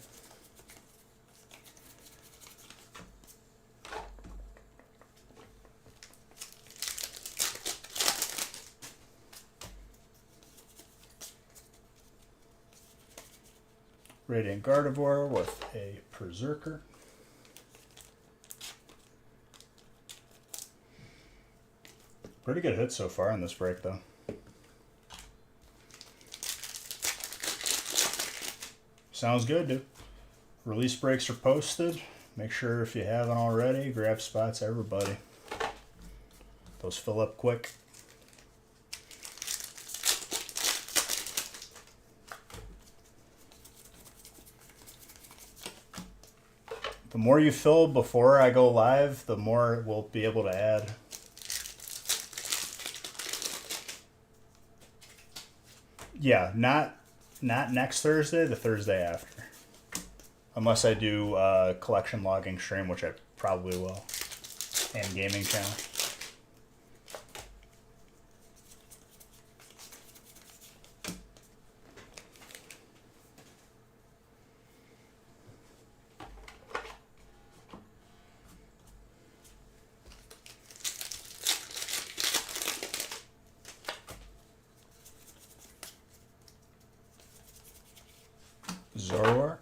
Radiant Gardevoir with a Berserker. Pretty good hit so far in this break, though. Sounds good, dude. Release breaks are posted. Make sure if you haven't already, grab spots, everybody. Those fill up quick. The more you fill before I go live, the more we'll be able to add. Yeah, not next Thursday, the Thursday after. Unless I do a collection logging stream, which I probably will. And gaming channel. Zoroark.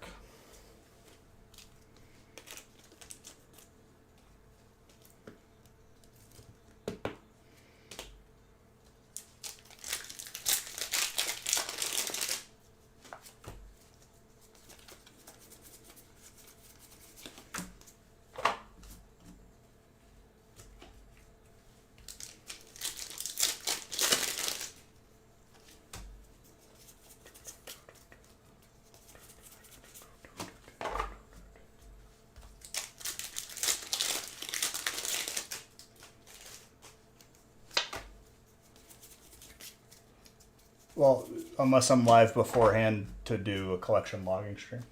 Well, unless I'm live beforehand to do a collection logging stream.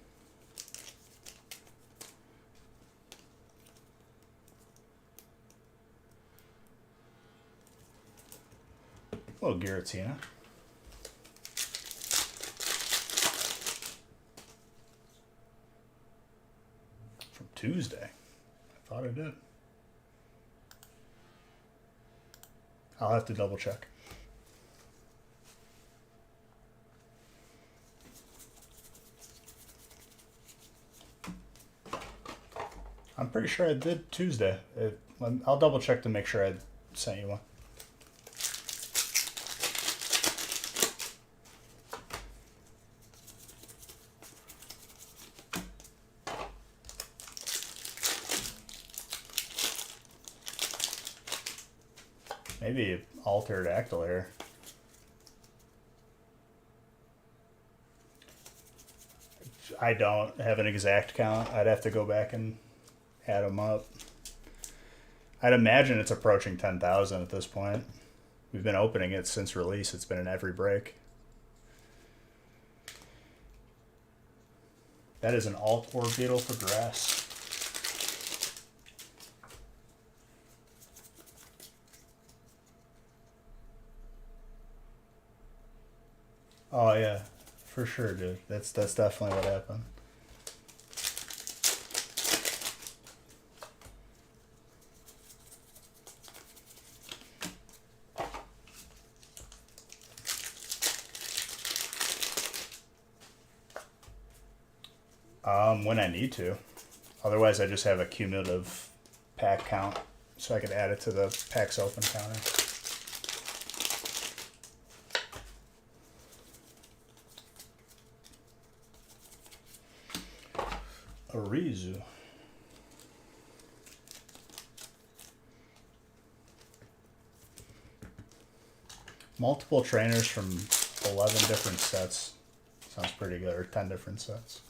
Hello, Giratina. From Tuesday. I thought I did. I'll have to double check. I'm pretty sure I did Tuesday. I'll double check to make sure I sent you one. Maybe altered actyl hair. I don't have an exact count. I'd have to go back and add them up. I'd imagine it's approaching 10,000 at this point. We've been opening it since release. It's been in every break. That is an alt orb beetle for grass. Oh yeah, for sure, dude. That's definitely what happened. When I need to. Otherwise, I just have a cumulative pack count, so I could add it to the packs open counter. Arizu. Multiple trainers from 11 different sets. Sounds pretty good, or 10 different sets.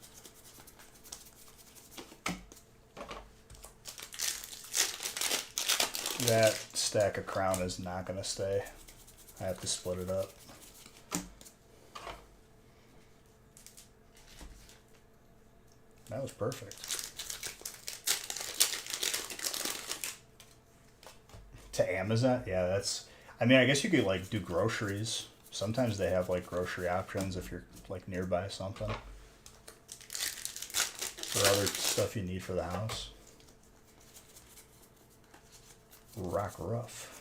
That stack of crown is not going to stay. I have to split it up. That was perfect. To Amazon? Yeah, that's... I mean, I guess you could, like, do groceries. Sometimes they have, like, grocery options if you're, like, nearby something. For other stuff you need for the house. Rock Rough.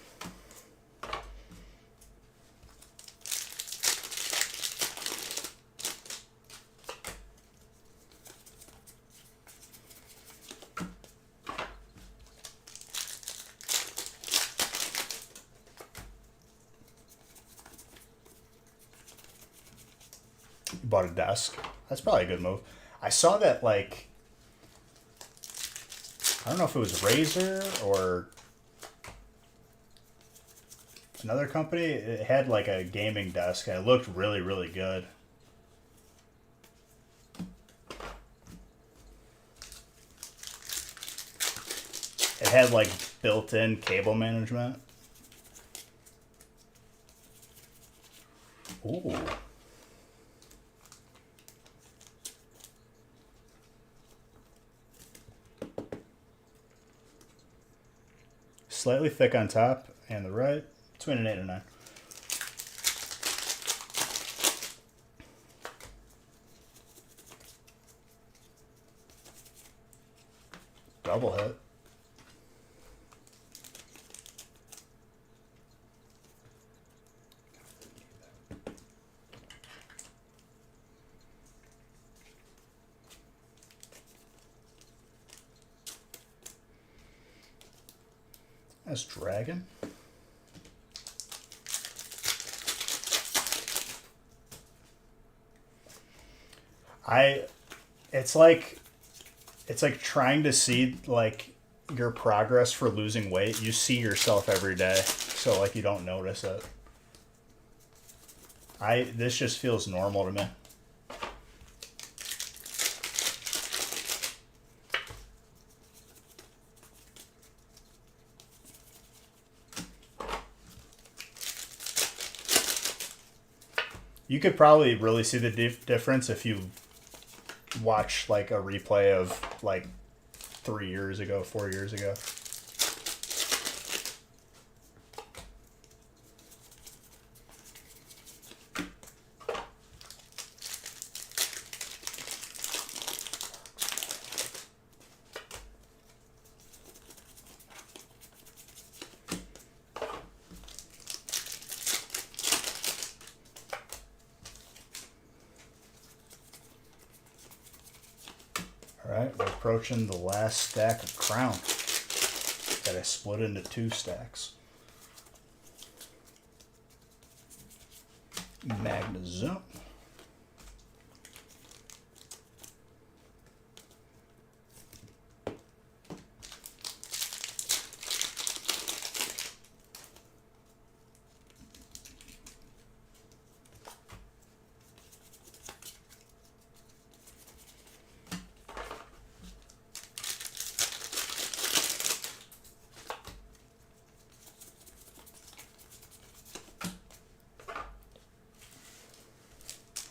You bought a desk. That's probably a good move. I saw that, like, I don't know if it was Razer or another company. It had like a gaming desk and it looked really, really good. It had like built-in cable management. Ooh. Slightly thick on top and the right. Between an 8 and a 9. Double hit. That's dragon. It's like trying to see like your progress for losing weight. You see yourself every day, so like you don't notice it. This just feels normal to me. You could probably really see the difference if you watch like a replay of like 3 years ago, 4 years ago. Alright, we're approaching the last stack of Crown that I split into 2 stacks. Magnezone.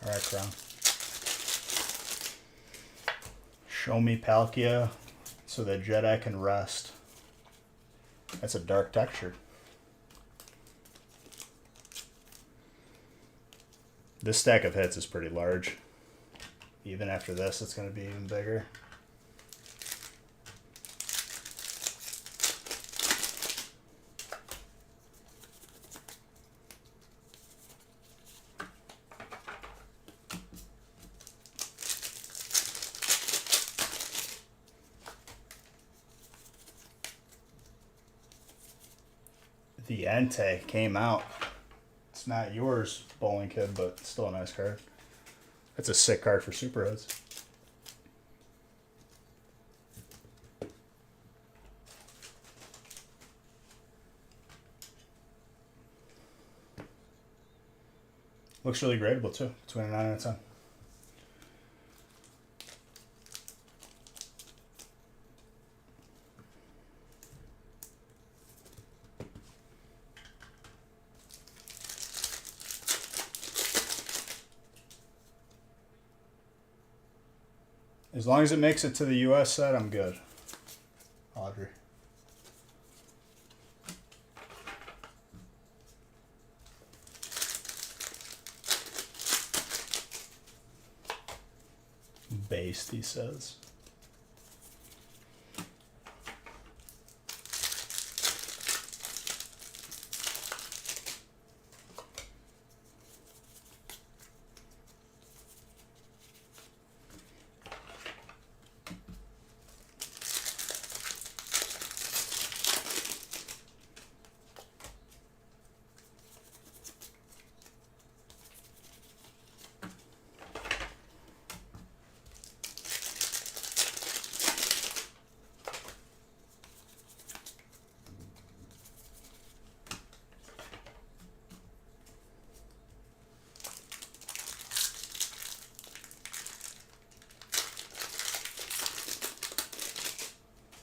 Alright, Crown. Show me Palkia so that Jedi can rest. That's a dark texture. This stack of hits is pretty large. Even after this, it's going to be even bigger. The Entei came out. It's not yours, Bowling Kid, but still a nice card. That's a sick card for Super Hits. Looks really gradable too. It's 29 out of 10. As long as it makes it to the US set, I'm good. Audrey. Based, he says.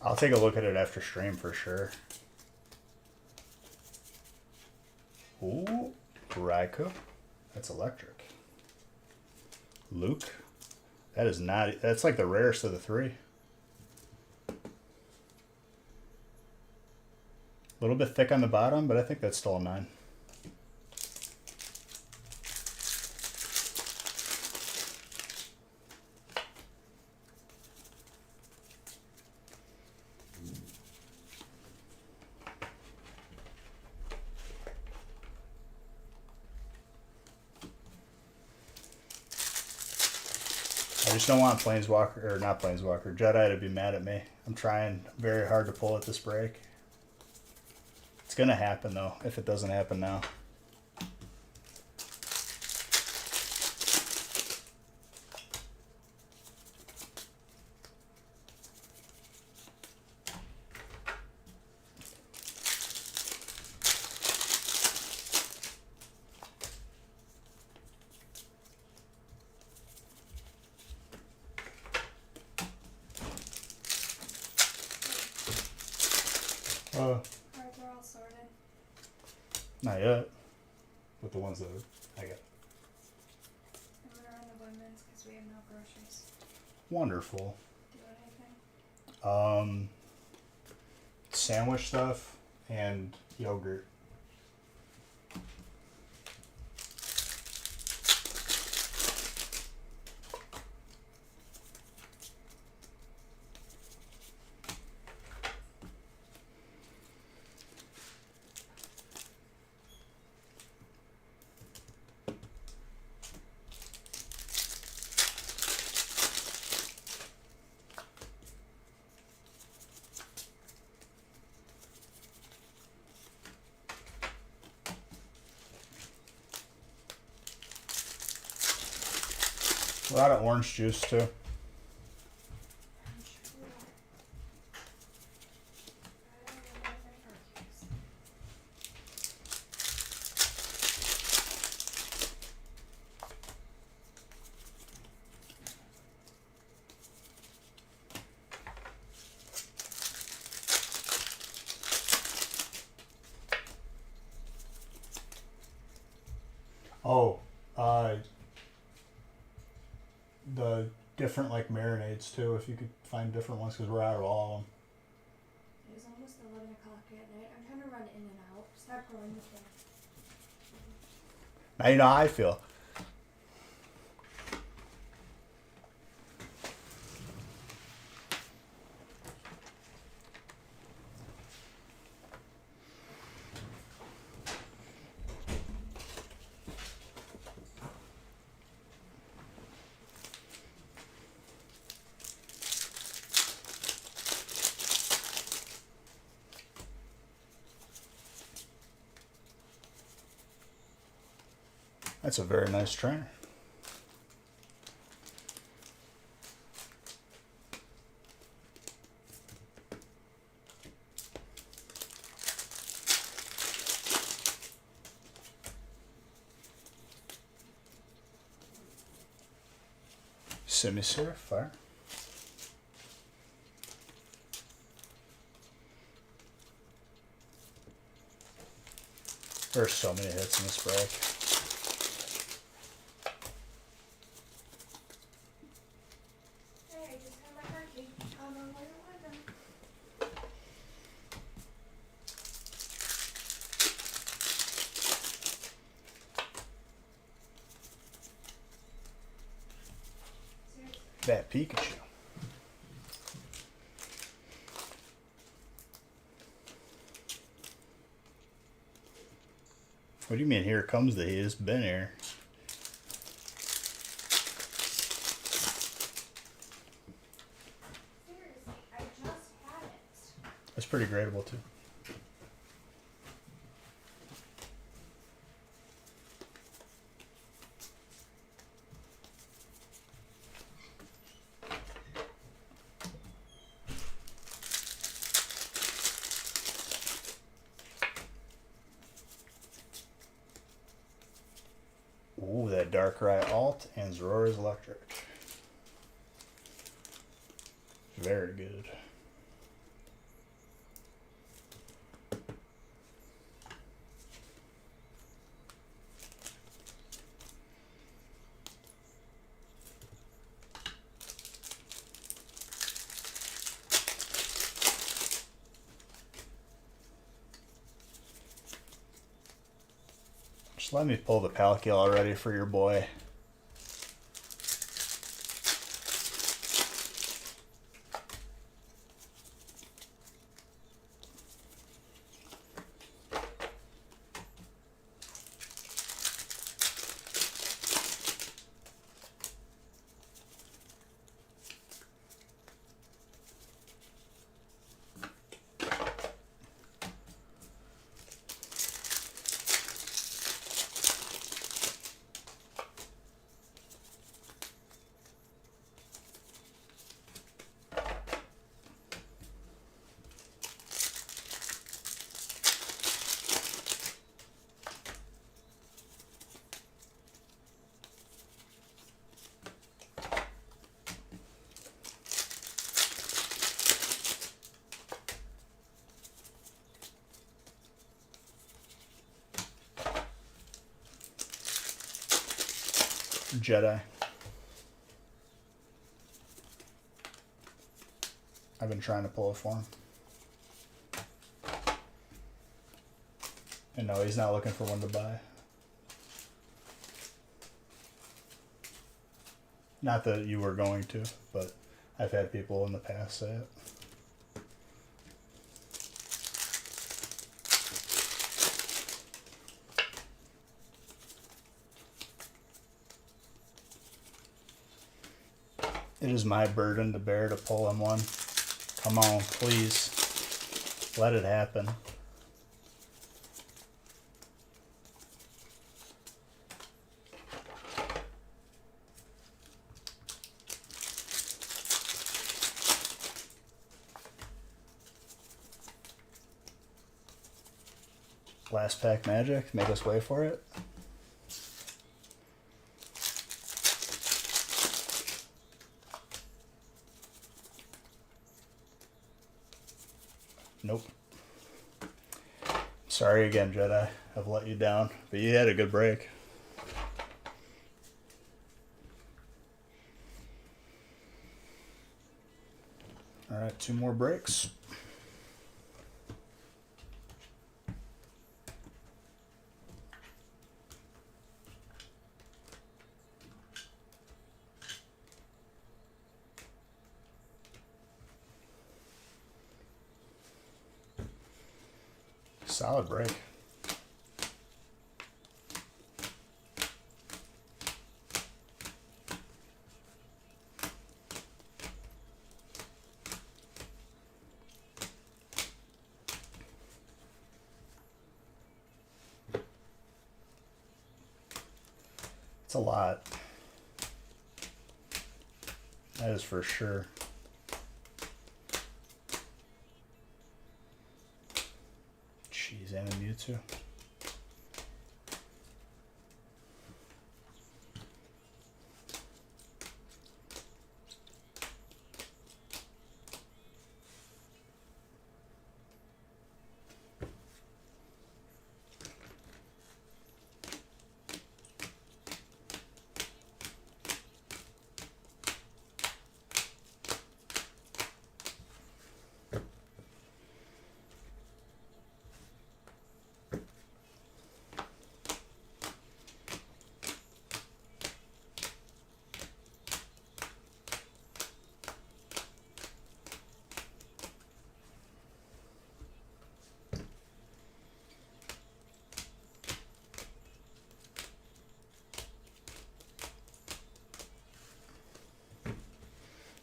I'll take a look at it after stream for sure. Ooh, Raikou. That's electric. Luke. That is not... That's like the rarest of the 3. A little bit thick on the bottom, but I think that's still a 9. I just don't want Planeswalker, or not Planeswalker, Jedi to be mad at me. I'm trying very hard to pull at this break. It's gonna happen though, if it doesn't happen now. Cards are all sorted. Not yet. With the ones that I got. I'm gonna run the women's because we have no groceries. Wonderful. Do you want anything? Sandwich stuff and yogurt. We're out of orange juice too. I'm sure we are. I don't know what my heart is. Oh, the different like marinades too. If you could find different ones, because we're out of all of them. It was almost 11 o'clock at night. I'm trying to run in and out. Stop growing the thing. Now you know how I feel. That's a very nice trainer. Semi-serif fire. There's so many hits in this break. Hey, I just had my heart beat. I don't know what it was. Seriously. That Pikachu. What do you mean, here comes the heat? It's been here. Seriously, I just had it. That's pretty gradable too. Ooh, that Darkrai Alt and Zoroark's Electric. Very good. Just let me pull the Palkia already for your boy. Jedi. I've been trying to pull it for him. And no, he's not looking for one to buy. Not that you were going to, but I've had people in the past say it. It is my burden to bear to pull him one. Come on, please. Let it happen. Last pack magic. Make us wait for it. Nope. Sorry again, Jedi. I've let you down, but you had a good break. All right, 2 more breaks. Solid break. It's a lot. That is for sure. Jeez, and a Mewtwo.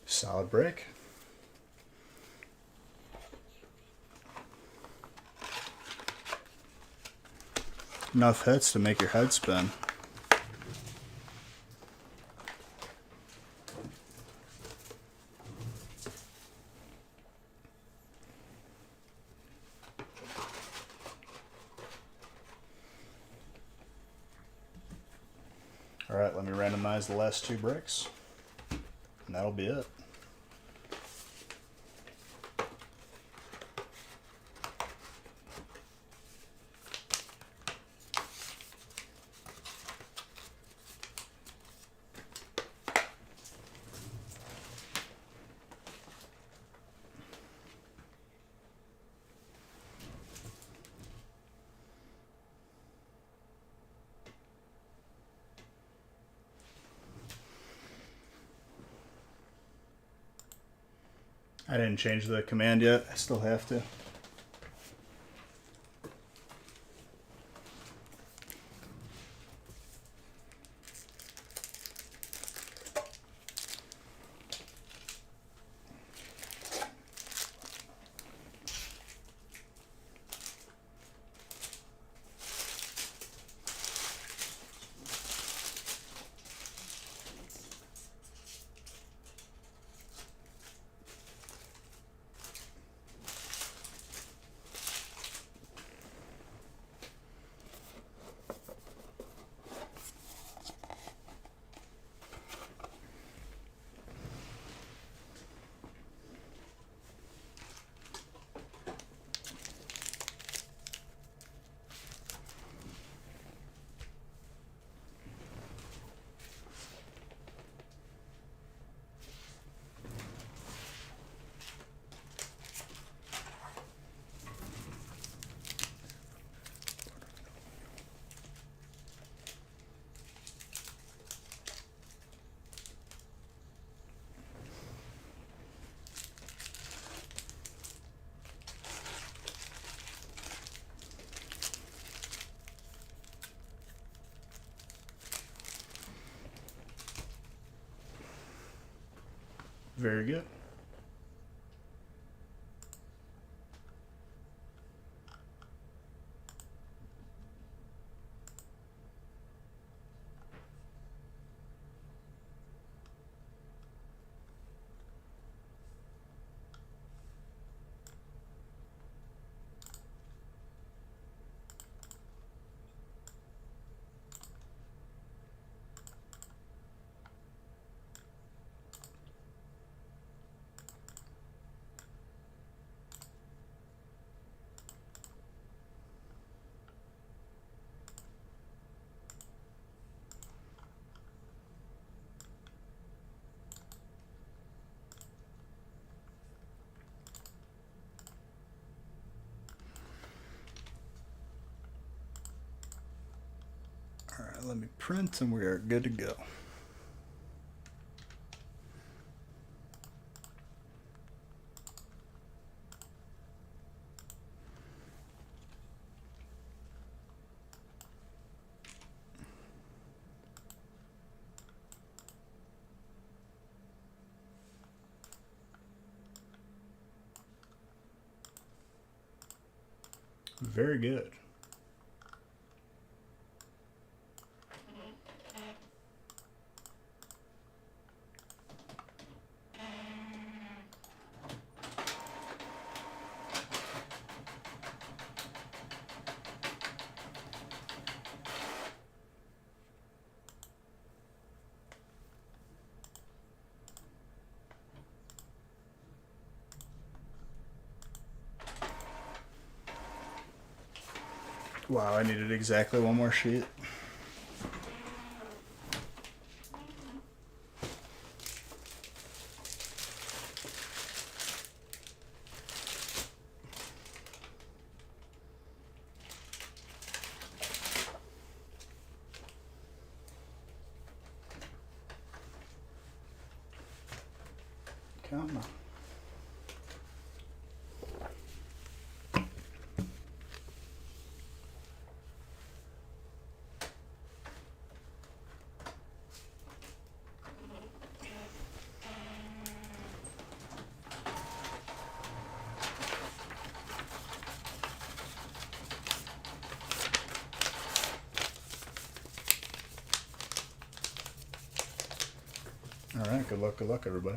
Solid break. Enough hits to make your head spin. All right, let me randomize the last 2 breaks, and that'll be it. I didn't change the command yet. I still have to. Very good. let me print and we are good to go. Very good. Wow, I needed exactly one more sheet. Come on. All right, good luck, everybody.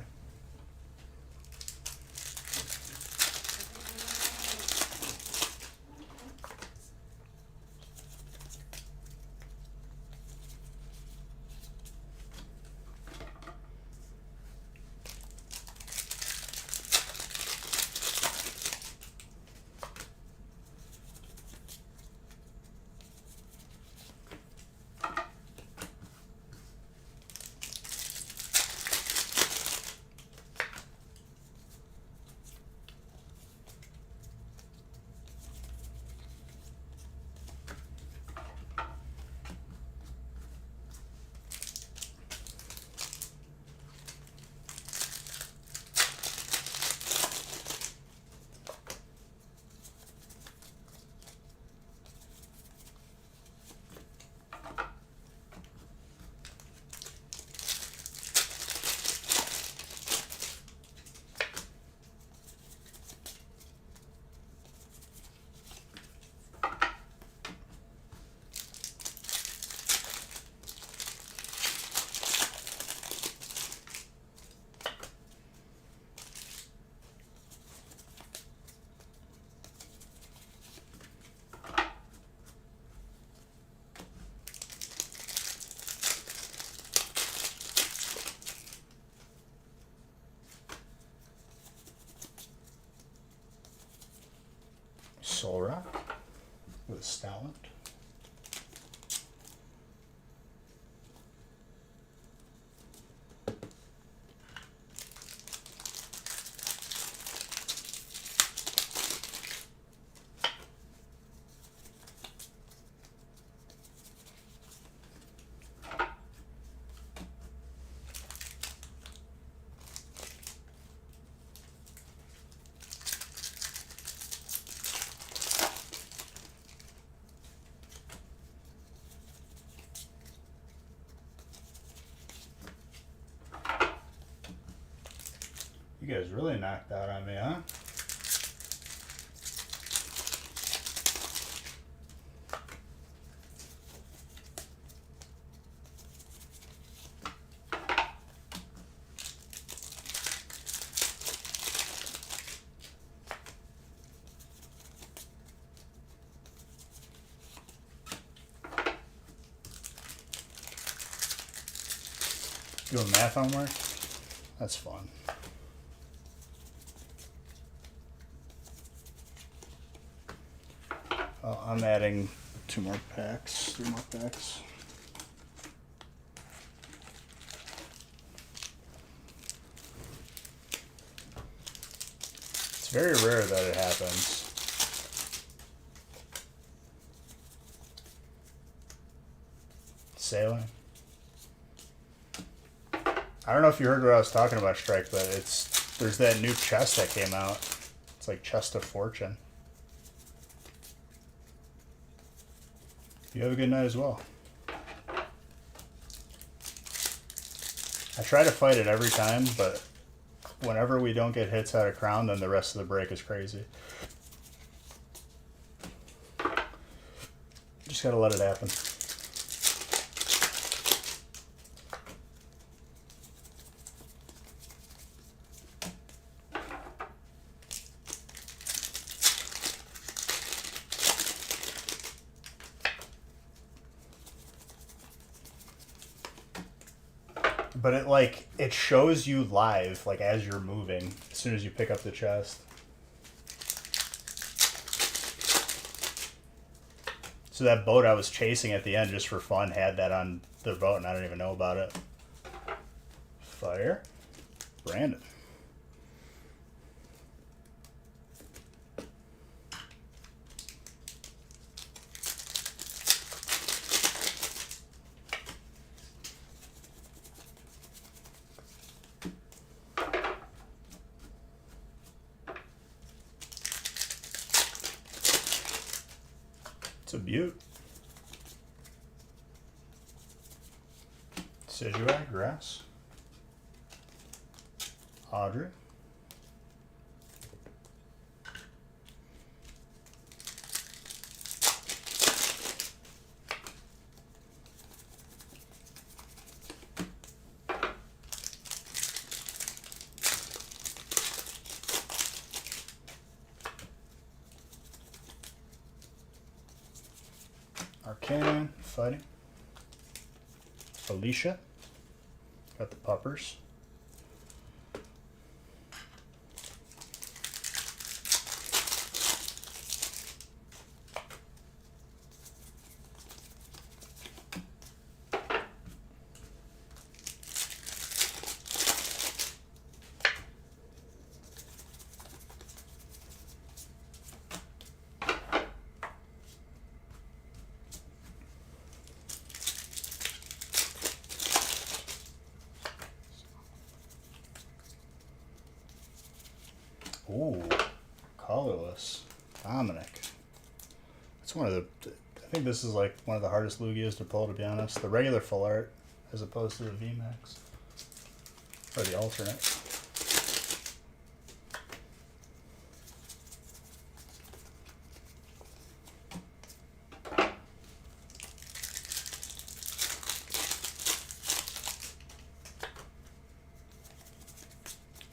Solrock with Stallant. You guys really knocked out on me, huh? Doing math homework? That's fun. I'm adding 3 more packs. It's very rare that it happens. sailing. I don't know if you heard what I was talking about, Strike, but there's that new chest that came out. It's like Chest of Fortune. You have a good night as well. I try to fight it every time, but whenever we don't get hits out of Crown, then the rest of the break is crazy. Just gotta let it happen. But it shows you live, like, as you're moving, as soon as you pick up the chest. So that boat I was chasing at the end just for fun had that on their boat, and I didn't even know about it. Fire. Brandon. It's a beaut. Sijuak, Grass. Audrey. Arcanine, fighting. Felicia. Got the puppers. Ooh, colorless. Dominic. It's one of the. I think this is like one of the hardest Lugias to pull, to be honest. The regular full art, as opposed to the VMAX. Or the alternate.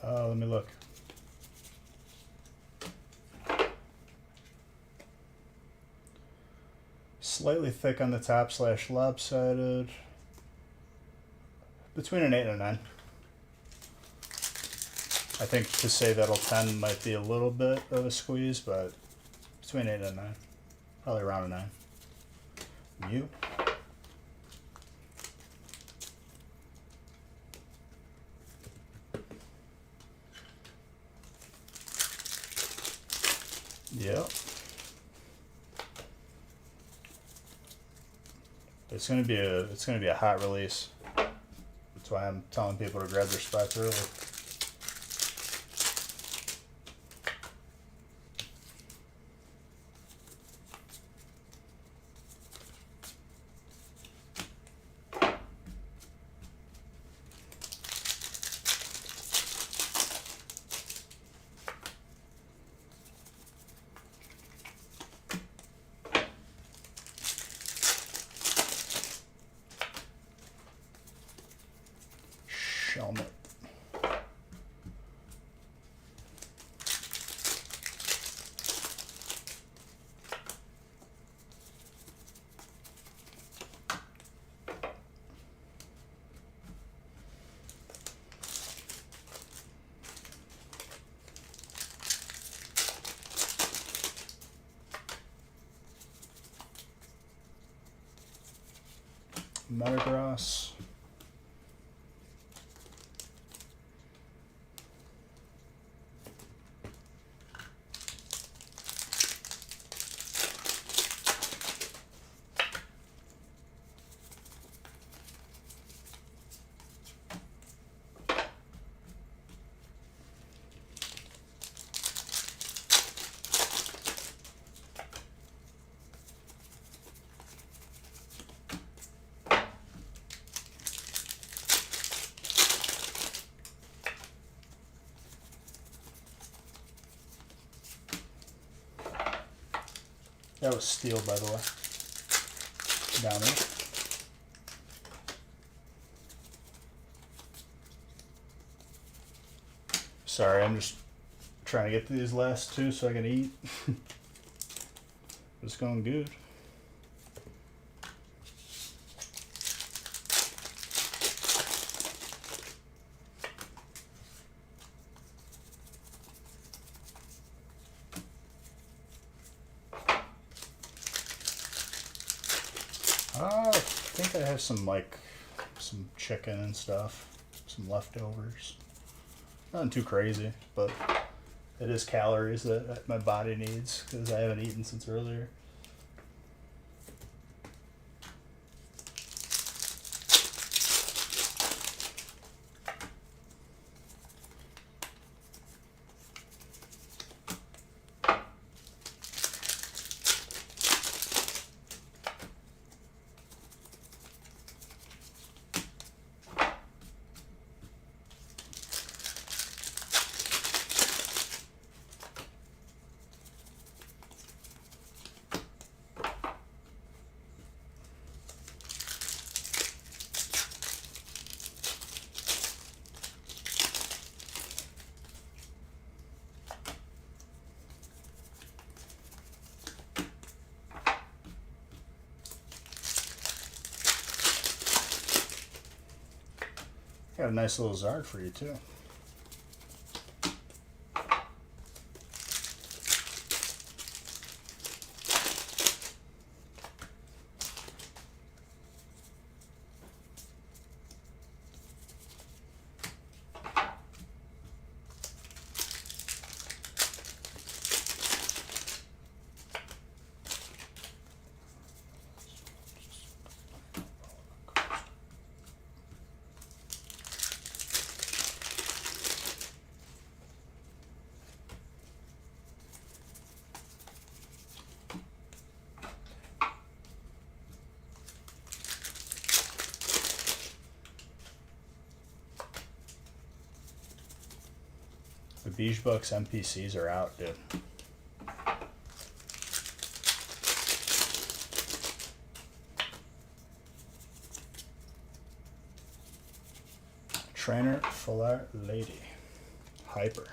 Let me look. Slightly thick on the top / lopsided. Between an 8 and a 9. I think to say that'll 10 might be a little bit of a squeeze, but between 8 and a 9. Probably around a 9. Mew. Yep. It's gonna be a hot release. That's why I'm telling people to grab their spots early. Shelmet. Metagross. That was steel, by the way. Down there. Sorry, I'm just trying to get through these last two so I can eat. It's going good. I think I have some chicken and stuff, some leftovers. Nothing too crazy, but it is calories that my body needs because I haven't eaten since earlier. Got a nice little Zard for you too. The Beige Bucks NPCs are out, dude. Trainer, Fuller, Lady, Hyper,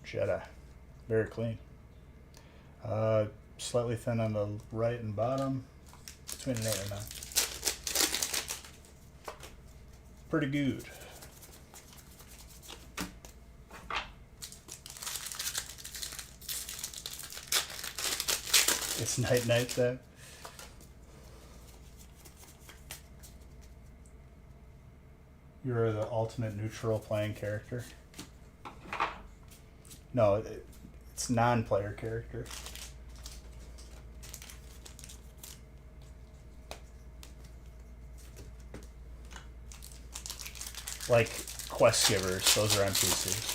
Jedi, very clean. Slightly thin on the right and bottom, between an 8 and 9. Pretty good. It's night there. You're the ultimate neutral playing character. No, it's non-player character. Like quest givers, those are NPCs.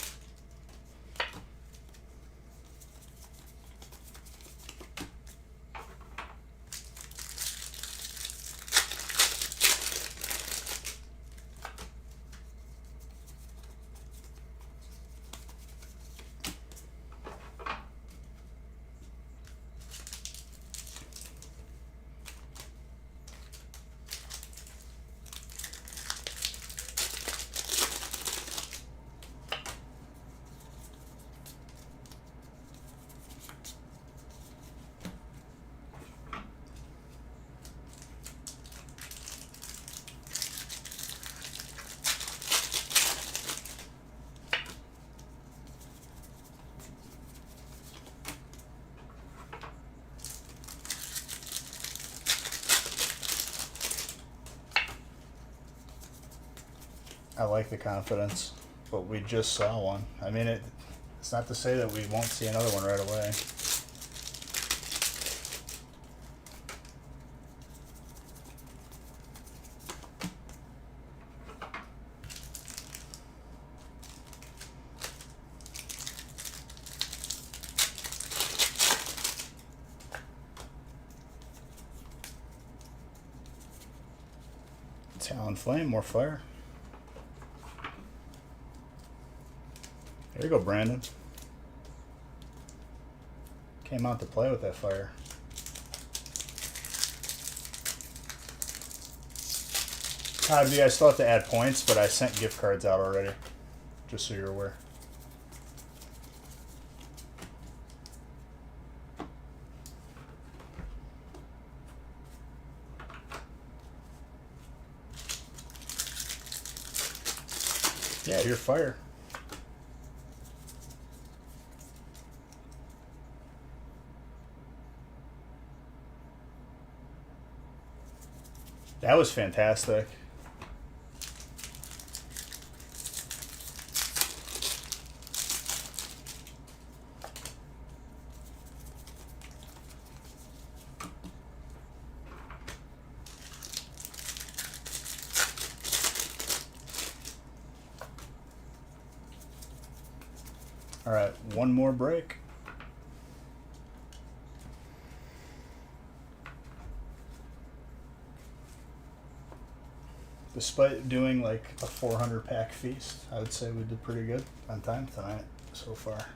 I like the confidence, but we just saw one. I mean, it's not to say that we won't see another one right away. Talonflame, more fire. There you go, Brandon. Came out to play with that fire. I still have to add points, but I sent gift cards out already. Just so you're aware. Yeah, you're fire. That was fantastic. All right, one more break. Despite doing like a 400 pack feast, I would say we did pretty good on time tonight so far.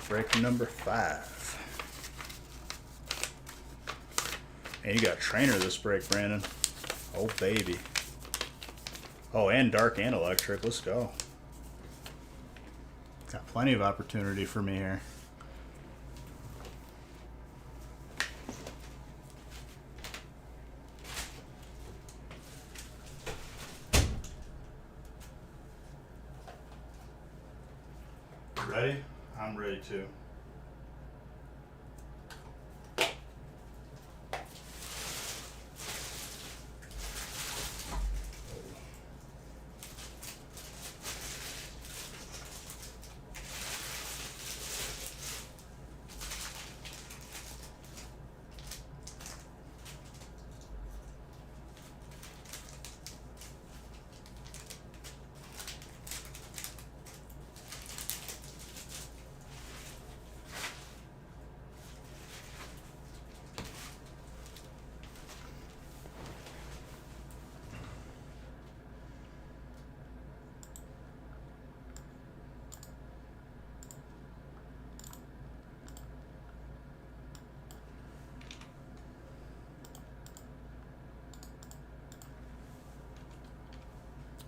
Break number 5. And you got a trainer this break, Brandon. Oh, baby. Oh, and dark and electric. Let's go. Got plenty of opportunity for me here. Ready? I'm ready too.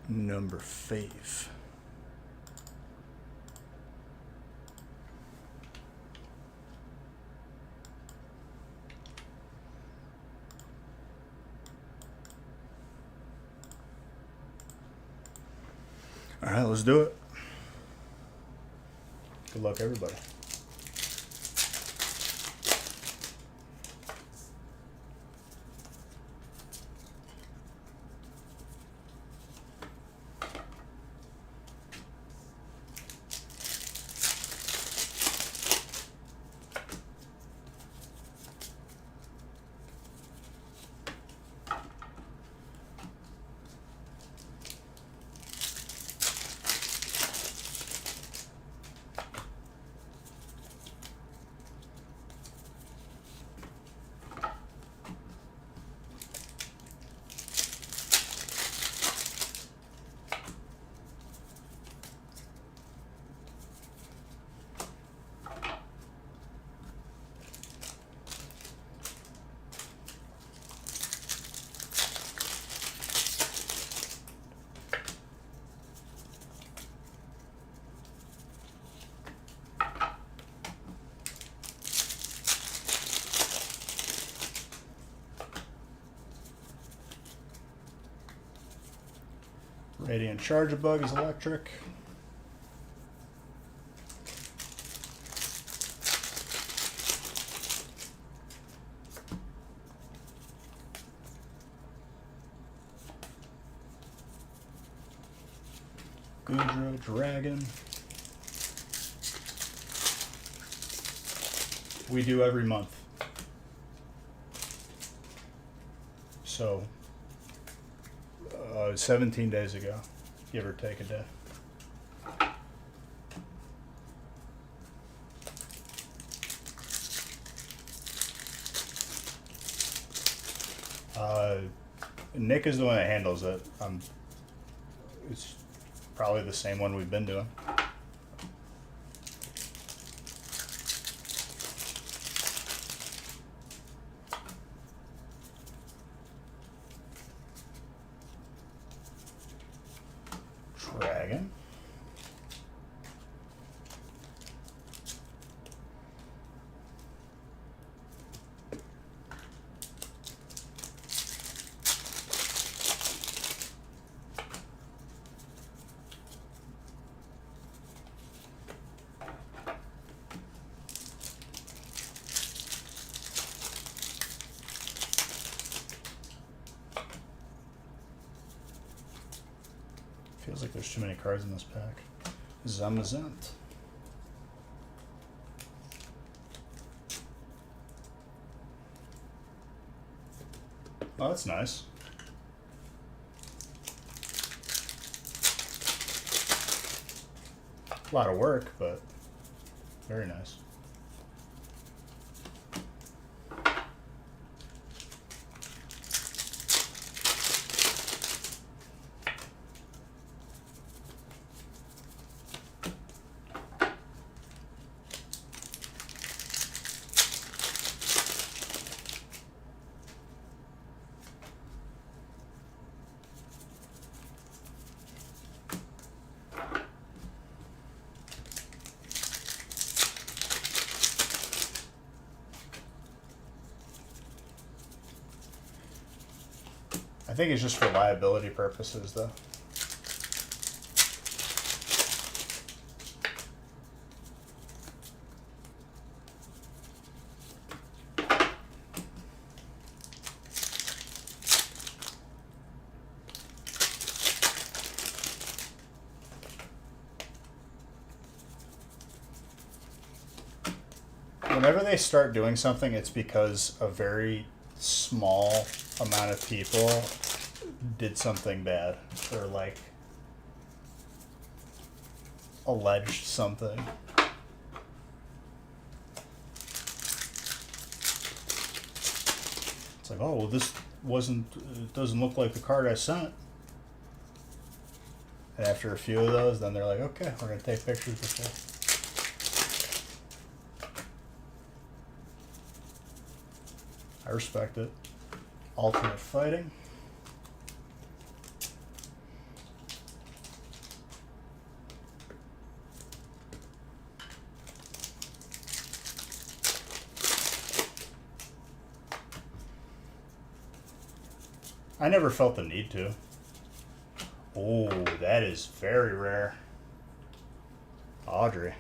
Number 5. All right, let's do it. Good luck, everybody. Radiant Charge-A-Bug is electric. Goodra Dragon. We do every month. So, 17 days ago, give or take a day. Nick is the one that handles it. It's probably the same one we've been doing. Dragon. Feels like there's too many cards in this pack. Zamazent. Oh, that's nice. A lot of work, but very nice. I think it's just for liability purposes, though. Whenever they start doing something, it's because a very small amount of people did something bad or like alleged something. It's like, oh, well, this wasn't, it doesn't look like the card I sent. And after a few of those, then they're like, okay, we're going to take pictures with this. I respect it. Alternate Fighting. I never felt the need to. Oh, that is very rare. Audrey.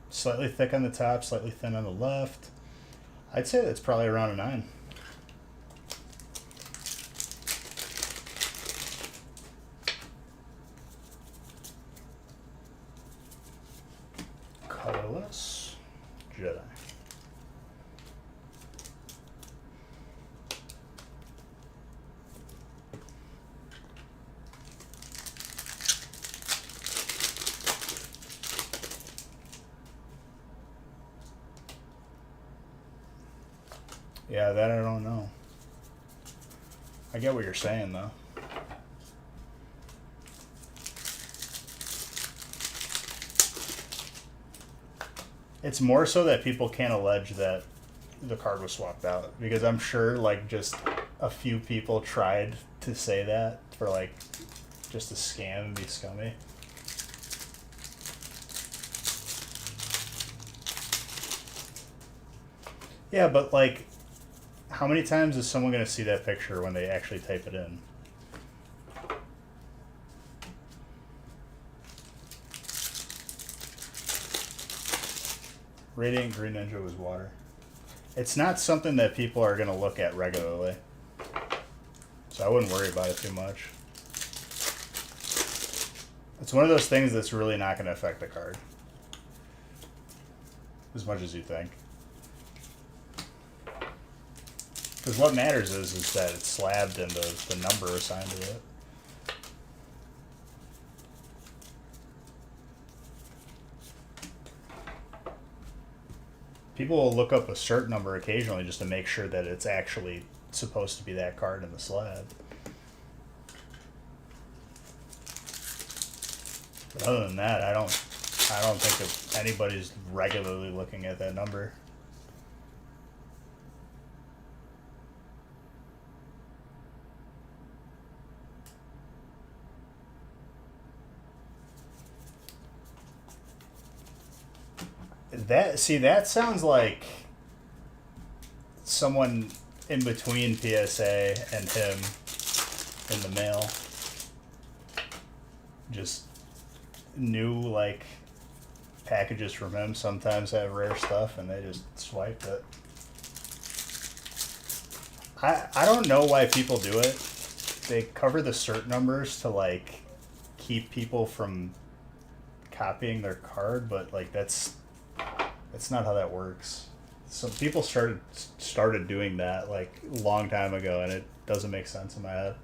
Slightly thick on the top, slightly thin on the left. I'd say that's probably around a 9. Colorless Jedi. Yeah, that I don't know. I get what you're saying, though. It's more so that people can't allege that the card was swapped out, because I'm sure like just a few people tried to say that for like just to scam and be scummy. Yeah, but like, how many times is someone going to see that picture when they actually type it in? Radiant Green Ninja was water. It's not something that people are going to look at regularly. So I wouldn't worry about it too much. It's one of those things that's really not going to affect the card. As much as you think. Because what matters is that it's slabbed and the number assigned to it. People will look up a cert number occasionally just to make sure that it's actually supposed to be that card in the slab. But other than that, I don't think if anybody's regularly looking at that number. That sounds like someone in between PSA and him in the mail just knew like packages from him sometimes have rare stuff and they just swiped it. I don't know why people do it. They cover the cert numbers to like keep people from copying their card, but like that's not how that works. Some people started doing that like a long time ago, and it doesn't make sense in my head.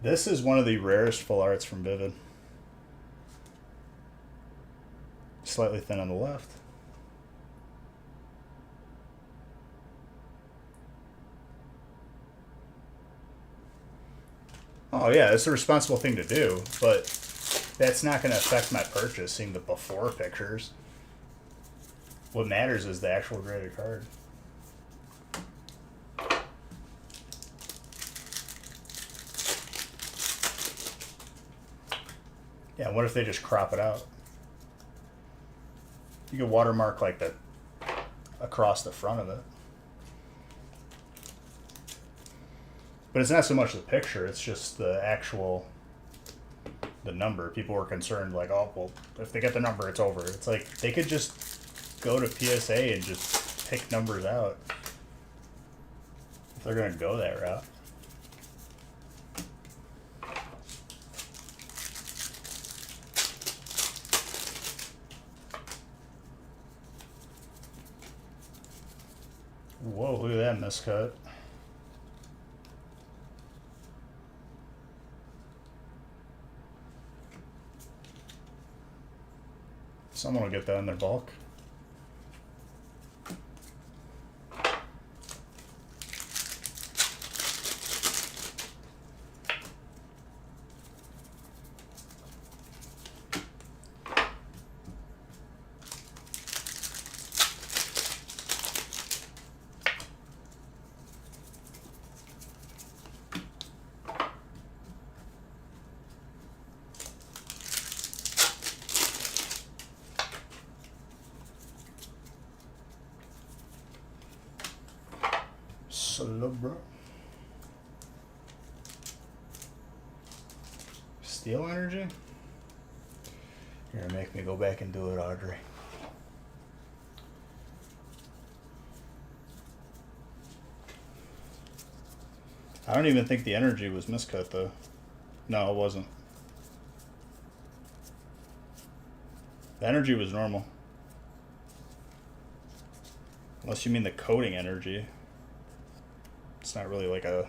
This is one of the rarest full arts from Vivid. Slightly thin on the left. Oh yeah, it's a responsible thing to do, but that's not going to affect my purchase, seeing the before pictures. What matters is the actual graded card. Yeah, what if they just crop it out? You can watermark like the across the front of it. But it's not so much the picture, it's just the actual the number. People were concerned like, oh well, if they get the number it's over. It's like they could just go to PSA and just pick numbers out if they're gonna go that route. Whoa, look at that miscut. Someone will get that in their bulk. Bro. Steel energy? You're gonna make me go back and do it, Audrey. I don't even think the energy was miscut though. No, it wasn't. The energy was normal. Unless you mean the coding energy. It's not really like a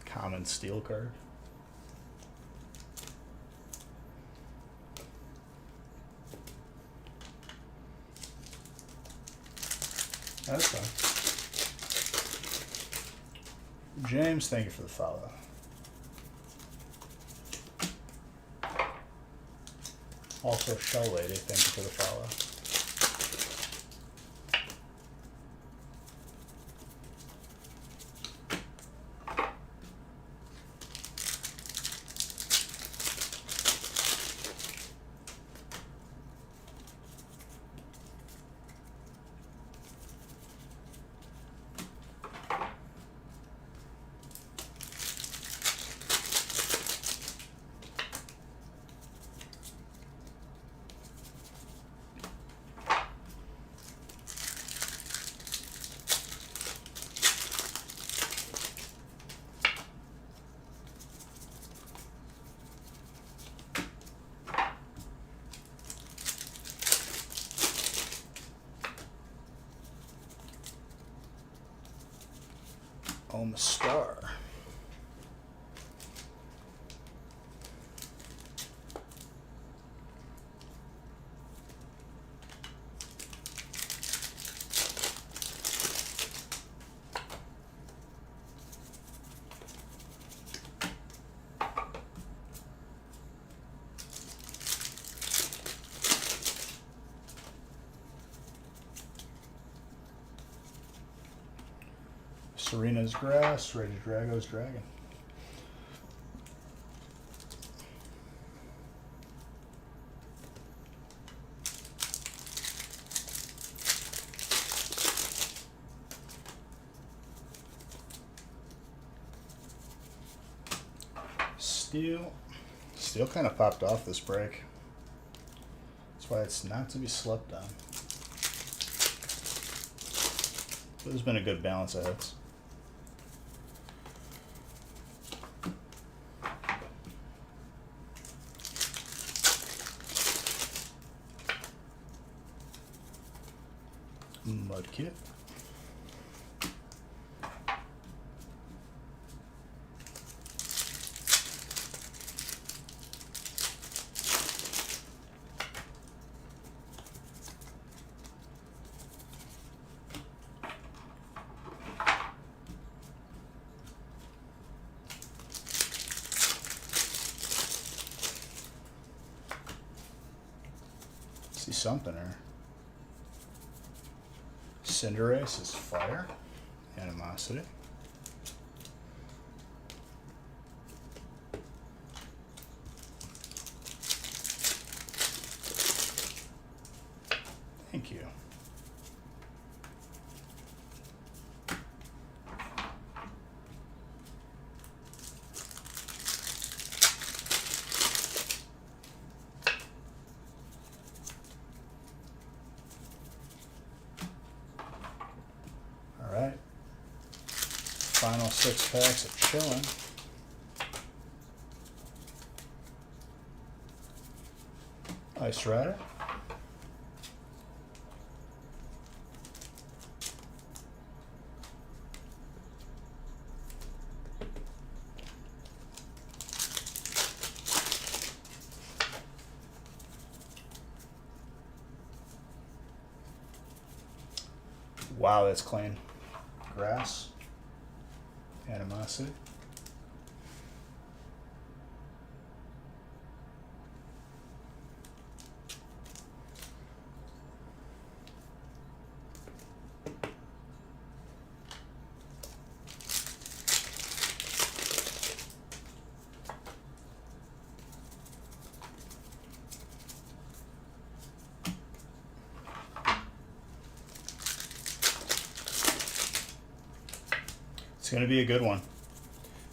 common steel card. That's fine. James, thank you for the follow. Also, Shell Lady, thank you for the follow. Alma Star. Serena's Grass, Reggie Drago's Dragon. Steel kind of popped off this break. That's why it's not to be slept on. There's been a good balance of hits. Mudkip. See something there. Cinderace is Fire. Animosity. Thank you. All right. Final 6 packs of chillin'. Ice Rider. Wow, that's clean. Grass. Animosity. It's going to be a good one.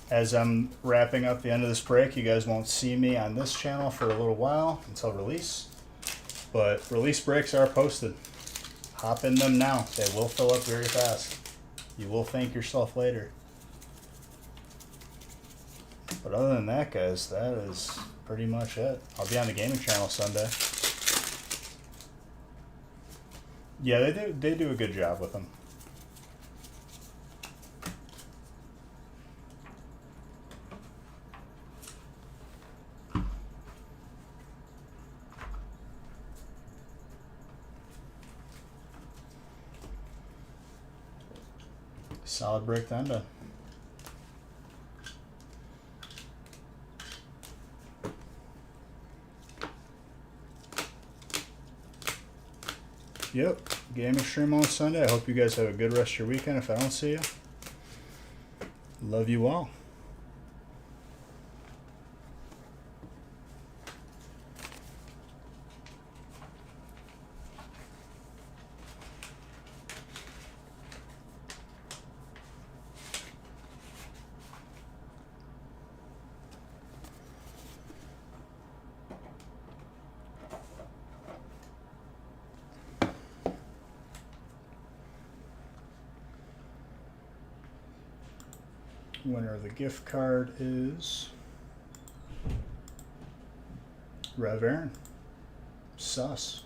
As I'm wrapping up the end of this break, you guys won't see me on this channel for a little while until release. But release breaks are posted. Hop in them now. They will fill up very fast. You will thank yourself later. But other than that, guys, that is pretty much it. I'll be on the gaming channel Sunday. Yeah, they do a good job with them. Solid break then done. Yep, gaming stream on Sunday. I hope you guys have a good rest of your weekend if I don't see you. Love you all. Winner of the gift card is Rev Aaron. Sus.